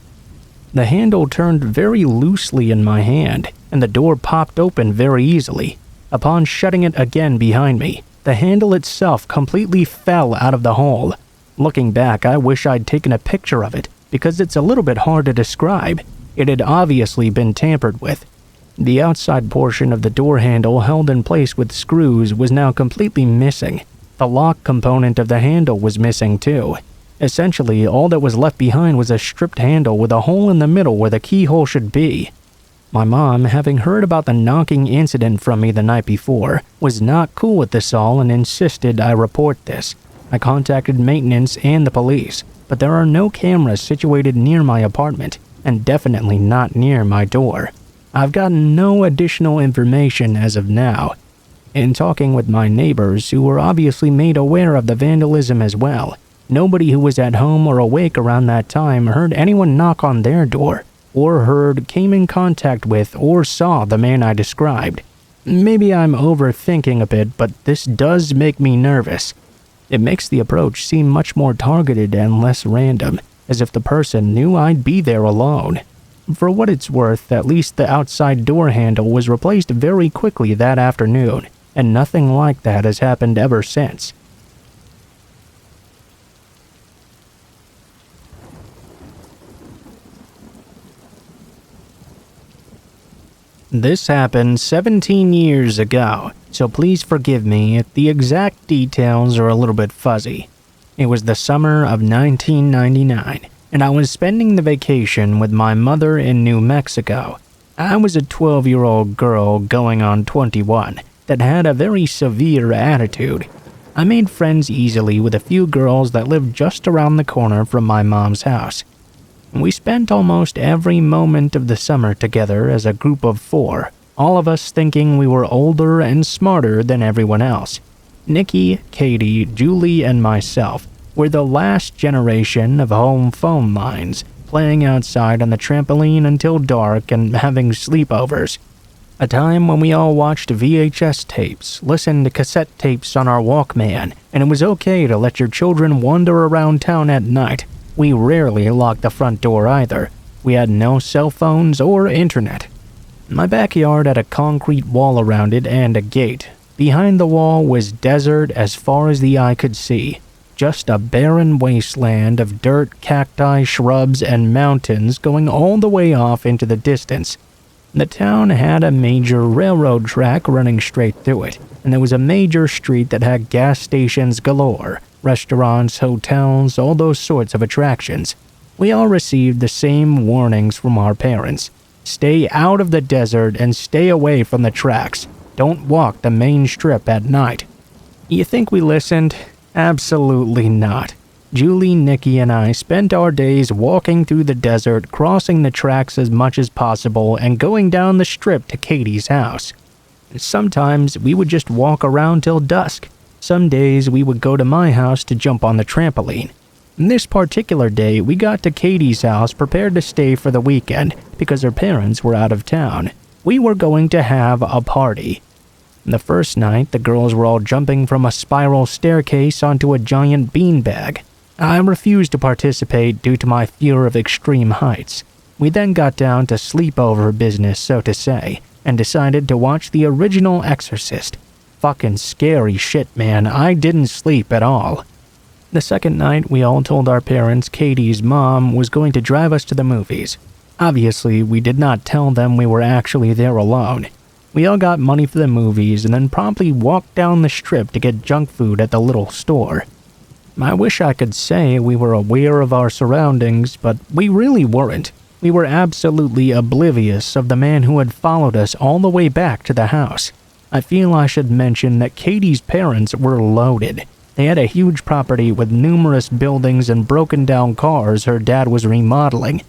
The handle turned very loosely in my hand, and the door popped open very easily. Upon shutting it again behind me, the handle itself completely fell out of the hole. Looking back, I wish I'd taken a picture of it, because it's a little bit hard to describe. It had obviously been tampered with. The outside portion of the door handle, held in place with screws, was now completely missing. The lock component of the handle was missing too. Essentially, all that was left behind was a stripped handle with a hole in the middle where the keyhole should be. My mom, having heard about the knocking incident from me the night before, was not cool with this all and insisted I report this. I contacted maintenance and the police, but there are no cameras situated near my apartment, and definitely not near my door. I've gotten no additional information as of now. In talking with my neighbors, who were obviously made aware of the vandalism as well, nobody who was at home or awake around that time heard anyone knock on their door, or came in contact with, or saw the man I described. Maybe I'm overthinking a bit, but this does make me nervous. It makes the approach seem much more targeted and less random, as if the person knew I'd be there alone. For what it's worth, at least the outside door handle was replaced very quickly that afternoon, and nothing like that has happened ever since. This happened 17 years ago, so please forgive me if the exact details are a little bit fuzzy. It was the summer of 1999, and I was spending the vacation with my mother in New Mexico. I was a 12-year-old girl going on 21 that had a very severe attitude. I made friends easily with a few girls that lived just around the corner from my mom's house. We spent almost every moment of the summer together as a group of 4, all of us thinking we were older and smarter than everyone else. Nikki, Katie, Julie, and myself were the last generation of home phone lines, playing outside on the trampoline until dark and having sleepovers. A time when we all watched VHS tapes, listened to cassette tapes on our Walkman, and it was okay to let your children wander around town at night. We rarely locked the front door either. We had no cell phones or internet. My backyard had a concrete wall around it and a gate. Behind the wall was desert as far as the eye could see. Just a barren wasteland of dirt, cacti, shrubs, and mountains going all the way off into the distance. The town had a major railroad track running straight through it, and there was a major street that had gas stations galore. Restaurants, hotels, all those sorts of attractions. We all received the same warnings from our parents. Stay out of the desert and stay away from the tracks. Don't walk the main strip at night. You think we listened? Absolutely not. Julie, Nikki, and I spent our days walking through the desert, crossing the tracks as much as possible, and going down the strip to Katie's house. Sometimes we would just walk around till dusk. Some days we would go to my house to jump on the trampoline. This particular day, we got to Katie's house prepared to stay for the weekend because her parents were out of town. We were going to have a party. The first night, the girls were all jumping from a spiral staircase onto a giant beanbag. I refused to participate due to my fear of extreme heights. We then got down to sleepover business, so to say, and decided to watch the original Exorcist. Fucking scary shit, man. I didn't sleep at all. The second night, we all told our parents Katie's mom was going to drive us to the movies. Obviously, we did not tell them we were actually there alone. We all got money for the movies and then promptly walked down the strip to get junk food at the little store. I wish I could say we were aware of our surroundings, but we really weren't. We were absolutely oblivious of the man who had followed us all the way back to the house. I feel I should mention that Katie's parents were loaded. They had a huge property with numerous buildings and broken down cars her dad was remodeling.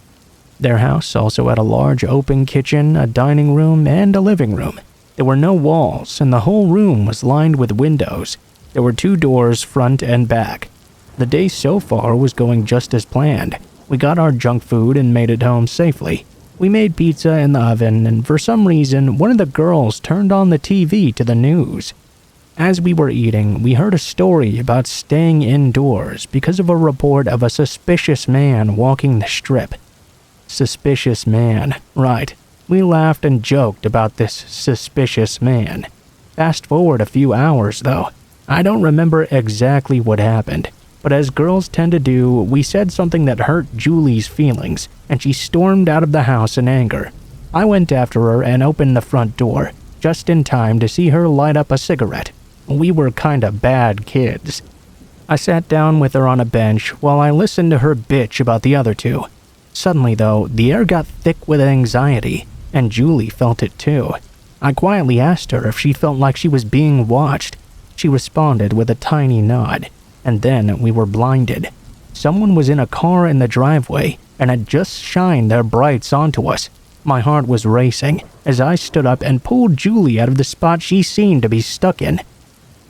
Their house also had a large open kitchen, a dining room, and a living room. There were no walls, and the whole room was lined with windows. There were 2 doors, front and back. The day so far was going just as planned. We got our junk food and made it home safely. We made pizza in the oven, and for some reason, one of the girls turned on the TV to the news. As we were eating, we heard a story about staying indoors because of a report of a suspicious man walking the strip. Suspicious man, right. We laughed and joked about this suspicious man. Fast forward a few hours, though. I don't remember exactly what happened, but as girls tend to do, we said something that hurt Julie's feelings, and she stormed out of the house in anger. I went after her and opened the front door, just in time to see her light up a cigarette. We were kinda bad kids. I sat down with her on a bench while I listened to her bitch about the other 2. Suddenly, though, the air got thick with anxiety, and Julie felt it too. I quietly asked her if she felt like she was being watched. She responded with a tiny nod. and then we were blinded. Someone was in a car in the driveway and had just shined their brights onto us. My heart was racing as I stood up and pulled Julie out of the spot she seemed to be stuck in.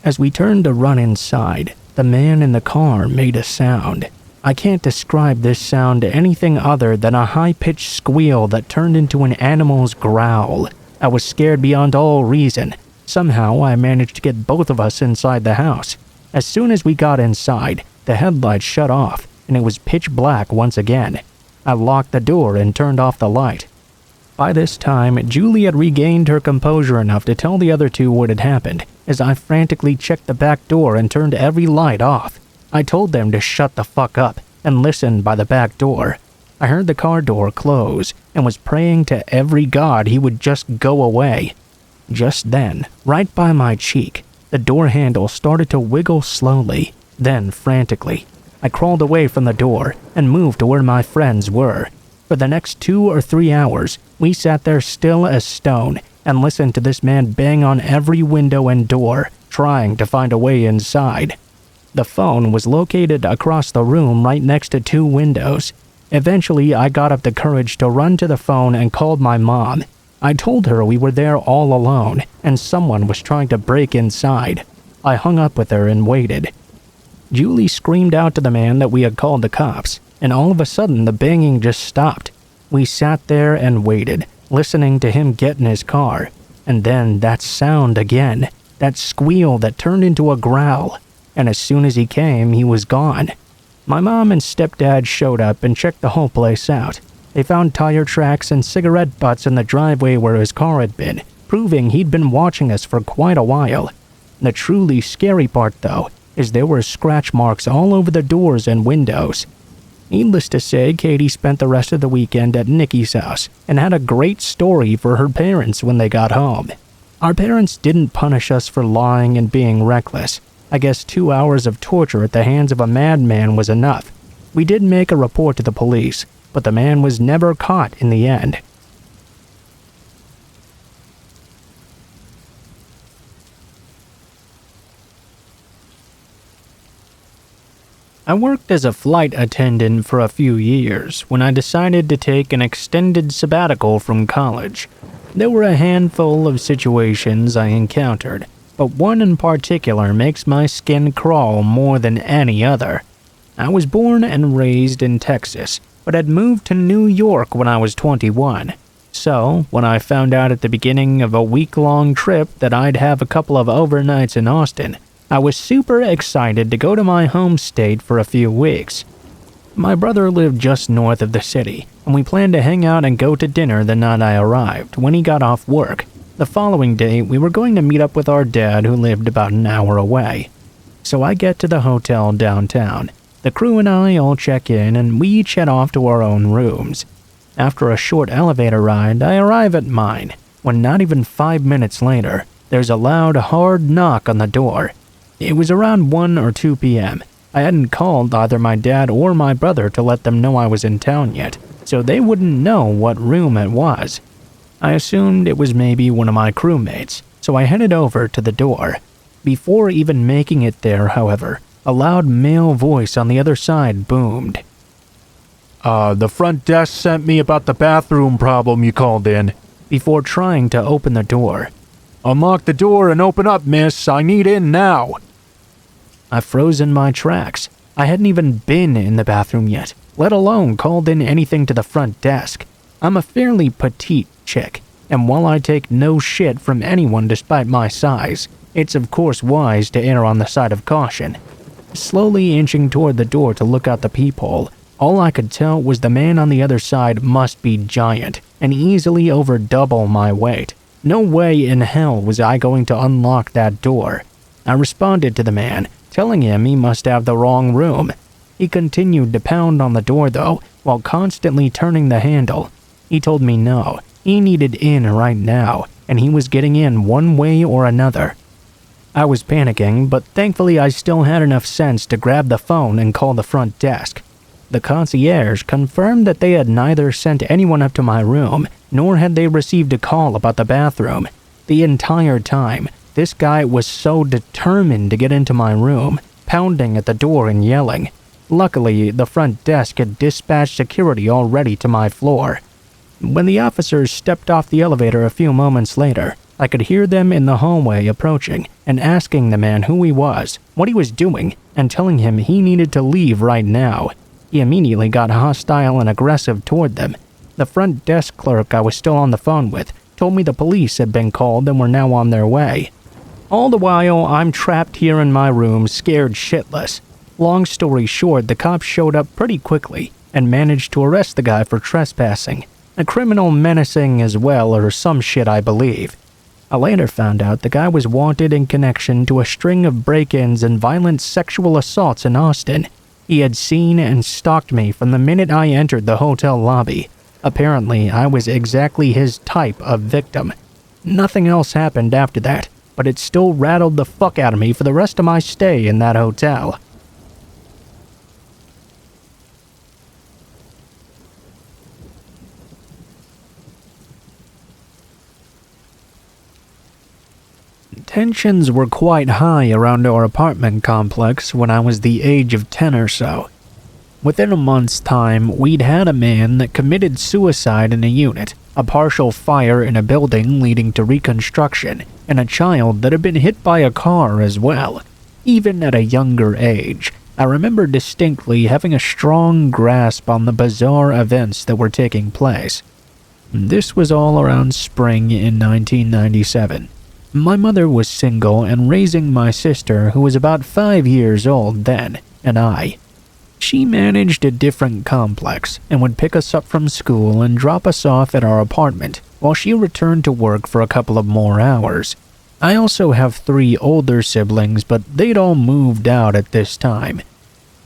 As we turned to run inside, the man in the car made a sound. I can't describe this sound to anything other than a high-pitched squeal that turned into an animal's growl. I was scared beyond all reason. Somehow, I managed to get both of us inside the house. As soon as we got inside, the headlights shut off, and it was pitch black once again. I locked the door and turned off the light. By this time, Julie had regained her composure enough to tell the other two what had happened, as I frantically checked the back door and turned every light off. I told them to shut the fuck up and listen by the back door. I heard the car door close and was praying to every god he would just go away. Just then, right by my cheek, the door handle started to wiggle slowly, then frantically. I crawled away from the door and moved to where my friends were. For the next 2 or 3 hours, we sat there still as stone and listened to this man bang on every window and door, trying to find a way inside. The phone was located across the room right next to 2 windows. Eventually, I got up the courage to run to the phone and called my mom. I told her we were there all alone and someone was trying to break inside. I hung up with her and waited. Julie screamed out to the man that we had called the cops, and all of a sudden the banging just stopped. We sat there and waited, listening to him get in his car, and then that sound again, that squeal that turned into a growl, and as soon as he came, he was gone. My mom and stepdad showed up and checked the whole place out. They found tire tracks and cigarette butts in the driveway where his car had been, proving he'd been watching us for quite a while. The truly scary part, though, is there were scratch marks all over the doors and windows. Needless to say, Katie spent the rest of the weekend at Nikki's house and had a great story for her parents when they got home. Our parents didn't punish us for lying and being reckless. I guess 2 hours of torture at the hands of a madman was enough. We did make a report to the police, but the man was never caught in the end. I worked as a flight attendant for a few years when I decided to take an extended sabbatical from college. There were a handful of situations I encountered, but one in particular makes my skin crawl more than any other. I was born and raised in Texas, but had moved to New York when I was 21. So, when I found out at the beginning of a week-long trip that I'd have a couple of overnights in Austin, I was super excited to go to my home state for a few weeks. My brother lived just north of the city, and we planned to hang out and go to dinner the night I arrived when he got off work. The following day, we were going to meet up with our dad who lived about an hour away. So I get to the hotel downtown. The crew and I all check in, and we each head off to our own rooms. After a short elevator ride, I arrive at mine, when not even 5 minutes later, there's a loud, hard knock on the door. It was around 1 or 2 p.m. I hadn't called either my dad or my brother to let them know I was in town yet, so they wouldn't know what room it was. I assumed it was maybe one of my crewmates, so I headed over to the door. Before even making it there, however, a loud male voice on the other side boomed. The front desk sent me about the bathroom problem you called in. Before trying to open the door. Unlock the door and open up, miss. I need in now. I froze in my tracks. I hadn't even been in the bathroom yet, let alone called in anything to the front desk. I'm a fairly petite chick, and while I take no shit from anyone despite my size, it's of course wise to err on the side of caution. Slowly inching toward the door to look out the peephole, all I could tell was the man on the other side must be giant and easily over double my weight. No way in hell was I going to unlock that door. I responded to the man, telling him he must have the wrong room. He continued to pound on the door though, while constantly turning the handle. He told me no, he needed in right now, and he was getting in one way or another. I was panicking, but thankfully I still had enough sense to grab the phone and call the front desk. The concierge confirmed that they had neither sent anyone up to my room, nor had they received a call about the bathroom. The entire time, this guy was so determined to get into my room, pounding at the door and yelling. Luckily, the front desk had dispatched security already to my floor. When the officers stepped off the elevator a few moments later, I could hear them in the hallway approaching and asking the man who he was, what he was doing, and telling him he needed to leave right now. He immediately got hostile and aggressive toward them. The front desk clerk I was still on the phone with told me the police had been called and were now on their way. All the while, I'm trapped here in my room, scared shitless. Long story short, the cops showed up pretty quickly and managed to arrest the guy for trespassing. A criminal menacing as well, or some shit, I believe. I later found out the guy was wanted in connection to a string of break-ins and violent sexual assaults in Austin. He had seen and stalked me from the minute I entered the hotel lobby. Apparently, I was exactly his type of victim. Nothing else happened after that, but it still rattled the fuck out of me for the rest of my stay in that hotel. Tensions were quite high around our apartment complex when I was the age of 10 or so. Within a month's time, we'd had a man that committed suicide in a unit, a partial fire in a building leading to reconstruction, and a child that had been hit by a car as well. Even at a younger age, I remember distinctly having a strong grasp on the bizarre events that were taking place. This was all around spring in 1997. My mother was single and raising my sister, who was about 5 years old then, and I. She managed a different complex and would pick us up from school and drop us off at our apartment while she returned to work for a couple of more hours. I also have 3 older siblings, but they'd all moved out at this time.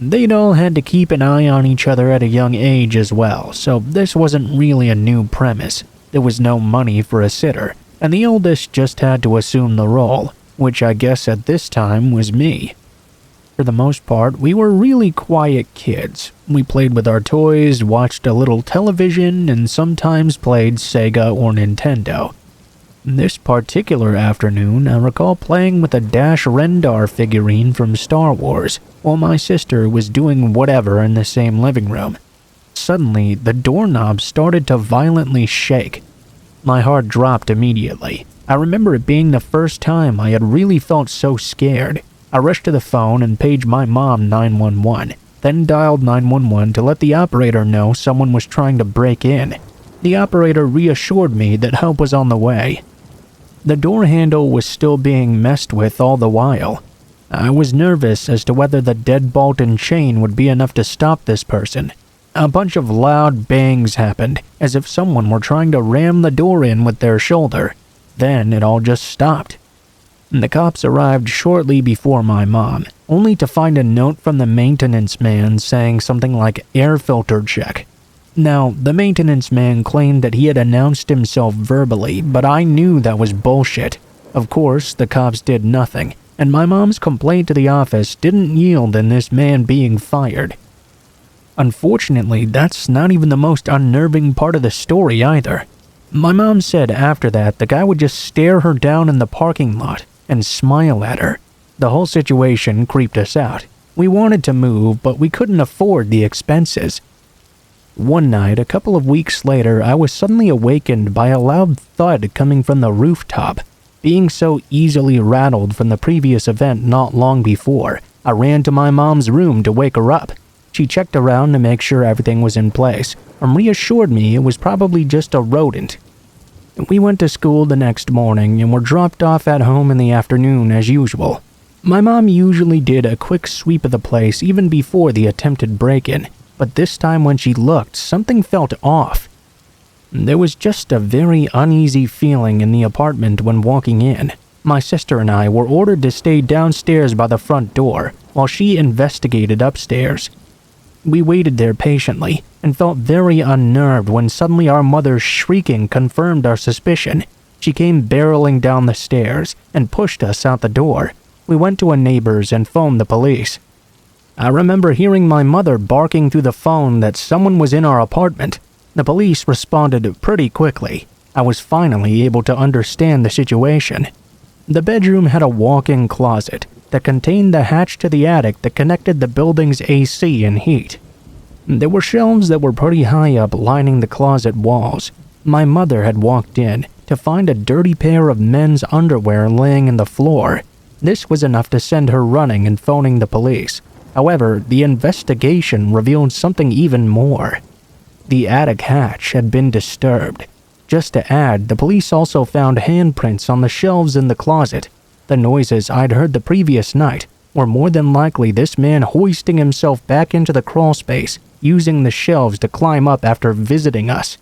They'd all had to keep an eye on each other at a young age as well, so this wasn't really a new premise. There was no money for a sitter, and the oldest just had to assume the role, which I guess at this time was me. For the most part, we were really quiet kids. We played with our toys, watched a little television, and sometimes played Sega or Nintendo. This particular afternoon, I recall playing with a Dash Rendar figurine from Star Wars, while my sister was doing whatever in the same living room. Suddenly, the doorknob started to violently shake. My heart dropped immediately. I remember it being the first time I had really felt so scared. I rushed to the phone and paged my mom 911, then dialed 911 to let the operator know someone was trying to break in. The operator reassured me that help was on the way. The door handle was still being messed with all the while. I was nervous as to whether the deadbolt and chain would be enough to stop this person. A bunch of loud bangs happened, as if someone were trying to ram the door in with their shoulder. Then it all just stopped. The cops arrived shortly before my mom, only to find a note from the maintenance man saying something like air filter check. Now, the maintenance man claimed that he had announced himself verbally, but I knew that was bullshit. Of course, the cops did nothing, and my mom's complaint to the office didn't yield in this man being fired. Unfortunately, that's not even the most unnerving part of the story either. My mom said after that the guy would just stare her down in the parking lot and smile at her. The whole situation creeped us out. We wanted to move, but we couldn't afford the expenses. One night, a couple of weeks later, I was suddenly awakened by a loud thud coming from the rooftop. Being so easily rattled from the previous event not long before, I ran to my mom's room to wake her up. She checked around to make sure everything was in place and reassured me it was probably just a rodent. We went to school the next morning and were dropped off at home in the afternoon as usual. My mom usually did a quick sweep of the place even before the attempted break-in, but this time when she looked, something felt off. There was just a very uneasy feeling in the apartment when walking in. My sister and I were ordered to stay downstairs by the front door while she investigated upstairs. We waited there patiently and felt very unnerved when suddenly our mother's shrieking confirmed our suspicion. She came barreling down the stairs and pushed us out the door. We went to a neighbor's and phoned the police. I remember hearing my mother barking through the phone that someone was in our apartment. The police responded pretty quickly. I was finally able to understand the situation. The bedroom had a walk-in closet, that contained the hatch to the attic that connected the building's AC and heat. There were shelves that were pretty high up lining the closet walls. My mother had walked in to find a dirty pair of men's underwear laying in the floor. This was enough to send her running and phoning the police. However, the investigation revealed something even more. The attic hatch had been disturbed. Just to add, the police also found handprints on the shelves in the closet. The noises I'd heard the previous night were more than likely this man hoisting himself back into the crawlspace, using the shelves to climb up after visiting us.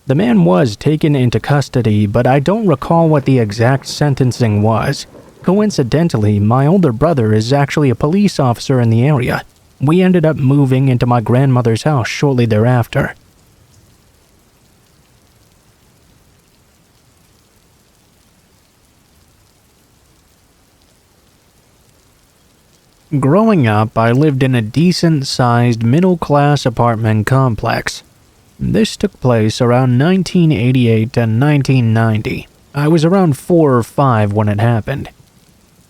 The man was taken into custody, but I don't recall what the exact sentencing was. Coincidentally, my older brother is actually a police officer in the area. We ended up moving into my grandmother's house shortly thereafter. Growing up, I lived in a decent-sized middle-class apartment complex. This took place around 1988 to 1990. I was around 4 or 5 when it happened.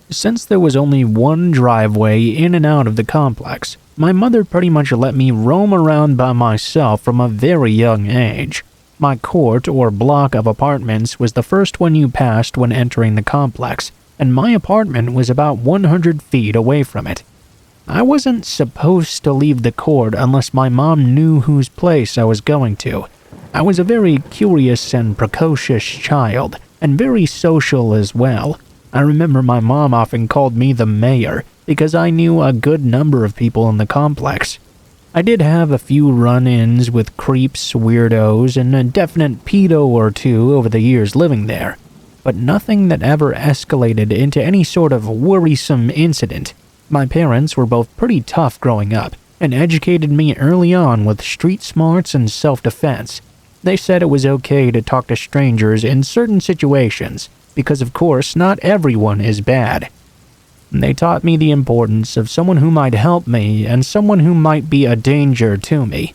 Since there was only one driveway in and out of the complex, my mother pretty much let me roam around by myself from a very young age. My court or block of apartments was the first one you passed when entering the complex, and my apartment was about 100 feet away from it. I wasn't supposed to leave the court unless my mom knew whose place I was going to. I was a very curious and precocious child, and very social as well. I remember my mom often called me the mayor because I knew a good number of people in the complex. I did have a few run-ins with creeps, weirdos, and a definite pedo or two over the years living there, but nothing that ever escalated into any sort of worrisome incident. My parents were both pretty tough growing up and educated me early on with street smarts and self-defense. They said it was okay to talk to strangers in certain situations because, of course, not everyone is bad. They taught me the importance of someone who might help me and someone who might be a danger to me.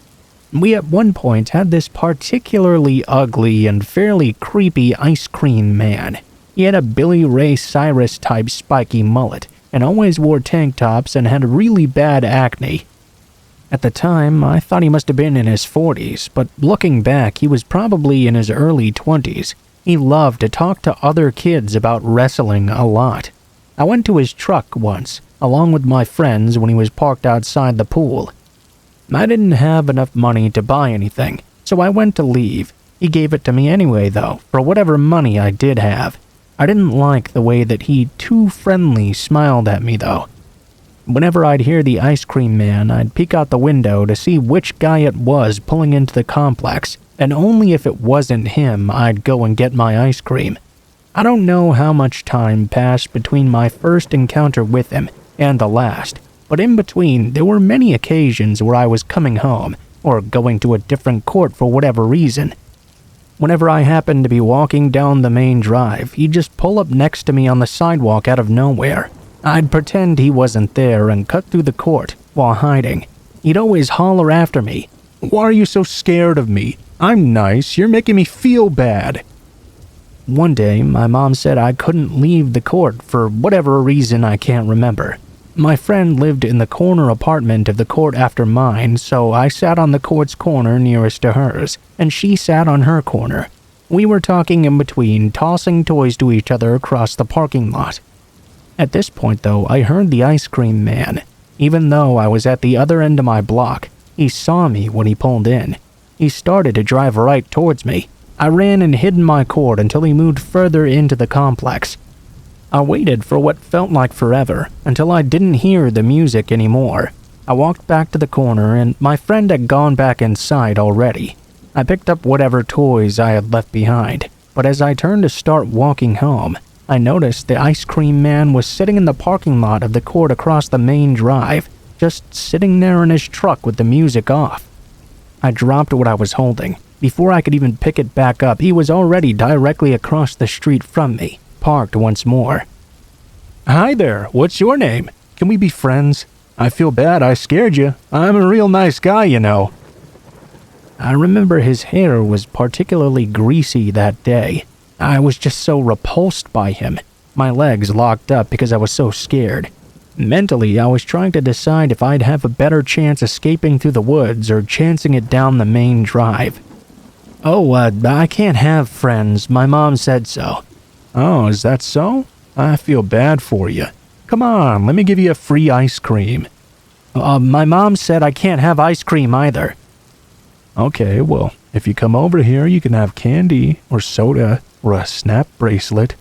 We at one point had this particularly ugly and fairly creepy ice cream man. He had a Billy Ray Cyrus type spiky mullet and always wore tank tops and had really bad acne. At the time, I thought he must have been in his 40s, but looking back, he was probably in his early 20s. He loved to talk to other kids about wrestling a lot. I went to his truck once, along with my friends when he was parked outside the pool. I didn't have enough money to buy anything, so I went to leave. He gave it to me anyway, though, for whatever money I did have. I didn't like the way that he too friendly smiled at me, though. Whenever I'd hear the ice cream man, I'd peek out the window to see which guy it was pulling into the complex, and only if it wasn't him, I'd go and get my ice cream. I don't know how much time passed between my first encounter with him and the last, but in between, there were many occasions where I was coming home, or going to a different court for whatever reason. Whenever I happened to be walking down the main drive, he'd just pull up next to me on the sidewalk out of nowhere. I'd pretend he wasn't there and cut through the court while hiding. He'd always holler after me, "Why are you so scared of me? I'm nice, you're making me feel bad." One day, my mom said I couldn't leave the court for whatever reason I can't remember. My friend lived in the corner apartment of the court after mine, so I sat on the court's corner nearest to hers, and she sat on her corner. We were talking in between, tossing toys to each other across the parking lot. At this point, though, I heard the ice cream man. Even though I was at the other end of my block, he saw me when he pulled in. He started to drive right towards me. I ran and hid in my court until he moved further into the complex. I waited for what felt like forever, until I didn't hear the music anymore. I walked back to the corner, and my friend had gone back inside already. I picked up whatever toys I had left behind, but as I turned to start walking home, I noticed the ice cream man was sitting in the parking lot of the court across the main drive, just sitting there in his truck with the music off. I dropped what I was holding. Before I could even pick it back up, he was already directly across the street from me, parked once more. "Hi there, what's your name? Can we be friends? I feel bad I scared you. I'm a real nice guy, you know." I remember his hair was particularly greasy that day. I was just so repulsed by him. My legs locked up because I was so scared. Mentally, I was trying to decide if I'd have a better chance escaping through the woods or chancing it down the main drive. I can't have friends. My mom said so. Oh, is that so? I feel bad for you. Come on, let me give you a free ice cream. My mom said I can't have ice cream either. Okay, well, if you come over here, you can have candy or soda or a snap bracelet.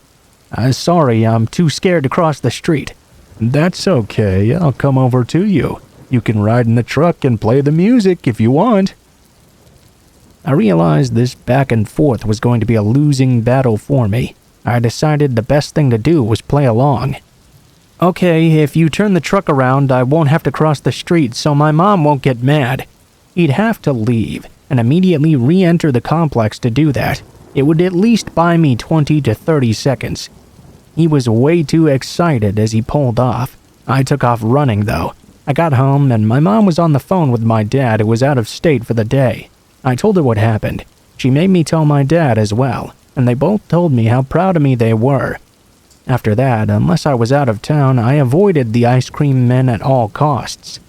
Sorry, I'm too scared to cross the street. That's okay, I'll come over to you. You can ride in the truck and play the music if you want. I realized this back and forth was going to be a losing battle for me. I decided the best thing to do was play along. Okay, if you turn the truck around, I won't have to cross the street so my mom won't get mad. He'd have to leave and immediately re-enter the complex to do that. It would at least buy me 20 to 30 seconds. He was way too excited as he pulled off. I took off running though. I got home and my mom was on the phone with my dad who was out of state for the day. I told her what happened. She made me tell my dad as well, and they both told me how proud of me they were. After that, unless I was out of town, I avoided the ice cream men at all costs.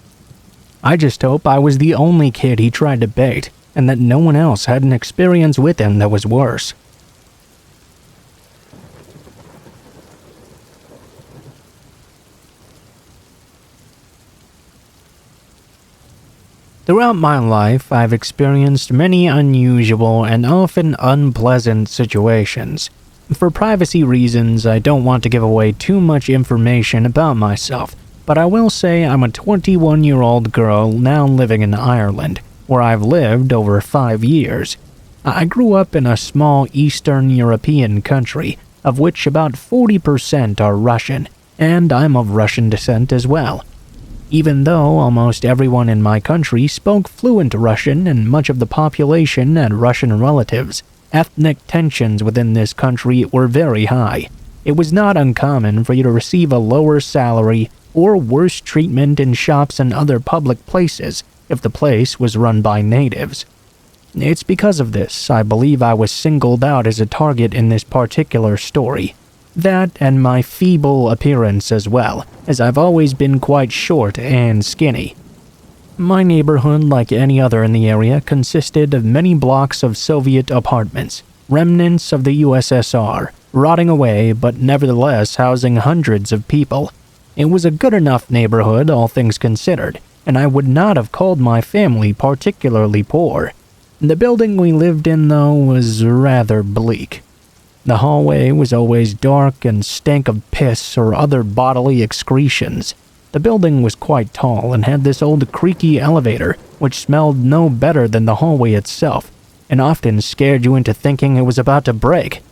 I just hope I was the only kid he tried to bait, and that no one else had an experience with him that was worse. Throughout my life, I've experienced many unusual and often unpleasant situations. For privacy reasons, I don't want to give away too much information about myself, but I will say I'm a 21-year-old girl now living in Ireland, where I've lived over 5 years. I grew up in a small Eastern European country, of which about 40% are Russian, and I'm of Russian descent as well. Even though almost everyone in my country spoke fluent Russian and much of the population had Russian relatives, ethnic tensions within this country were very high. It was not uncommon for you to receive a lower salary or worse treatment in shops and other public places if the place was run by natives. It's because of this I believe I was singled out as a target in this particular story. That and my feeble appearance as well, as I've always been quite short and skinny. My neighborhood, like any other in the area, consisted of many blocks of Soviet apartments, remnants of the USSR, rotting away but nevertheless housing hundreds of people. It was a good enough neighborhood, all things considered, and I would not have called my family particularly poor. The building we lived in, though, was rather bleak. The hallway was always dark and stank of piss or other bodily excretions. The building was quite tall and had this old creaky elevator, which smelled no better than the hallway itself, and often scared you into thinking it was about to break.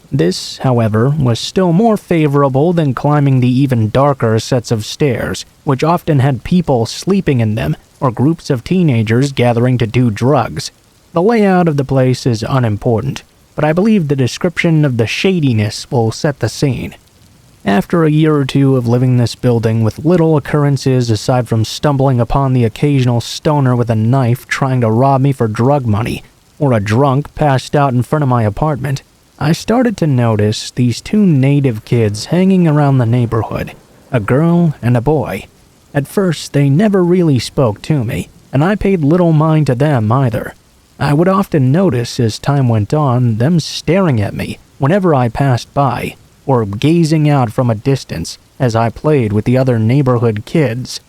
This, however, was still more favorable than climbing the even darker sets of stairs, which often had people sleeping in them or groups of teenagers gathering to do drugs. The layout of the place is unimportant, but I believe the description of the shadiness will set the scene. After a year or two of living in this building with little occurrences aside from stumbling upon the occasional stoner with a knife trying to rob me for drug money, or a drunk passed out in front of my apartment, I started to notice these two native kids hanging around the neighborhood, a girl and a boy. At first, they never really spoke to me, and I paid little mind to them either. I would often notice as time went on them staring at me whenever I passed by, or gazing out from a distance as I played with the other neighborhood kids.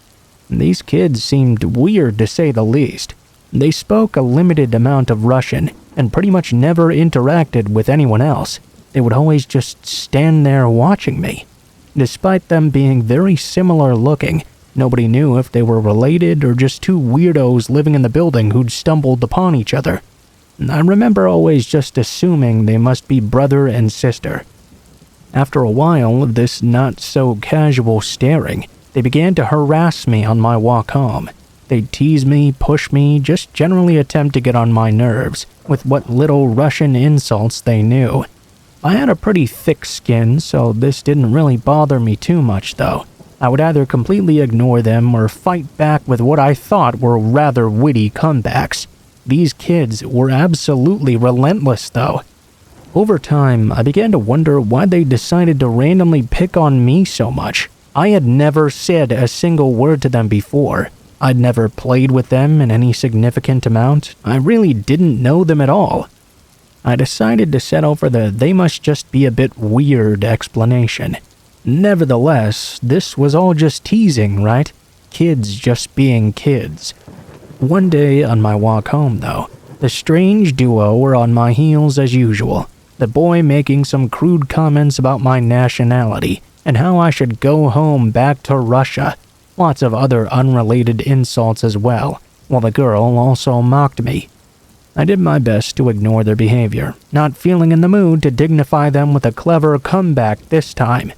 These kids seemed weird to say the least. They spoke a limited amount of Russian and pretty much never interacted with anyone else. They would always just stand there watching me. Despite them being very similar looking, nobody knew if they were related or just two weirdos living in the building who'd stumbled upon each other. I remember always just assuming they must be brother and sister. After a while of this not-so-casual staring, they began to harass me on my walk home. They'd tease me, push me, just generally attempt to get on my nerves with what little Russian insults they knew. I had a pretty thick skin, so this didn't really bother me too much, though. I would either completely ignore them or fight back with what I thought were rather witty comebacks. These kids were absolutely relentless, though. Over time, I began to wonder why they decided to randomly pick on me so much. I had never said a single word to them before. I'd never played with them in any significant amount. I really didn't know them at all. I decided to settle for the "they must just be a bit weird" explanation. Nevertheless, this was all just teasing, right? Kids just being kids. One day on my walk home, though, the strange duo were on my heels as usual. The boy making some crude comments about my nationality and how I should go home back to Russia. Lots of other unrelated insults as well, while the girl also mocked me. I did my best to ignore their behavior, not feeling in the mood to dignify them with a clever comeback this time.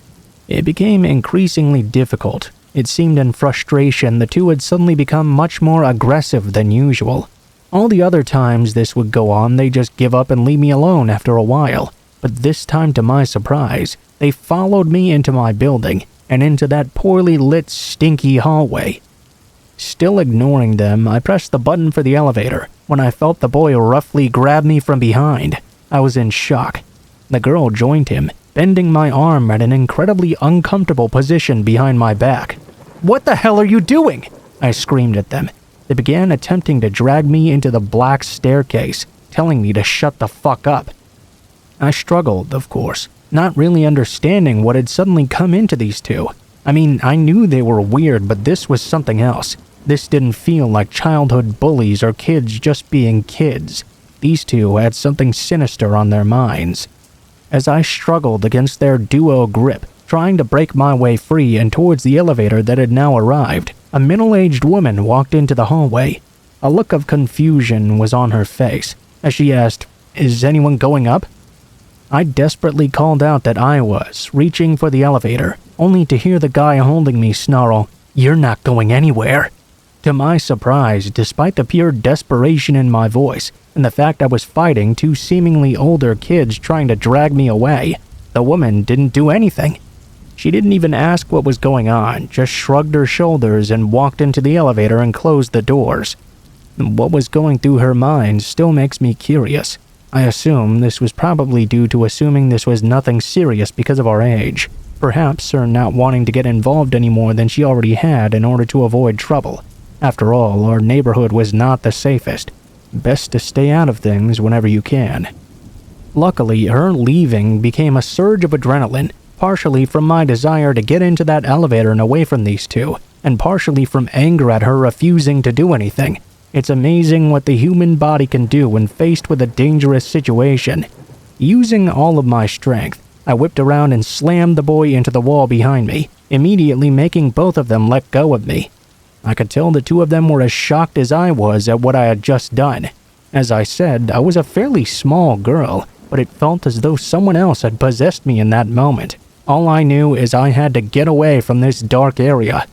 It became increasingly difficult. It seemed in frustration the two had suddenly become much more aggressive than usual. All the other times this would go on, they just give up and leave me alone after a while. But this time, to my surprise, they followed me into my building and into that poorly lit, stinky hallway. Still ignoring them, I pressed the button for the elevator when I felt the boy roughly grab me from behind. I was in shock. The girl joined him, bending my arm at an incredibly uncomfortable position behind my back. "What the hell are you doing?" I screamed at them. They began attempting to drag me into the black staircase, telling me to shut the fuck up. I struggled, of course, not really understanding what had suddenly come into these two. I mean, I knew they were weird, but this was something else. This didn't feel like childhood bullies or kids just being kids. These two had something sinister on their minds. As I struggled against their duo grip, trying to break my way free and towards the elevator that had now arrived, a middle-aged woman walked into the hallway. A look of confusion was on her face as she asked, "Is anyone going up?" I desperately called out that I was, reaching for the elevator, only to hear the guy holding me snarl, "You're not going anywhere." To my surprise, despite the pure desperation in my voice and the fact I was fighting two seemingly older kids trying to drag me away, the woman didn't do anything. She didn't even ask what was going on, just shrugged her shoulders and walked into the elevator and closed the doors. What was going through her mind still makes me curious. I assume this was probably due to assuming this was nothing serious because of our age. Perhaps her not wanting to get involved any more than she already had in order to avoid trouble. After all, our neighborhood was not the safest. Best to stay out of things whenever you can. Luckily, her leaving became a surge of adrenaline, partially from my desire to get into that elevator and away from these two, and partially from anger at her refusing to do anything. It's amazing what the human body can do when faced with a dangerous situation. Using all of my strength, I whipped around and slammed the boy into the wall behind me, immediately making both of them let go of me. I could tell the two of them were as shocked as I was at what I had just done. As I said, I was a fairly small girl, but it felt as though someone else had possessed me in that moment. All I knew is I had to get away from this dark area.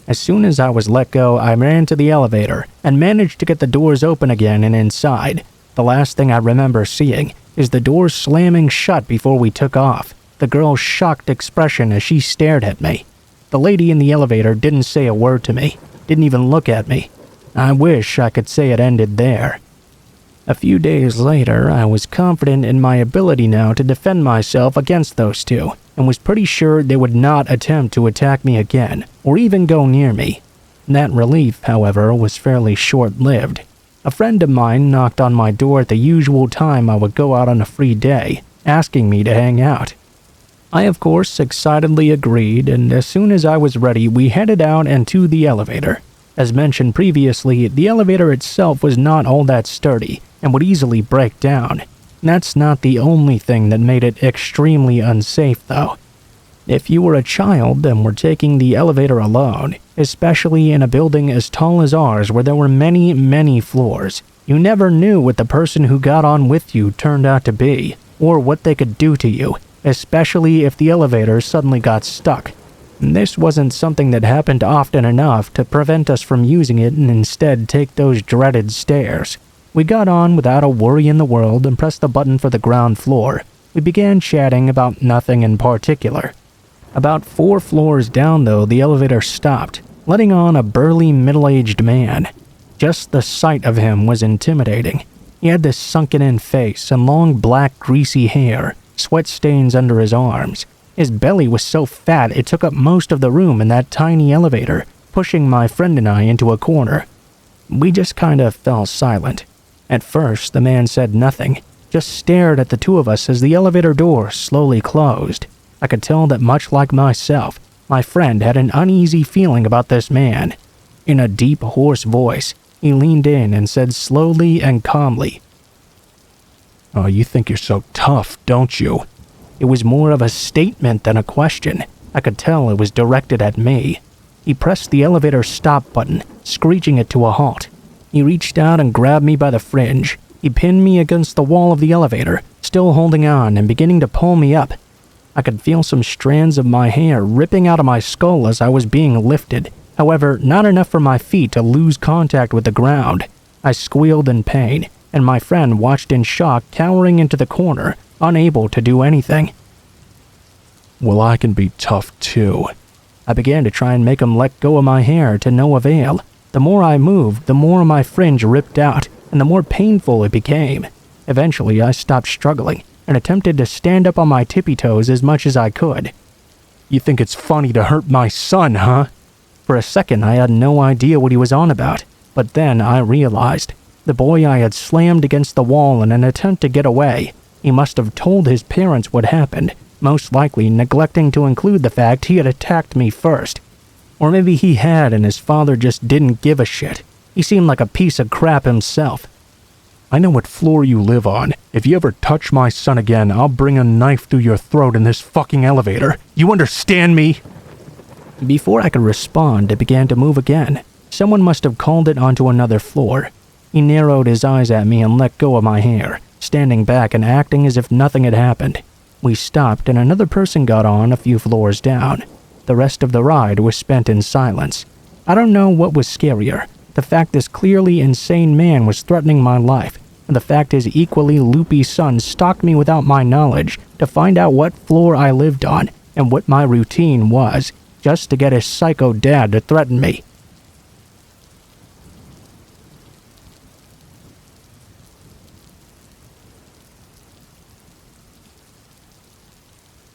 As soon as I was let go, I ran to the elevator and managed to get the doors open again and inside. The last thing I remember seeing is the doors slamming shut before we took off, the girl's shocked expression as she stared at me. The lady in the elevator didn't say a word to me, didn't even look at me. I wish I could say it ended there. A few days later, I was confident in my ability now to defend myself against those two, and was pretty sure they would not attempt to attack me again, or even go near me. That relief, however, was fairly short-lived. A friend of mine knocked on my door at the usual time I would go out on a free day, asking me to hang out. I, of course, excitedly agreed, and as soon as I was ready, we headed out and to the elevator. As mentioned previously, the elevator itself was not all that sturdy and would easily break down. That's not the only thing that made it extremely unsafe, though. If you were a child and were taking the elevator alone, especially in a building as tall as ours where there were many, many floors, you never knew what the person who got on with you turned out to be, or what they could do to you, especially if the elevator suddenly got stuck. This wasn't something that happened often enough to prevent us from using it and instead take those dreaded stairs. We got on without a worry in the world and pressed the button for the ground floor. We began chatting about nothing in particular. About 4 floors down, though, the elevator stopped, letting on a burly middle-aged man. Just the sight of him was intimidating. He had this sunken-in face and long black greasy hair, sweat stains under his arms. His belly was so fat it took up most of the room in that tiny elevator, pushing my friend and I into a corner. We just kind of fell silent. At first, the man said nothing, just stared at the two of us as the elevator door slowly closed. I could tell that much like myself, my friend had an uneasy feeling about this man. In a deep, hoarse voice, he leaned in and said slowly and calmly, "Oh, you think you're so tough, don't you?" It was more of a statement than a question. I could tell it was directed at me. He pressed the elevator stop button, screeching it to a halt. He reached out and grabbed me by the fringe. He pinned me against the wall of the elevator, still holding on and beginning to pull me up. I could feel some strands of my hair ripping out of my skull as I was being lifted. However, not enough for my feet to lose contact with the ground. I squealed in pain, and my friend watched in shock, cowering into the corner, unable to do anything. "Well, I can be tough too." I began to try and make him let go of my hair to no avail. The more I moved, the more my fringe ripped out, and the more painful it became. Eventually, I stopped struggling and attempted to stand up on my tippy toes as much as I could. "You think it's funny to hurt my son, huh?" For a second, I had no idea what he was on about, but then I realized. The boy I had slammed against the wall in an attempt to get away. He must have told his parents what happened, most likely neglecting to include the fact he had attacked me first. Or maybe he had and his father just didn't give a shit. He seemed like a piece of crap himself. "I know what floor you live on. If you ever touch my son again, I'll bring a knife through your throat in this fucking elevator. You understand me?" Before I could respond, it began to move again. Someone must have called it onto another floor. He narrowed his eyes at me and let go of my hair, standing back and acting as if nothing had happened. We stopped and another person got on a few floors down. The rest of the ride was spent in silence. I don't know what was scarier, the fact this clearly insane man was threatening my life, and the fact his equally loopy son stalked me without my knowledge to find out what floor I lived on and what my routine was, just to get his psycho dad to threaten me.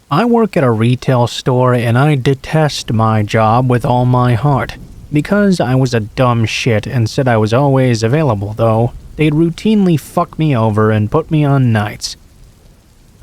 I work at a retail store and I detest my job with all my heart. Because I was a dumb shit and said I was always available though, they'd routinely fuck me over and put me on nights.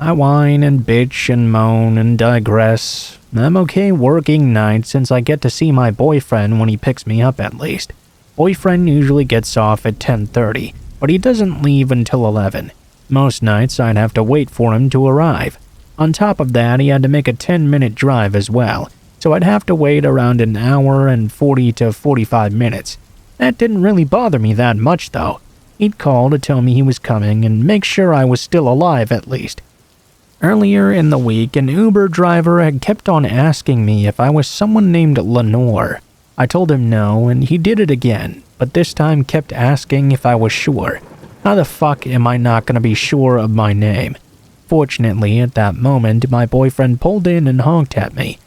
I whine and bitch and moan and digress. I'm okay working nights since I get to see my boyfriend when he picks me up at least. Boyfriend usually gets off at 10:30, but he doesn't leave until 11. Most nights I'd have to wait for him to arrive. On top of that, he had to make a 10-minute drive as well, so I'd have to wait around an hour and 40 to 45 minutes. That didn't really bother me that much though. He'd call to tell me he was coming and make sure I was still alive at least. Earlier in the week, an Uber driver had kept on asking me if I was someone named Lenore. I told him no, and he did it again, but this time kept asking if I was sure. How the fuck am I not gonna be sure of my name? Fortunately, at that moment, my boyfriend pulled in and honked at me,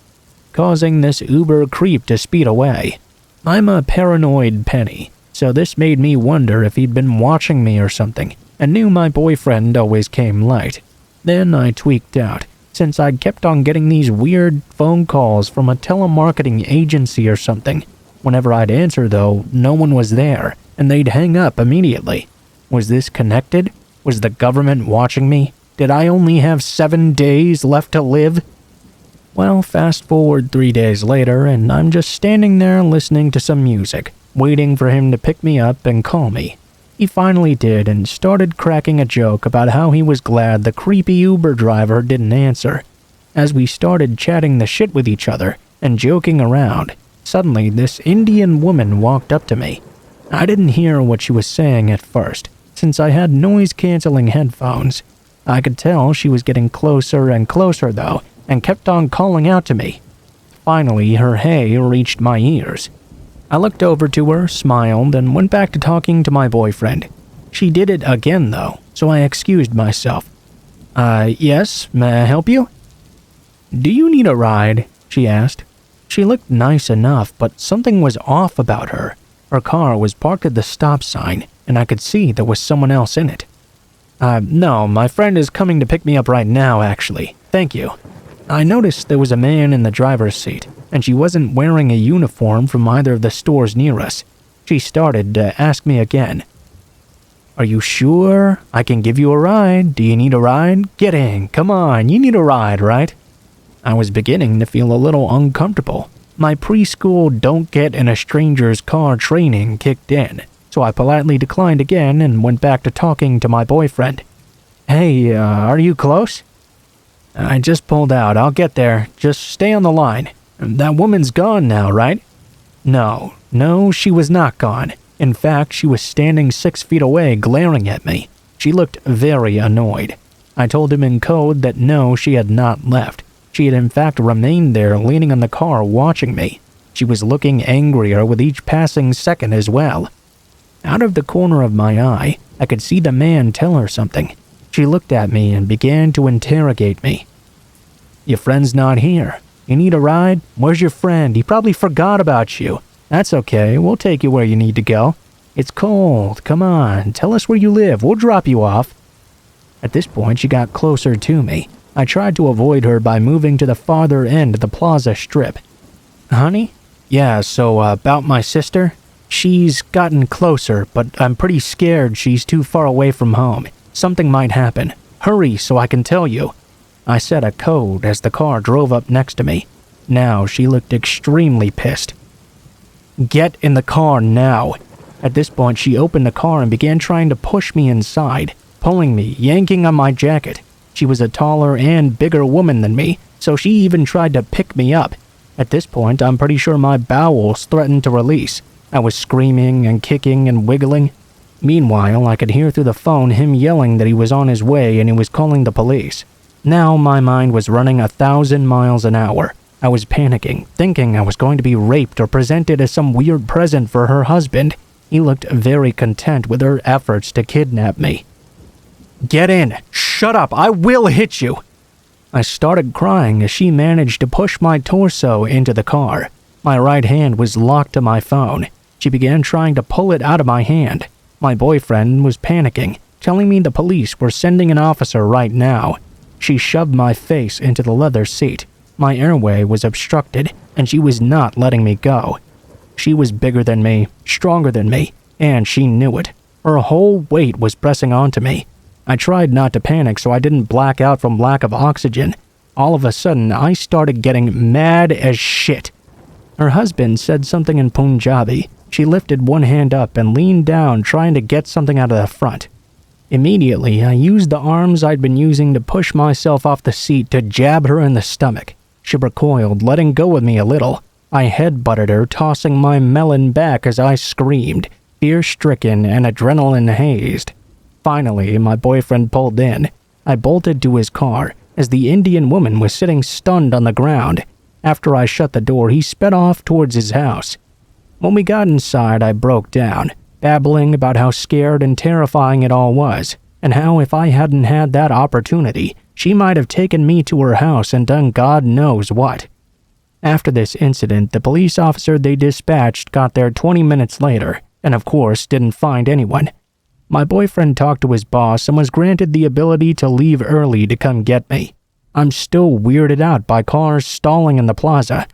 causing this Uber creep to speed away. I'm a paranoid penny, so this made me wonder if he'd been watching me or something, and knew my boyfriend always came late. Then I tweaked out, since I'd kept on getting these weird phone calls from a telemarketing agency or something. Whenever I'd answer though, no one was there, and they'd hang up immediately. Was this connected? Was the government watching me? Did I only have 7 days left to live? Well, fast forward 3 days later, and I'm just standing there listening to some music, waiting for him to pick me up and call me. He finally did and started cracking a joke about how he was glad the creepy Uber driver didn't answer. As we started chatting the shit with each other and joking around, suddenly this Indian woman walked up to me. I didn't hear what she was saying at first, since I had noise-canceling headphones. I could tell she was getting closer and closer though, and kept on calling out to me. Finally, her hey reached my ears. I looked over to her, smiled, and went back to talking to my boyfriend. She did it again though, so I excused myself. Yes, may I help you?" "Do you need a ride?" she asked. She looked nice enough, but something was off about her. Her car was parked at the stop sign, and I could see there was someone else in it. No, my friend is coming to pick me up right now, actually. Thank you. I noticed there was a man in the driver's seat, and she wasn't wearing a uniform from either of the stores near us. She started to ask me again. Are you sure? I can give you a ride. Do you need a ride? Get in. Come on, you need a ride, right? I was beginning to feel a little uncomfortable. My preschool don't get in a stranger's car training kicked in, so I politely declined again and went back to talking to my boyfriend. Hey, are you close? I just pulled out. I'll get there. Just stay on the line. That woman's gone now, right? No, she was not gone. In fact, she was standing 6 feet away glaring at me. She looked very annoyed. I told him in code that no, she had not left. She had in fact remained there leaning on the car watching me. She was looking angrier with each passing second as well. Out of the corner of my eye, I could see the man tell her something. She looked at me and began to interrogate me. Your friend's not here. You need a ride? Where's your friend? He probably forgot about you. That's okay, we'll take you where you need to go. It's cold, come on, tell us where you live, we'll drop you off. At this point, she got closer to me. I tried to avoid her by moving to the farther end of the plaza strip. Honey? Yeah, so about my sister? She's gotten closer, but I'm pretty scared she's too far away from home. Something might happen. Hurry so I can tell you. I said a code as the car drove up next to me. Now she looked extremely pissed. Get in the car now. At this point, she opened the car and began trying to push me inside, pulling me, yanking on my jacket. She was a taller and bigger woman than me, so she even tried to pick me up. At this point, I'm pretty sure my bowels threatened to release. I was screaming and kicking and wiggling. Meanwhile, I could hear through the phone him yelling that he was on his way and he was calling the police. Now my mind was running 1,000 miles an hour. I was panicking, thinking I was going to be raped or presented as some weird present for her husband. He looked very content with her efforts to kidnap me. Get in! Shut up! I will hit you! I started crying as she managed to push my torso into the car. My right hand was locked to my phone. She began trying to pull it out of my hand. My boyfriend was panicking, telling me the police were sending an officer right now. She shoved my face into the leather seat. My airway was obstructed, and she was not letting me go. She was bigger than me, stronger than me, and she knew it. Her whole weight was pressing onto me. I tried not to panic so I didn't black out from lack of oxygen. All of a sudden, I started getting mad as shit. Her husband said something in Punjabi. She lifted one hand up and leaned down, trying to get something out of the front. Immediately, I used the arms I'd been using to push myself off the seat to jab her in the stomach. She recoiled, letting go of me a little. I headbutted her, tossing my melon back as I screamed, fear-stricken and adrenaline-hazed. Finally, my boyfriend pulled in. I bolted to his car, as the Indian woman was sitting stunned on the ground. After I shut the door, he sped off towards his house. When we got inside, I broke down, babbling about how scared and terrifying it all was, and how if I hadn't had that opportunity, she might have taken me to her house and done God knows what. After this incident, the police officer they dispatched got there 20 minutes later, and of course didn't find anyone. My boyfriend talked to his boss and was granted the ability to leave early to come get me. I'm still weirded out by cars stalling in the plaza.